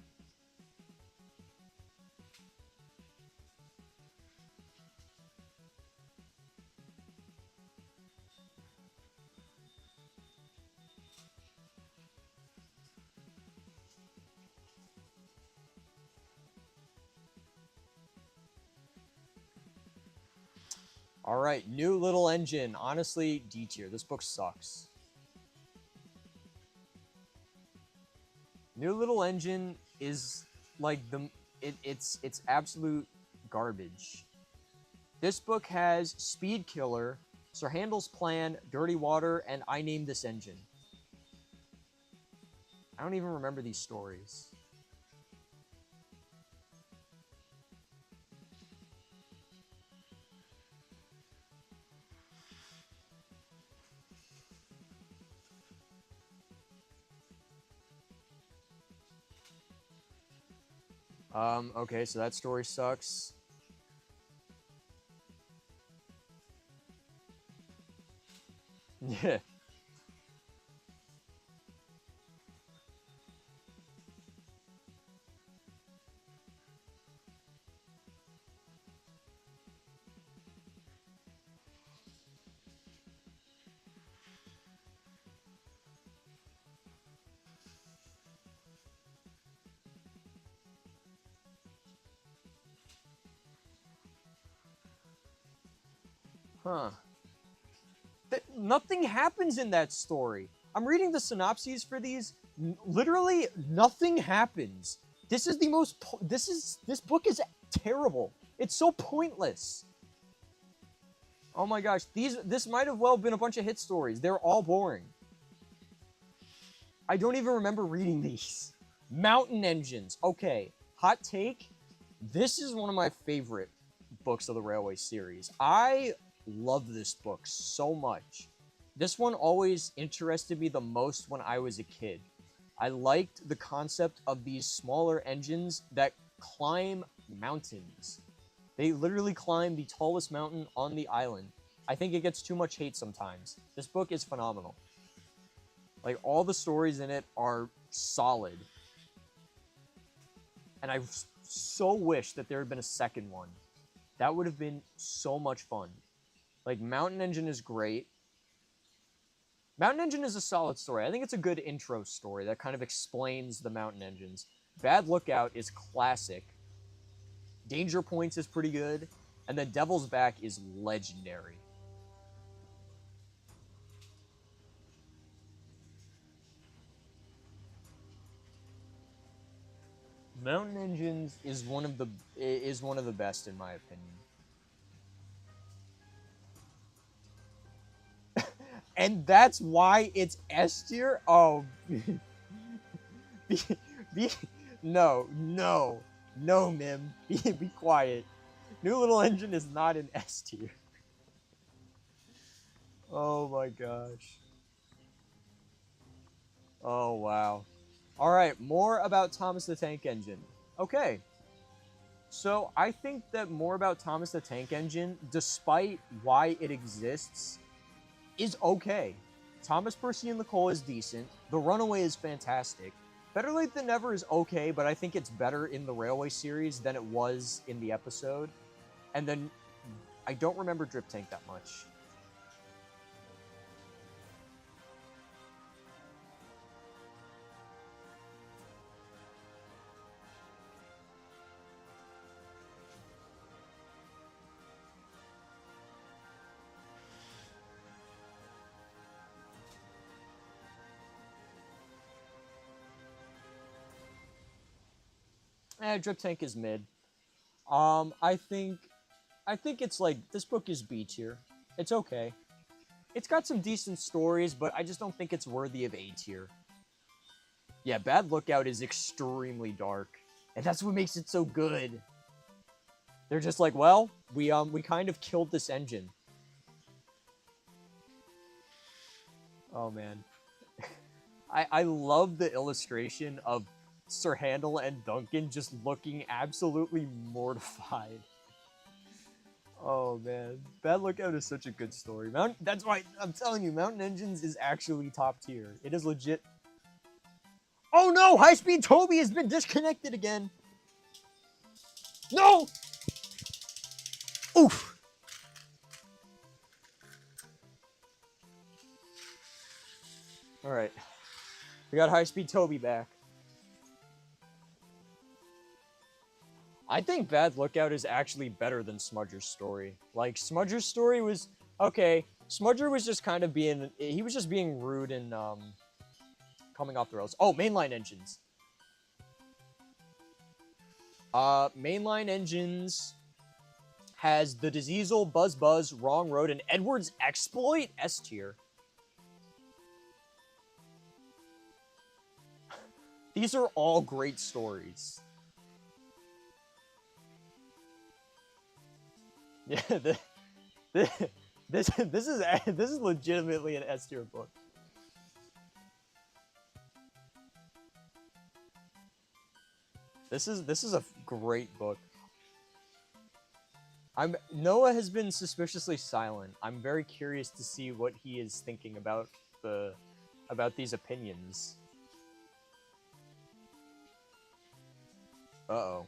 All right, New Little Engine. Honestly, D tier. This book sucks. New Little Engine is like it's absolute garbage. This book has Speed Killer, Sir Handel's Plan, Dirty Water, and I Named This Engine. I don't even remember these stories. Okay, so that story sucks. Yeah. Huh. Nothing happens in that story. I'm reading the synopses for these. Literally, nothing happens. This is the most. This book is terrible. It's so pointless. Oh my gosh, this might have well been a bunch of hit stories. They're all boring. I don't even remember reading these. Mountain Engines. Okay, hot take. This is one of my favorite books of the Railway series. I love this book so much. This one always interested me the most when I was a kid. I liked the concept of these smaller engines that climb mountains. They literally climb the tallest mountain on the island. I think it gets too much hate sometimes. This book is phenomenal. Like, all the stories in it are solid. And I so wish that there had been a second one. That would have been so much fun. Like, Mountain Engine is great. Mountain Engine is a solid story. I think it's a good intro story that kind of explains the Mountain Engines. Bad Lookout is classic. Danger Points is pretty good. And then Devil's Back is legendary. Mountain Engines is one of the best in my opinion. And that's why it's S tier? Oh. No, Mim. Be quiet. New Little Engine is not an S tier. Oh my gosh. Oh wow. Alright, more about Thomas the Tank Engine. Okay. So I think that more about Thomas the Tank Engine, despite why it exists, is okay. Thomas Percy and the Coal is decent. The Runaway is fantastic. Better Late Than Never is okay, but I think it's better in the Railway series than it was in the episode. And then I don't remember Drip Tank that much. Drip Tank is mid. I think it's like, this book is B tier. It's okay. It's got some decent stories, but I just don't think it's worthy of A tier. Yeah, Bad Lookout is extremely dark, and that's what makes it so good. They're just like, well, we kind of killed this engine. Oh man. I love the illustration of Sir Handel and Duncan just looking absolutely mortified. Oh man, Bad Lookout is such a good story. That's why I'm telling you, Mountain Engines is actually top tier. It is legit. Oh no, High Speed Toby has been disconnected again. No! Oof. All right, we got High Speed Toby back. I think Bad Lookout is actually better than Smudger's story. Like, Smudger's story was... Okay, Smudger was just kind of being... He was just being rude and, coming off the rails. Oh, Mainline Engines. Mainline Engines has the Diesel, Buzz Buzz, Wrong Road, and Edward's Exploit S tier. These are all great stories. Yeah, this is legitimately an S tier book. This is a great book. Noah has been suspiciously silent. I'm very curious to see what he is thinking about these opinions. Uh-oh.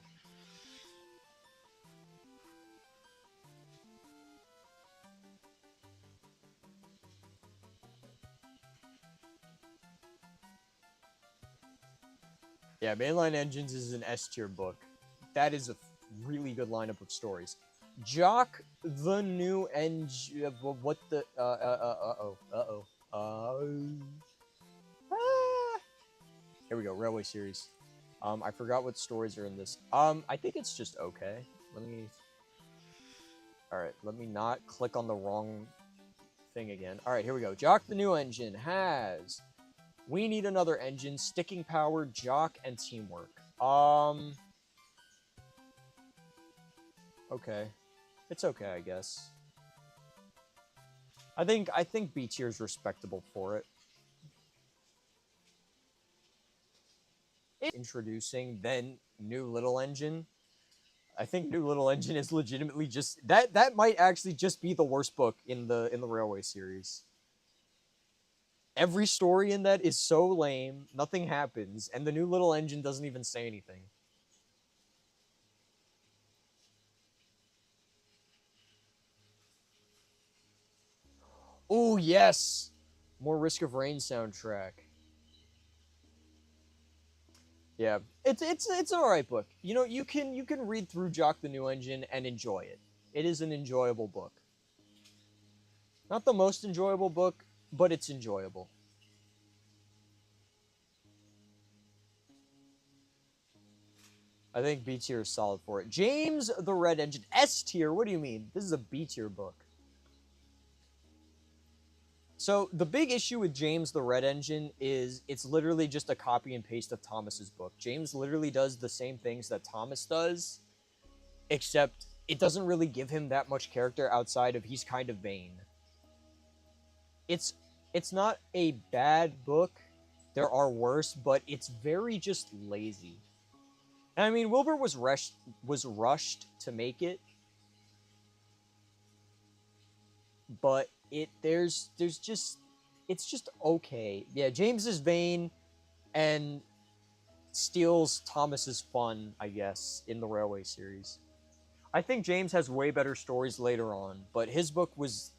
Yeah, Mainline Engines is an S tier book. That is a really good lineup of stories. Jock the New Engine. What the? Here we go. Railway series. I forgot what stories are in this. I think it's just okay. Let me... Alright, let me not click on the wrong thing again. Alright, here we go. Jock the New Engine has... We Need Another Engine, Sticking Power, Jock, and Teamwork. Okay. It's okay, I guess. I think B tier is respectable for it. Introducing, then New Little Engine. I think New Little Engine is legitimately just that might actually just be the worst book in the Railway series. Every story in that is so lame, nothing happens, and the New Little Engine doesn't even say anything. Oh yes, more Risk of Rain soundtrack. Yeah, it's an alright book. You know, you can read through Jock the New Engine and enjoy it. It is an enjoyable book. Not the most enjoyable book, but it's enjoyable. I think B tier is solid for it. James the Red Engine. S tier? What do you mean? This is a B tier book. So the big issue with James the Red Engine is it's literally just a copy and paste of Thomas's book. James literally does the same things that Thomas does, except it doesn't really give him that much character outside of he's kind of vain. It's not a bad book. There are worse, but it's very just lazy. And I mean, Wilbur was rushed to make it, but there's just it's just okay. Yeah, James is vain and steals Thomas's fun, I guess, in the Railway series. I think James has way better stories later on, but his book was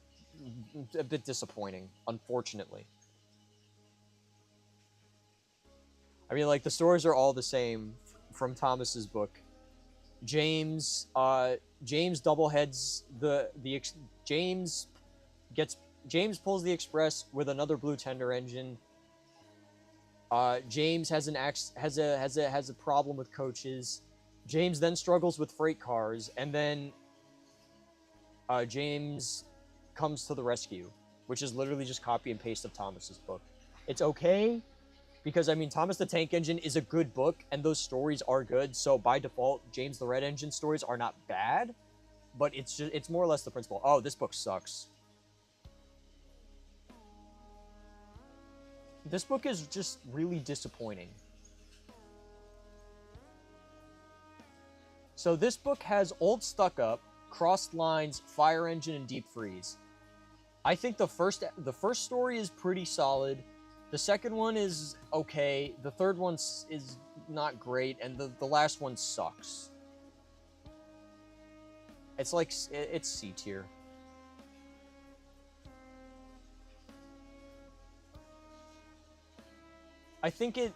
a bit disappointing, unfortunately. I mean, like, the stories are all the same from Thomas's book. James doubleheads James pulls the express with another blue tender engine. James has a problem with coaches. James then struggles with freight cars, and then James comes to the rescue, which is literally just copy and paste of Thomas's book. It's okay, because I mean, Thomas the Tank Engine is a good book, and those stories are good. So by default, James the Red Engine stories are not bad, but it's more or less the principle. Oh, this book sucks. This book is just really disappointing. So this book has Old Stuck Up, Crossed Lines, Fire Engine, and Deep Freeze. I think the first story is pretty solid. The second one is okay. The third one is not great, and the last one sucks. It's like it's C tier. I think it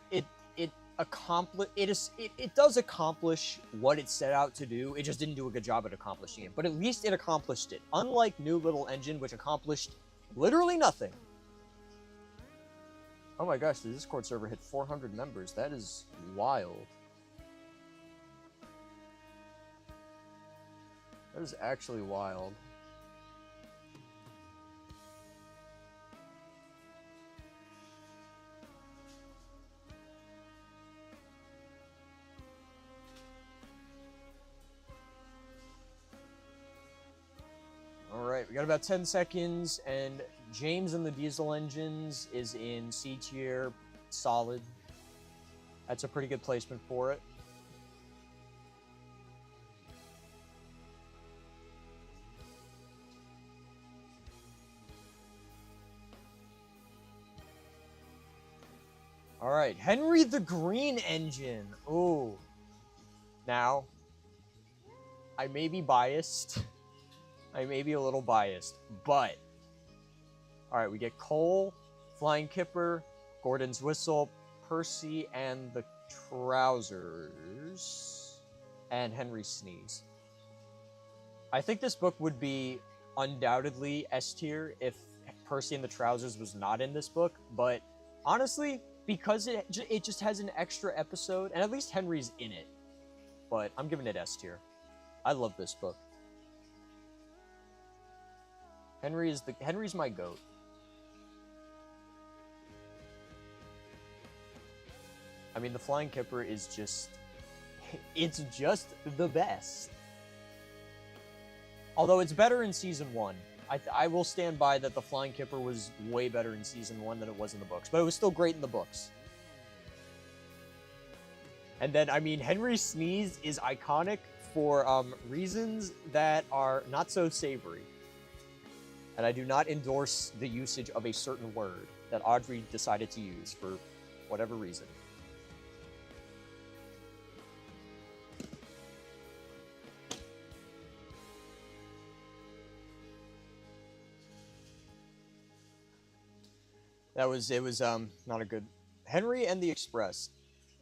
does accomplish what it set out to do. It just didn't do a good job at accomplishing it. But at least it accomplished it. Unlike New Little Engine, which accomplished literally nothing. Oh my gosh, the Discord server hit 400 members. That is wild. That is actually wild. Alright, we got about 10 seconds, and James and the Diesel Engines is in C tier, solid. That's a pretty good placement for it. Alright, Henry the Green Engine. Ooh. Now, I may be biased. I may be a little biased, but... Alright, we get Cole, Flying Kipper, Gordon's Whistle, Percy and the Trousers, and Henry Sneeze. I think this book would be undoubtedly S tier if Percy and the Trousers was not in this book, but honestly, because it just has an extra episode, and at least Henry's in it. But I'm giving it S tier. I love this book. Henry's my goat. I mean, the Flying Kipper is just... It's just the best. Although it's better in Season 1. I will stand by that the Flying Kipper was way better in Season 1 than it was in the books. But it was still great in the books. And then, I mean, Henry's sneeze is iconic for reasons that are not so savory. And I do not endorse the usage of a certain word that Audrey decided to use for whatever reason. It was not a good... Henry and the Express.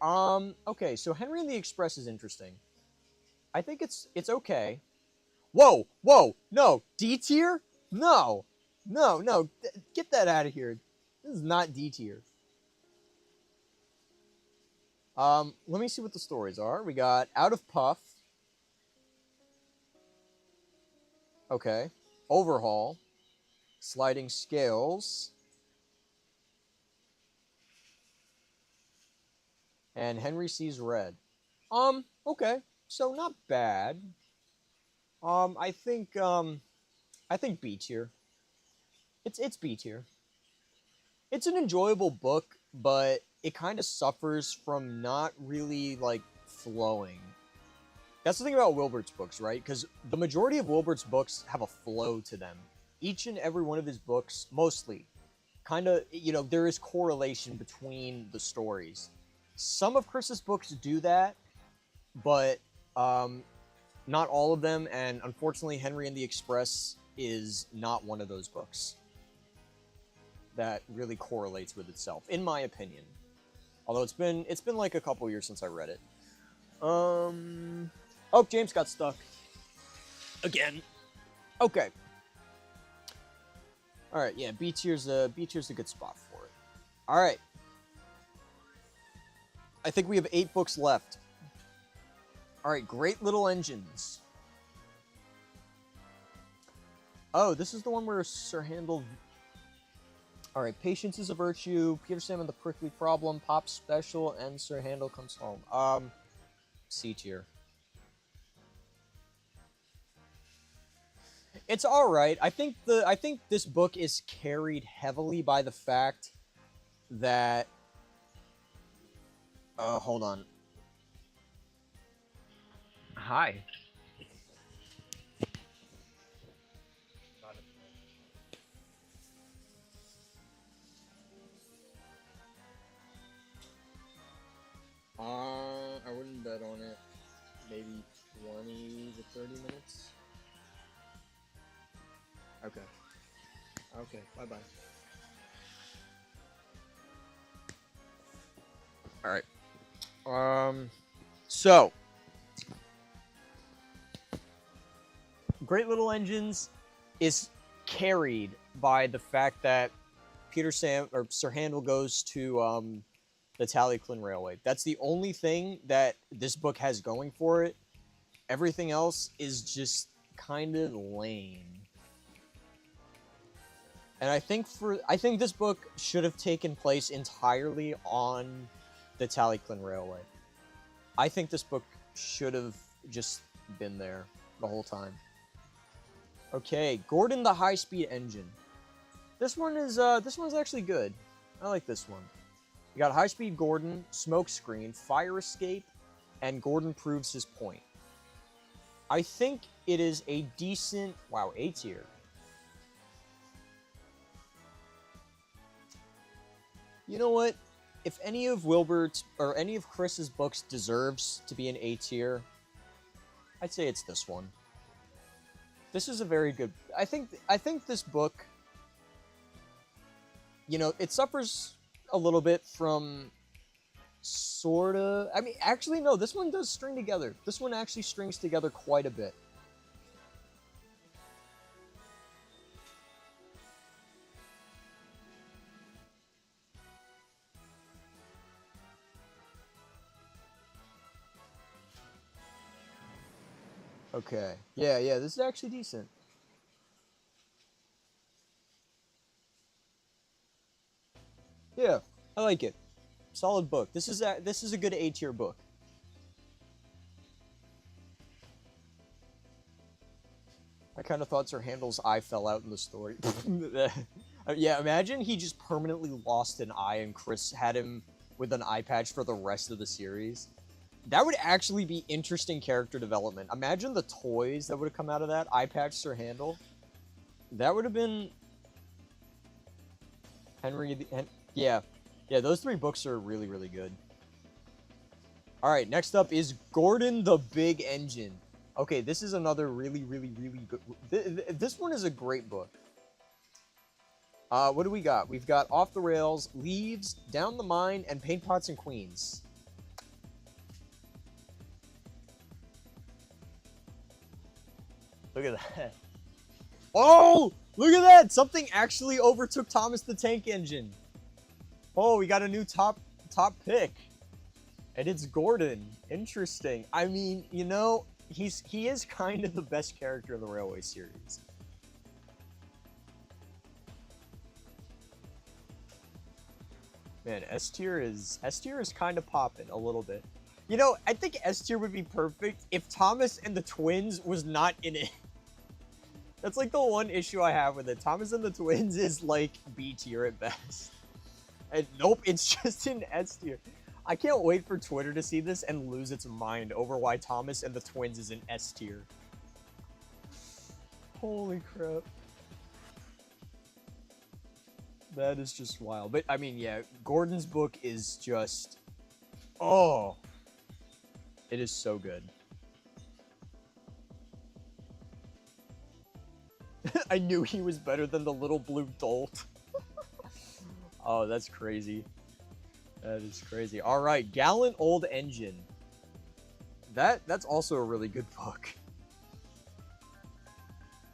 Okay, so Henry and the Express is interesting. I think it's okay. Whoa, no, D tier? No, get that out of here. This is not D tier. Let me see what the stories are. We got Out of Puff. Okay. Overhaul. Sliding Scales. And Henry Sees Red. Okay. So not bad. I think B tier. It's B tier. It's an enjoyable book, but it kind of suffers from not really, like, flowing. That's the thing about Wilbert's books, right? Because the majority of Wilbert's books have a flow to them. Each and every one of his books, mostly, kind of, you know, there is correlation between the stories. Some of Chris's books do that, but not all of them, and unfortunately Henry and the Express is not one of those books that really correlates with itself, in my opinion. Although it's been like a couple years since I read it. Oh, James got stuck. Again. Okay. Alright, yeah, B tier's a good spot for it. Alright. I think we have 8 books left. Alright, Great Little Engines. Oh, this is the one where Sir Handel... Alright, Patience is a Virtue, Peter Sam and the Prickly Problem, Pop Special, and Sir Handel Comes Home. C tier. It's alright. I think this book is carried heavily by the fact that... hold on. Hi. I wouldn't bet on it. Maybe 20 to 30 minutes. Okay. Okay, bye-bye. Alright. So... Great Little Engines is carried by the fact that Sir Handel goes to the Tallyclin Railway. That's the only thing that this book has going for it. Everything else is just kind of lame. And I think this book should have taken place entirely on the Tallyclin Railway. I think this book should have just been there the whole time. Okay, Gordon the High-Speed Engine. This one's actually good. I like this one. You got High-Speed Gordon, Smokescreen, Fire Escape, and Gordon Proves His Point. I think it is a decent... Wow, A tier. You know what? If any of Wilbert's or any of Chris's books deserves to be an A tier, I'd say it's this one. This is a very good... I think this book, you know, it suffers a little bit from sorta... I mean, actually, no, this one does string together. This one actually strings together quite a bit. Okay. Yeah, yeah, this is actually decent. Yeah, I like it. Solid book. This is a good A tier book. I kind of thought Sir Handel's eye fell out in the story. Yeah, imagine he just permanently lost an eye and Chris had him with an eye patch for the rest of the series. That would actually be interesting character development. Imagine the toys that would have come out of that. Eye patch Sir Handel. That would have been... Yeah. Yeah, those 3 books are really, really good. Alright, next up is Gordon the Big Engine. Okay, this is another really, really, really good... This one is a great book. What do we got? We've got Off the Rails, Leaves, Down the Mine, and Paint Pots and Queens. Look at that. Oh! Look at that! Something actually overtook Thomas the Tank Engine. Oh, we got a new top pick. And it's Gordon. Interesting. I mean, you know, he is kind of the best character in the Railway series. Man, S tier is kind of popping a little bit. You know, I think S tier would be perfect if Thomas and the Twins was not in it. That's like the one issue I have with it. Thomas and the Twins is like B tier at best. And nope, it's just in S tier. I can't wait for Twitter to see this and lose its mind over why Thomas and the Twins is in S tier. Holy crap. That is just wild. But, I mean, yeah, Gordon's book is just... Oh! It is so good. I knew he was better than the little blue dolt. Oh, that's crazy. That is crazy. Alright, Gallant Old Engine. That's also a really good book.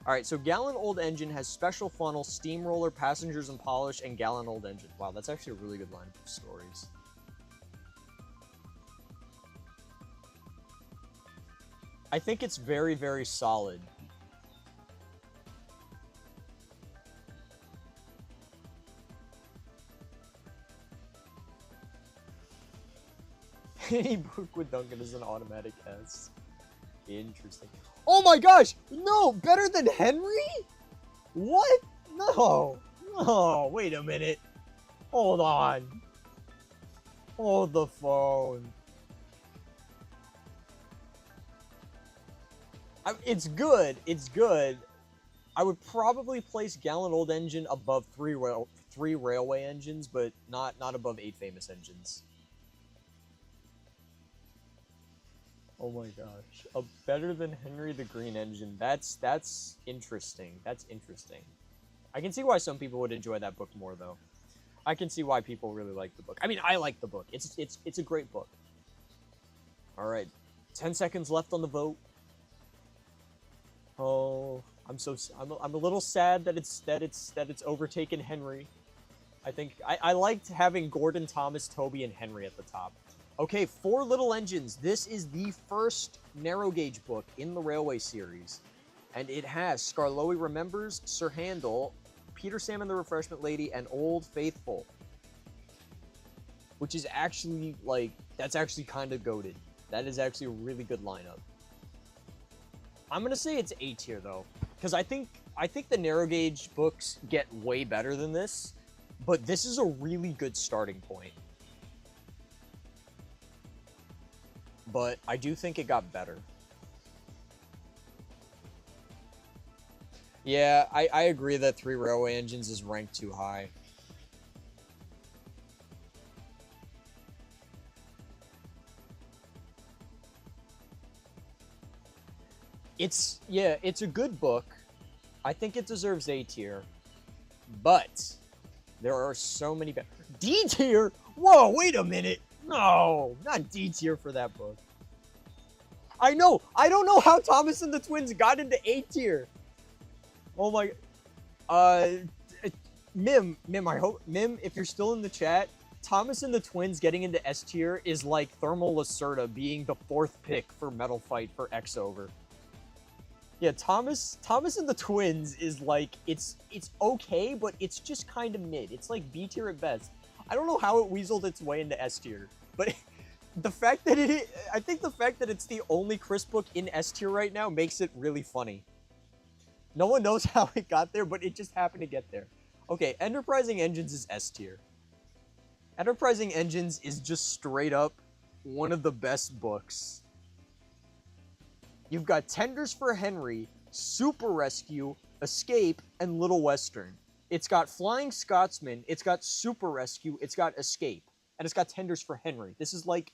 Alright, so Gallant Old Engine has Special Funnel, Steamroller, Passengers and Polish, and Gallant Old Engine. Wow, that's actually a really good line of stories. I think it's very, very solid. Any book with Duncan is an automatic S. Interesting. Oh my gosh! No! Better than Henry? What? No! No! Wait a minute. Hold on. Hold the phone. It's good. It's good. I would probably place Gallant Old Engine above three railway engines, but not above 8 famous engines. Oh my gosh. Better than Henry the Green Engine. That's interesting. That's interesting. I can see why some people would enjoy that book more, though. I can see why people really like the book. I mean, I like the book. It's a great book. All right. 10 seconds left on the vote. Oh, I'm a little sad that it's overtaken Henry. I think I liked having Gordon, Thomas, Toby, and Henry at the top. Okay, 4 Little Engines. This is the first narrow gauge book in the Railway series. And it has Skarloey Remembers, Sir Handel, Peter Salmon the Refreshment Lady, and Old Faithful. Which is actually, like, that's actually kind of goated. That is actually a really good lineup. I'm going to say it's A tier, though. Because I think the narrow gauge books get way better than this. But this is a really good starting point. But I do think it got better. Yeah, I agree that 3 railway engines is ranked too high. It's a good book. I think it deserves A tier. But there are so many better. D tier? Whoa, wait a minute. No, not D tier for that book. I know. I don't know how Thomas and the Twins got into A tier. Oh my. Mim, I hope Mim, if you're still in the chat, Thomas and the Twins getting into S tier is like Thermal Lacerda being the 4th pick for Metal Fight for X over. Yeah, Thomas and the Twins is like it's okay, but it's just kind of mid. It's like B tier at best. I don't know how it weaseled its way into S tier, but the fact that I think the fact that it's the only Chris book in S tier right now makes it really funny. No one knows how it got there, but it just happened to get there. Okay, Enterprising Engines is S tier. Enterprising Engines is just straight up one of the best books. You've got Tenders for Henry, Super Rescue, Escape, and Little Western. It's got Flying Scotsman, it's got Super Rescue, it's got Escape, and it's got Tenders for Henry. This is like...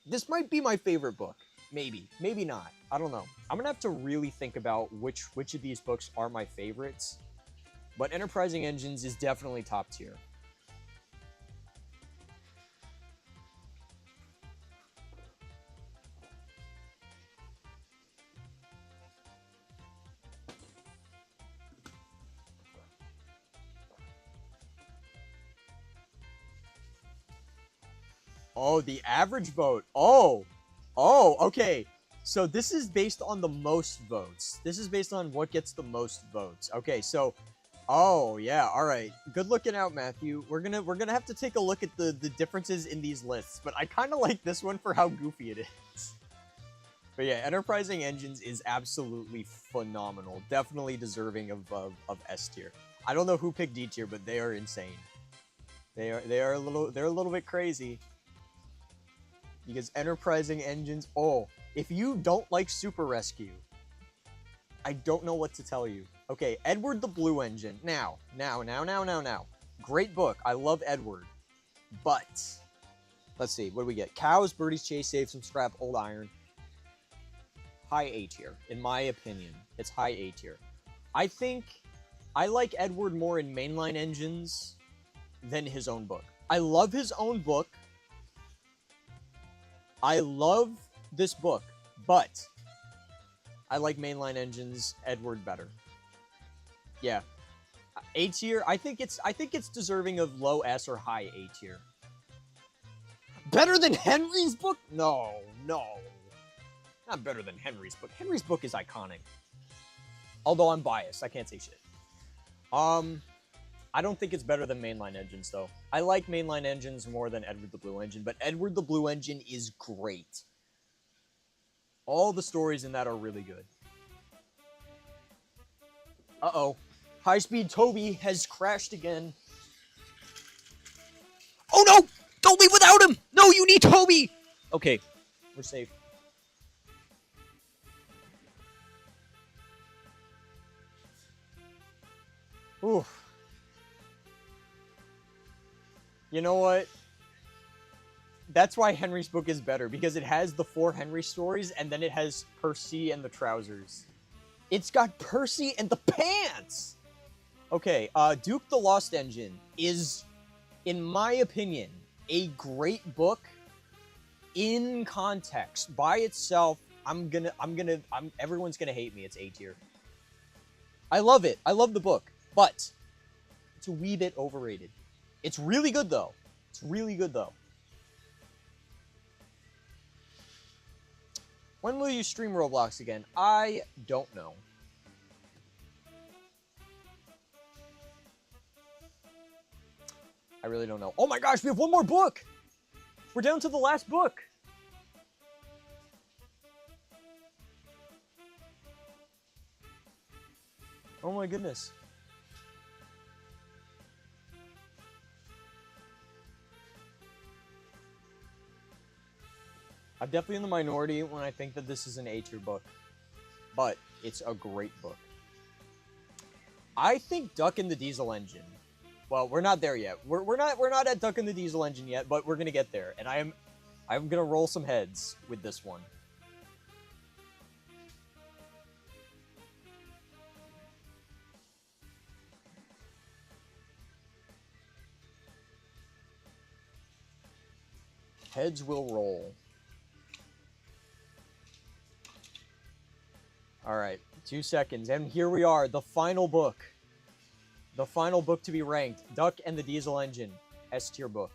This might be my favorite book. Maybe. Maybe not. I don't know. I'm going to have to really think about which of these books are my favorites. But Enterprising Engines is definitely top tier. Oh, the average vote. Oh, okay. So this is based on the most votes. This is based on what gets the most votes. Okay, so, oh yeah, all right. Good looking out, Matthew. We're gonna have to take a look at the differences in these lists, but I kind of like this one for how goofy it is. But yeah, Enterprising Engines is absolutely phenomenal. Definitely deserving of S tier. I don't know who picked D tier, but they are insane. They're a little bit crazy. Because Enterprising Engines... Oh, if you don't like Super Rescue, I don't know what to tell you. Okay, Edward the Blue Engine. Now. Great book. I love Edward. But, let's see. What do we get? Cows, Birdies Chase, Save Some Scrap, Old Iron. High A tier, in my opinion. It's high A tier. I think I like Edward more in mainline engines than his own book. I love his own book. I love this book, but I like mainline engines Edward better. Yeah. A tier, I think it's deserving of low S or high A tier. Better than Henry's book? No. Not better than Henry's book. Henry's book is iconic. Although I'm biased, I can't say shit. I don't think it's better than mainline engines, though. I like mainline engines more than Edward the Blue Engine, but Edward the Blue Engine is great. All the stories in that are really good. Uh-oh. High-speed Toby has crashed again. Oh, no! Don't leave without him! No, you need Toby! Okay, we're safe. Ooh. You know what? That's why Henry's book is better, because it has the 4 Henry stories, and then it has Percy and the trousers. It's got Percy and the pants! Okay, Duke the Lost Engine is, in my opinion, a great book in context. By itself, everyone's gonna hate me. It's A tier. I love it. I love the book, but it's a wee bit overrated. It's really good, though. It's really good, though. When will you stream Roblox again? I don't know. I really don't know. Oh my gosh, we have one more book! We're down to the last book! Oh my goodness. I'm definitely in the minority when I think that this is an A-tier book. But it's a great book. I think Duck and the Diesel Engine. Well, we're not there yet. We're not at Duck and the Diesel Engine yet, but we're gonna get there. And I'm gonna roll some heads with this one. Heads will roll. Alright, 2 seconds, and here we are, the final book. The final book to be ranked, Duck and the Diesel Engine, S-tier book.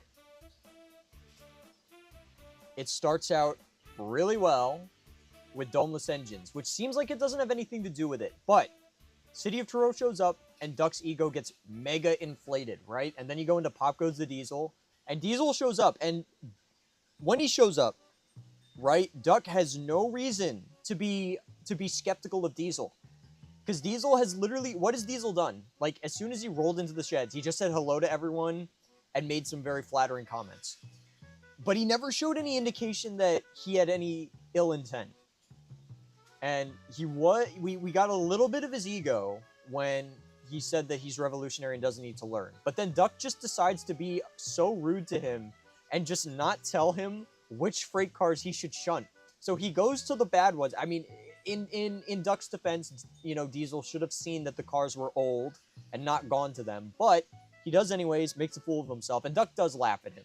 It starts out really well, with domeless engines, which seems like it doesn't have anything to do with it. But City of Turo shows up, and Duck's ego gets mega inflated, right? And then you go into Pop Goes the Diesel, and Diesel shows up, and when he shows up, right, Duck has no reason to be skeptical of Diesel. Because Diesel has literally... What has Diesel done? Like, as soon as he rolled into the sheds, he just said hello to everyone and made some very flattering comments. But he never showed any indication that he had any ill intent. And we got a little bit of his ego when he said that he's revolutionary and doesn't need to learn. But then Duck just decides to be so rude to him and just not tell him which freight cars he should shunt. So he goes to the bad ones. I mean, in Duck's defense, you know, Diesel should have seen that the cars were old and not gone to them. But he does anyways, makes a fool of himself, and Duck does laugh at him.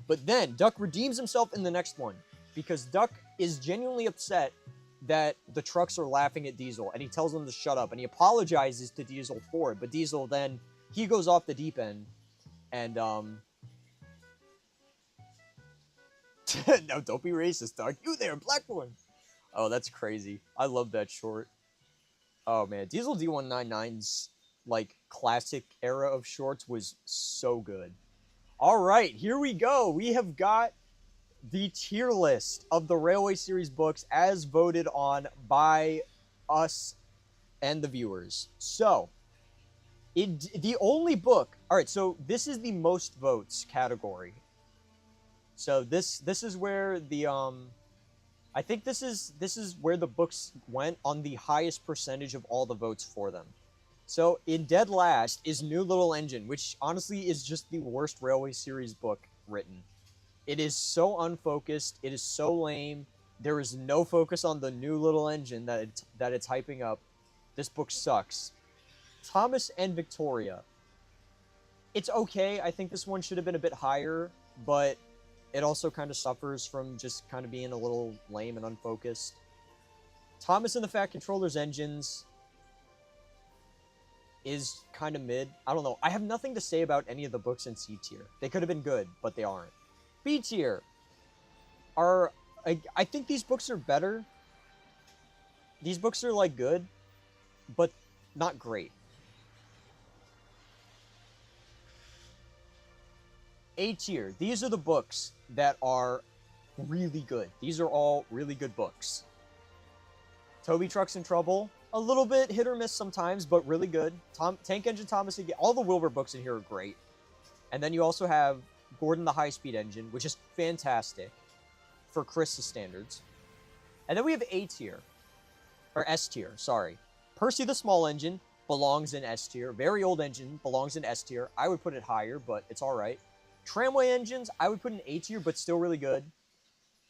But then Duck redeems himself in the next one because Duck is genuinely upset that the trucks are laughing at Diesel, and he tells them to shut up, and he apologizes to Diesel for it. But Diesel then, he goes off the deep end, and no, don't be racist, Duck. You there, Blackborn. Oh, that's crazy. I love that short. Oh man, Diesel D199's like classic era of shorts was so good. All right, here we go. We have got the tier list of the Railway Series books as voted on by us and the viewers. So, the only book... Alright, so this is the most votes category. So this is where the... I think this is where the books went on the highest percentage of all the votes for them. So, in dead last is New Little Engine, which honestly is just the worst Railway Series book written. It is so unfocused. It is so lame. There is no focus on the new little engine that it's hyping up. This book sucks. Thomas and Victoria. It's okay. I think this one should have been a bit higher, but it also kind of suffers from just kind of being a little lame and unfocused. Thomas and the Fat Controller's Engines is kind of mid. I don't know. I have nothing to say about any of the books in C tier. They could have been good, but they aren't. B tier are... I think these books are better. These books are, like, good, but not great. A tier. These are the books that are really good. These are all really good books. Toby Truck's in Trouble. A little bit hit or miss sometimes, but really good. Tank Engine Thomas again. All the Wilbur books in here are great. And then you also have Gordon the High-Speed Engine, which is fantastic for Chris's standards. And then we have A tier. Or S tier, sorry. Percy the Small Engine belongs in S tier. Very Old Engine belongs in S tier. I would put it higher, but it's alright. Tramway Engines, I would put in A tier, but still really good.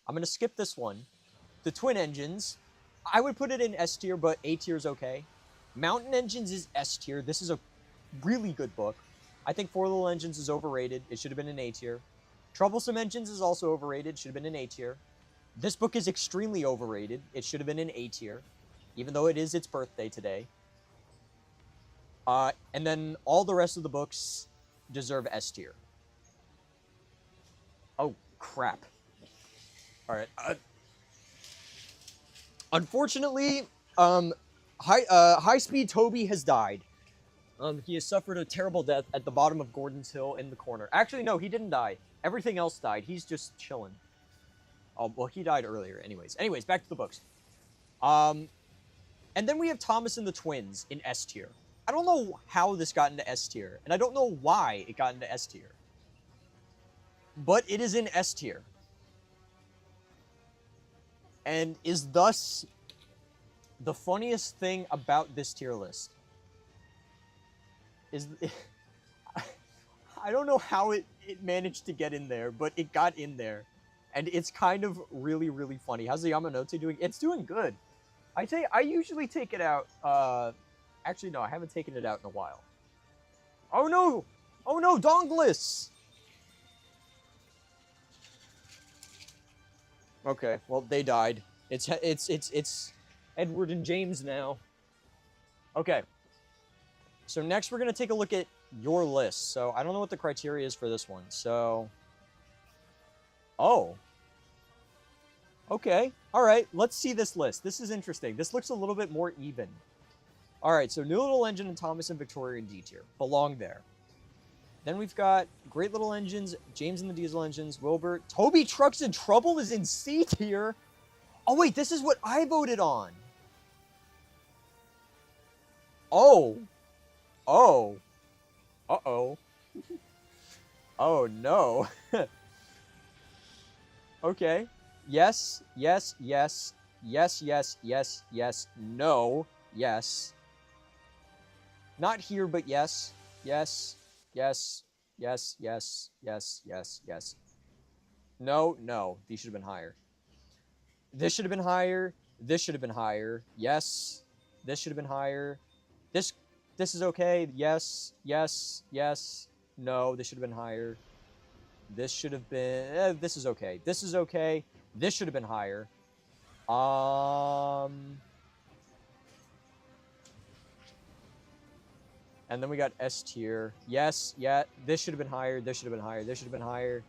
I'm going to skip this one. The Twin Engines, I would put it in S tier, but A tier is okay. Mountain Engines is S tier. This is a really good book. I think Four Little Engines is overrated. It should have been in A tier. Troublesome Engines is also overrated. Should have been in A tier. This book is extremely overrated. It should have been in A tier, even though it is its birthday today. And then all the rest of the books deserve S tier. Oh, crap. Alright. Unfortunately, High-Speed Toby has died. He has suffered a terrible death at the bottom of Gordon's Hill in the corner. Actually, no, he didn't die. Everything else died. He's just chilling. Oh, well, he died earlier. Anyways, back to the books. And then we have Thomas and the Twins in S tier. I don't know how this got into S tier, and I don't know why it got into S tier. But it is in S tier. And is thus the funniest thing about this tier list. Is I don't know how it managed to get in there, but it got in there. And it's kind of really, really funny. How's the Yamanote doing? It's doing good. I usually take it out. Actually, no, I haven't taken it out in a while. Oh no! Oh no, Dongless! Okay, well, they died. It's Edward and James now. Okay. So next we're going to take a look at your list. So I don't know what the criteria is for this one. So... Oh. Okay. All right, let's see this list. This is interesting. This looks a little bit more even. All right, so New Little Engine and Thomas and Victoria in D tier. Belong there. Then we've got Great Little Engines, James and the Diesel Engines, Wilbur. Toby Trucks in Trouble is in C tier. Oh, wait, this is what I voted on. Oh. Oh. Uh-oh. Oh, no. Okay. Yes, yes, yes, yes, yes, yes, yes, no, yes. Not here, but yes, yes, yes, yes, yes, yes, yes, yes. No, no, these should have been higher. This should have been higher. This should have been higher. Yes. This should have been higher. This is okay. Yes, yes, yes. No, this should have been higher. This should have been... this is okay. This is okay. This should have been higher. And then we got S tier. Yes, yeah. This should have been higher. This should have been higher. This should have been higher.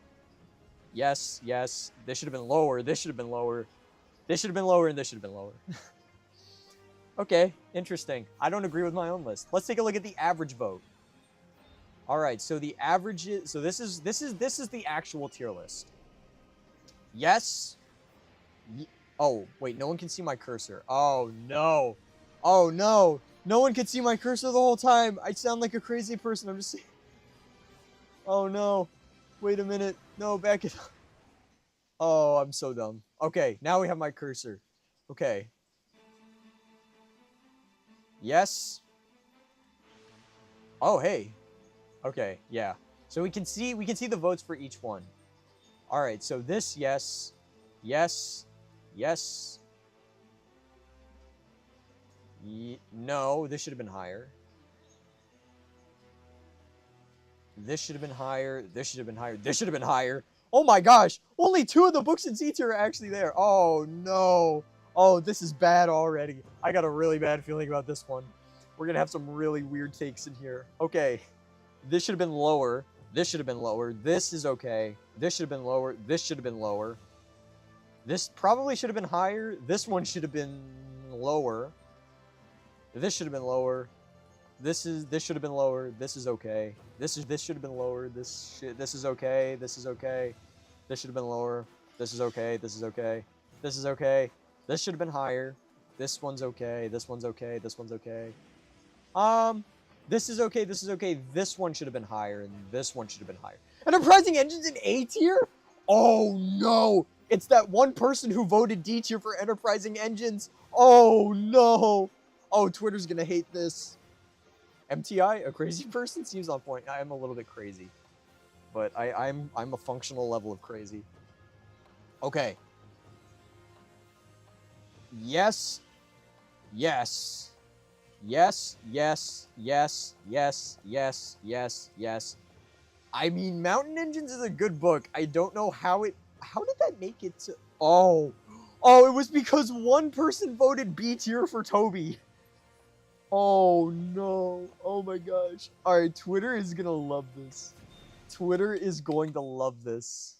Yes, yes. This should have been lower. This should have been lower. This should have been lower, and this should have been lower. Okay, interesting. I don't agree with my own list. Let's take a look at the average vote. All right, so the average is... So this is the actual tier list. Yes. Oh, wait, no one can see my cursor. Oh, no. Oh, no. No one can see my cursor the whole time. I sound like a crazy person. I'm just... Oh, no. Wait a minute. No, back it up. Oh, I'm so dumb. Okay, now we have my cursor. Okay. Yes. Oh, hey. Okay, yeah. So we can see the votes for each one. All right, so this, yes. Yes. Yes. No, this should have been higher. This should have been higher. This should have been higher. This should have been higher. Oh my gosh! Only 2 of the books in C tier are actually there. Oh no! Oh, this is bad already. I got a really bad feeling about this one. We're gonna have some really weird takes in here. Okay. This should have been lower. This should have been lower. This is okay. This should have been lower. This should have been lower. This probably should have been higher. This one should have been lower. This should have been lower. This should have been lower. This is okay. This should have been lower. This is okay. This is okay. This should have been lower. This is okay. This is okay. This is okay. This should have been higher. This one's okay. This one's okay. This one's okay. This is okay. This is okay. This one should have been higher, and this one should have been higher. Enterprising Engines in A tier? Oh no! It's that one person who voted D tier for Enterprising Engines. Oh no! Oh, Twitter's gonna hate this. MTI, a crazy person, seems on point. I am a little bit crazy, but I'm a functional level of crazy. Okay. Yes. Yes. Yes, yes, yes, yes, yes, yes, yes. I mean, Mountain Engines is a good book. I don't know how did that make it to... Oh, it was because one person voted B tier for Toby. Oh, no. Oh, my gosh. All right, Twitter is going to love this. Twitter is going to love this.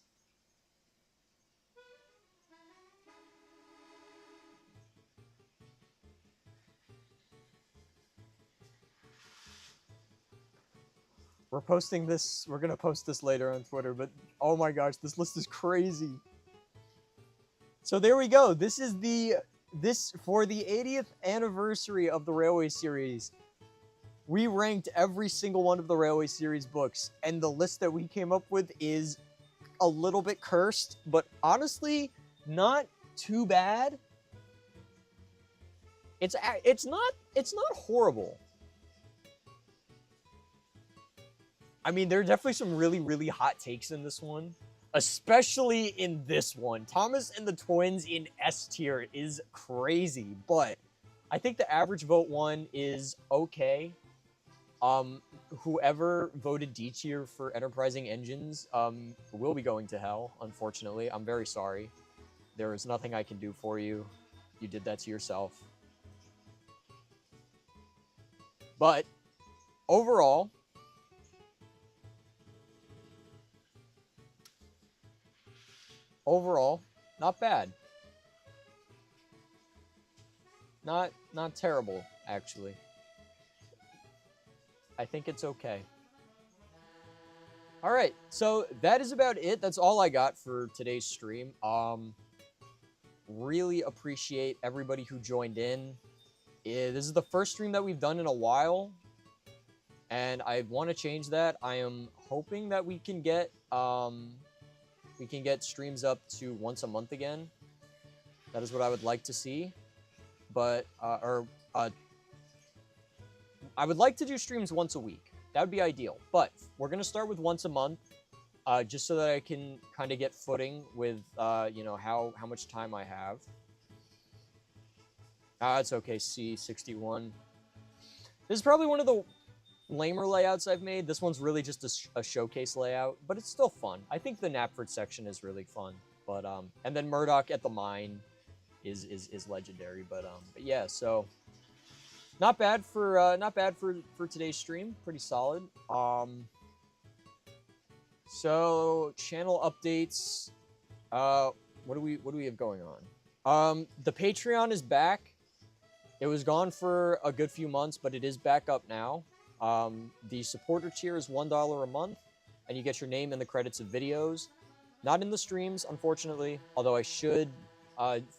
We're posting this. We're going to post this later on Twitter, but oh my gosh, this list is crazy. So there we go. This is for the 80th anniversary of the Railway series. We ranked every single one of the Railway series books, and the list that we came up with is a little bit cursed, but honestly, not too bad. It's not horrible. I mean, there are definitely some really, really hot takes in this one. Especially in this one. Thomas and the Twins in S tier is crazy, but I think the average vote one is okay. Whoever voted D tier for Enterprising Engines will be going to hell, unfortunately. I'm very sorry. There is nothing I can do for you. You did that to yourself. But overall, not bad. Not terrible, actually. I think it's okay. All right, so that is about it. That's all I got for today's stream. Really appreciate everybody who joined in. This is the first stream that we've done in a while, and I want to change that. I am hoping that we can get streams up to once a month again. That is what I would like to see. But I would like to do streams once a week. That would be ideal. But we're gonna start with once a month, just so that I can kind of get footing with you know, how much time I have. It's okay. C61. This is probably one of the lamer layouts I've made. This one's really just a showcase layout, but it's still fun. I think the Napford section is really fun. But and then Murdoch at the mine is legendary. But yeah, so not bad for today's stream. Pretty solid. So channel updates. What do we have going on? The Patreon is back. It was gone for a good few months, but it is back up now. The supporter tier is $1 a month, and you get your name in the credits of videos. Not in the streams, unfortunately, although I should,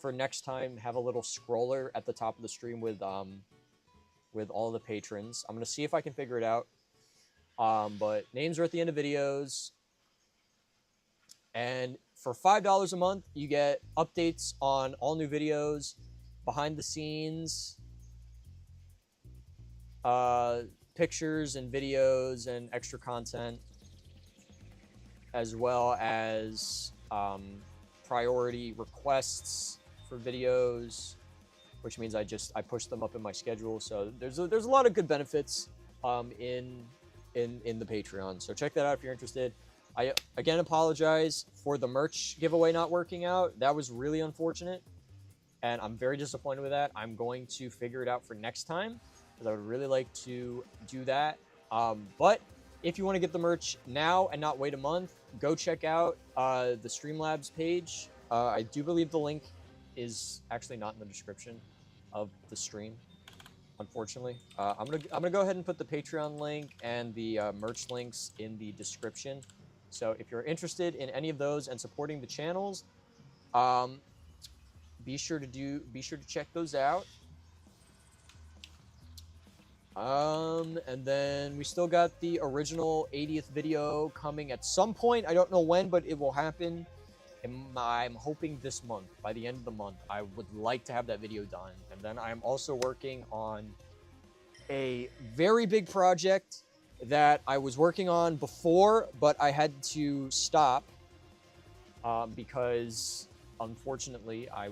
for next time, have a little scroller at the top of the stream with all the patrons. I'm going to see if I can figure it out. But names are at the end of videos. And for $5 a month, you get updates on all new videos, behind the scenes, pictures and videos and extra content, as well as priority requests for videos, which means I push them up in my schedule. So there's a lot of good benefits in the Patreon. So check that out if you're interested. I again apologize for the merch giveaway not working out. That was really unfortunate, and I'm very disappointed with that. I'm going to figure it out for next time, because I would really like to do that. But if you want to get the merch now and not wait a month, go check out the Streamlabs page. I do believe the link is actually not in the description of the stream, unfortunately. I'm gonna go ahead and put the Patreon link and the merch links in the description. So if you're interested in any of those and supporting the channels, be sure to check those out. And then we still got the original 80th video coming at some point. I don't know when, but it will happen. I'm hoping this month, by the end of the month. I would like to have that video done. And then I'm also working on a very big project that I was working on before, but I had to stop because unfortunately I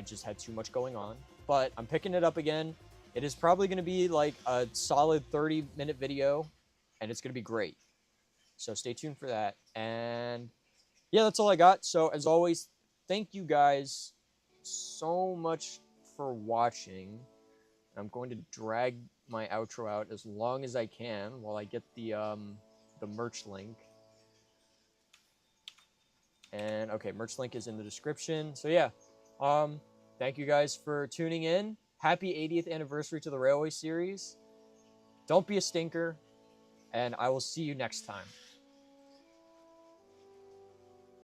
just had too much going on. But I'm picking it up again. It is probably going to be like a solid 30-minute video, and it's going to be great. So stay tuned for that. And yeah, that's all I got. So as always, thank you guys so much for watching. I'm going to drag my outro out as long as I can while I get the merch link. And okay, merch link is in the description. So yeah, thank you guys for tuning in. Happy 80th anniversary to the Railway series. Don't be a stinker, and I will see you next time.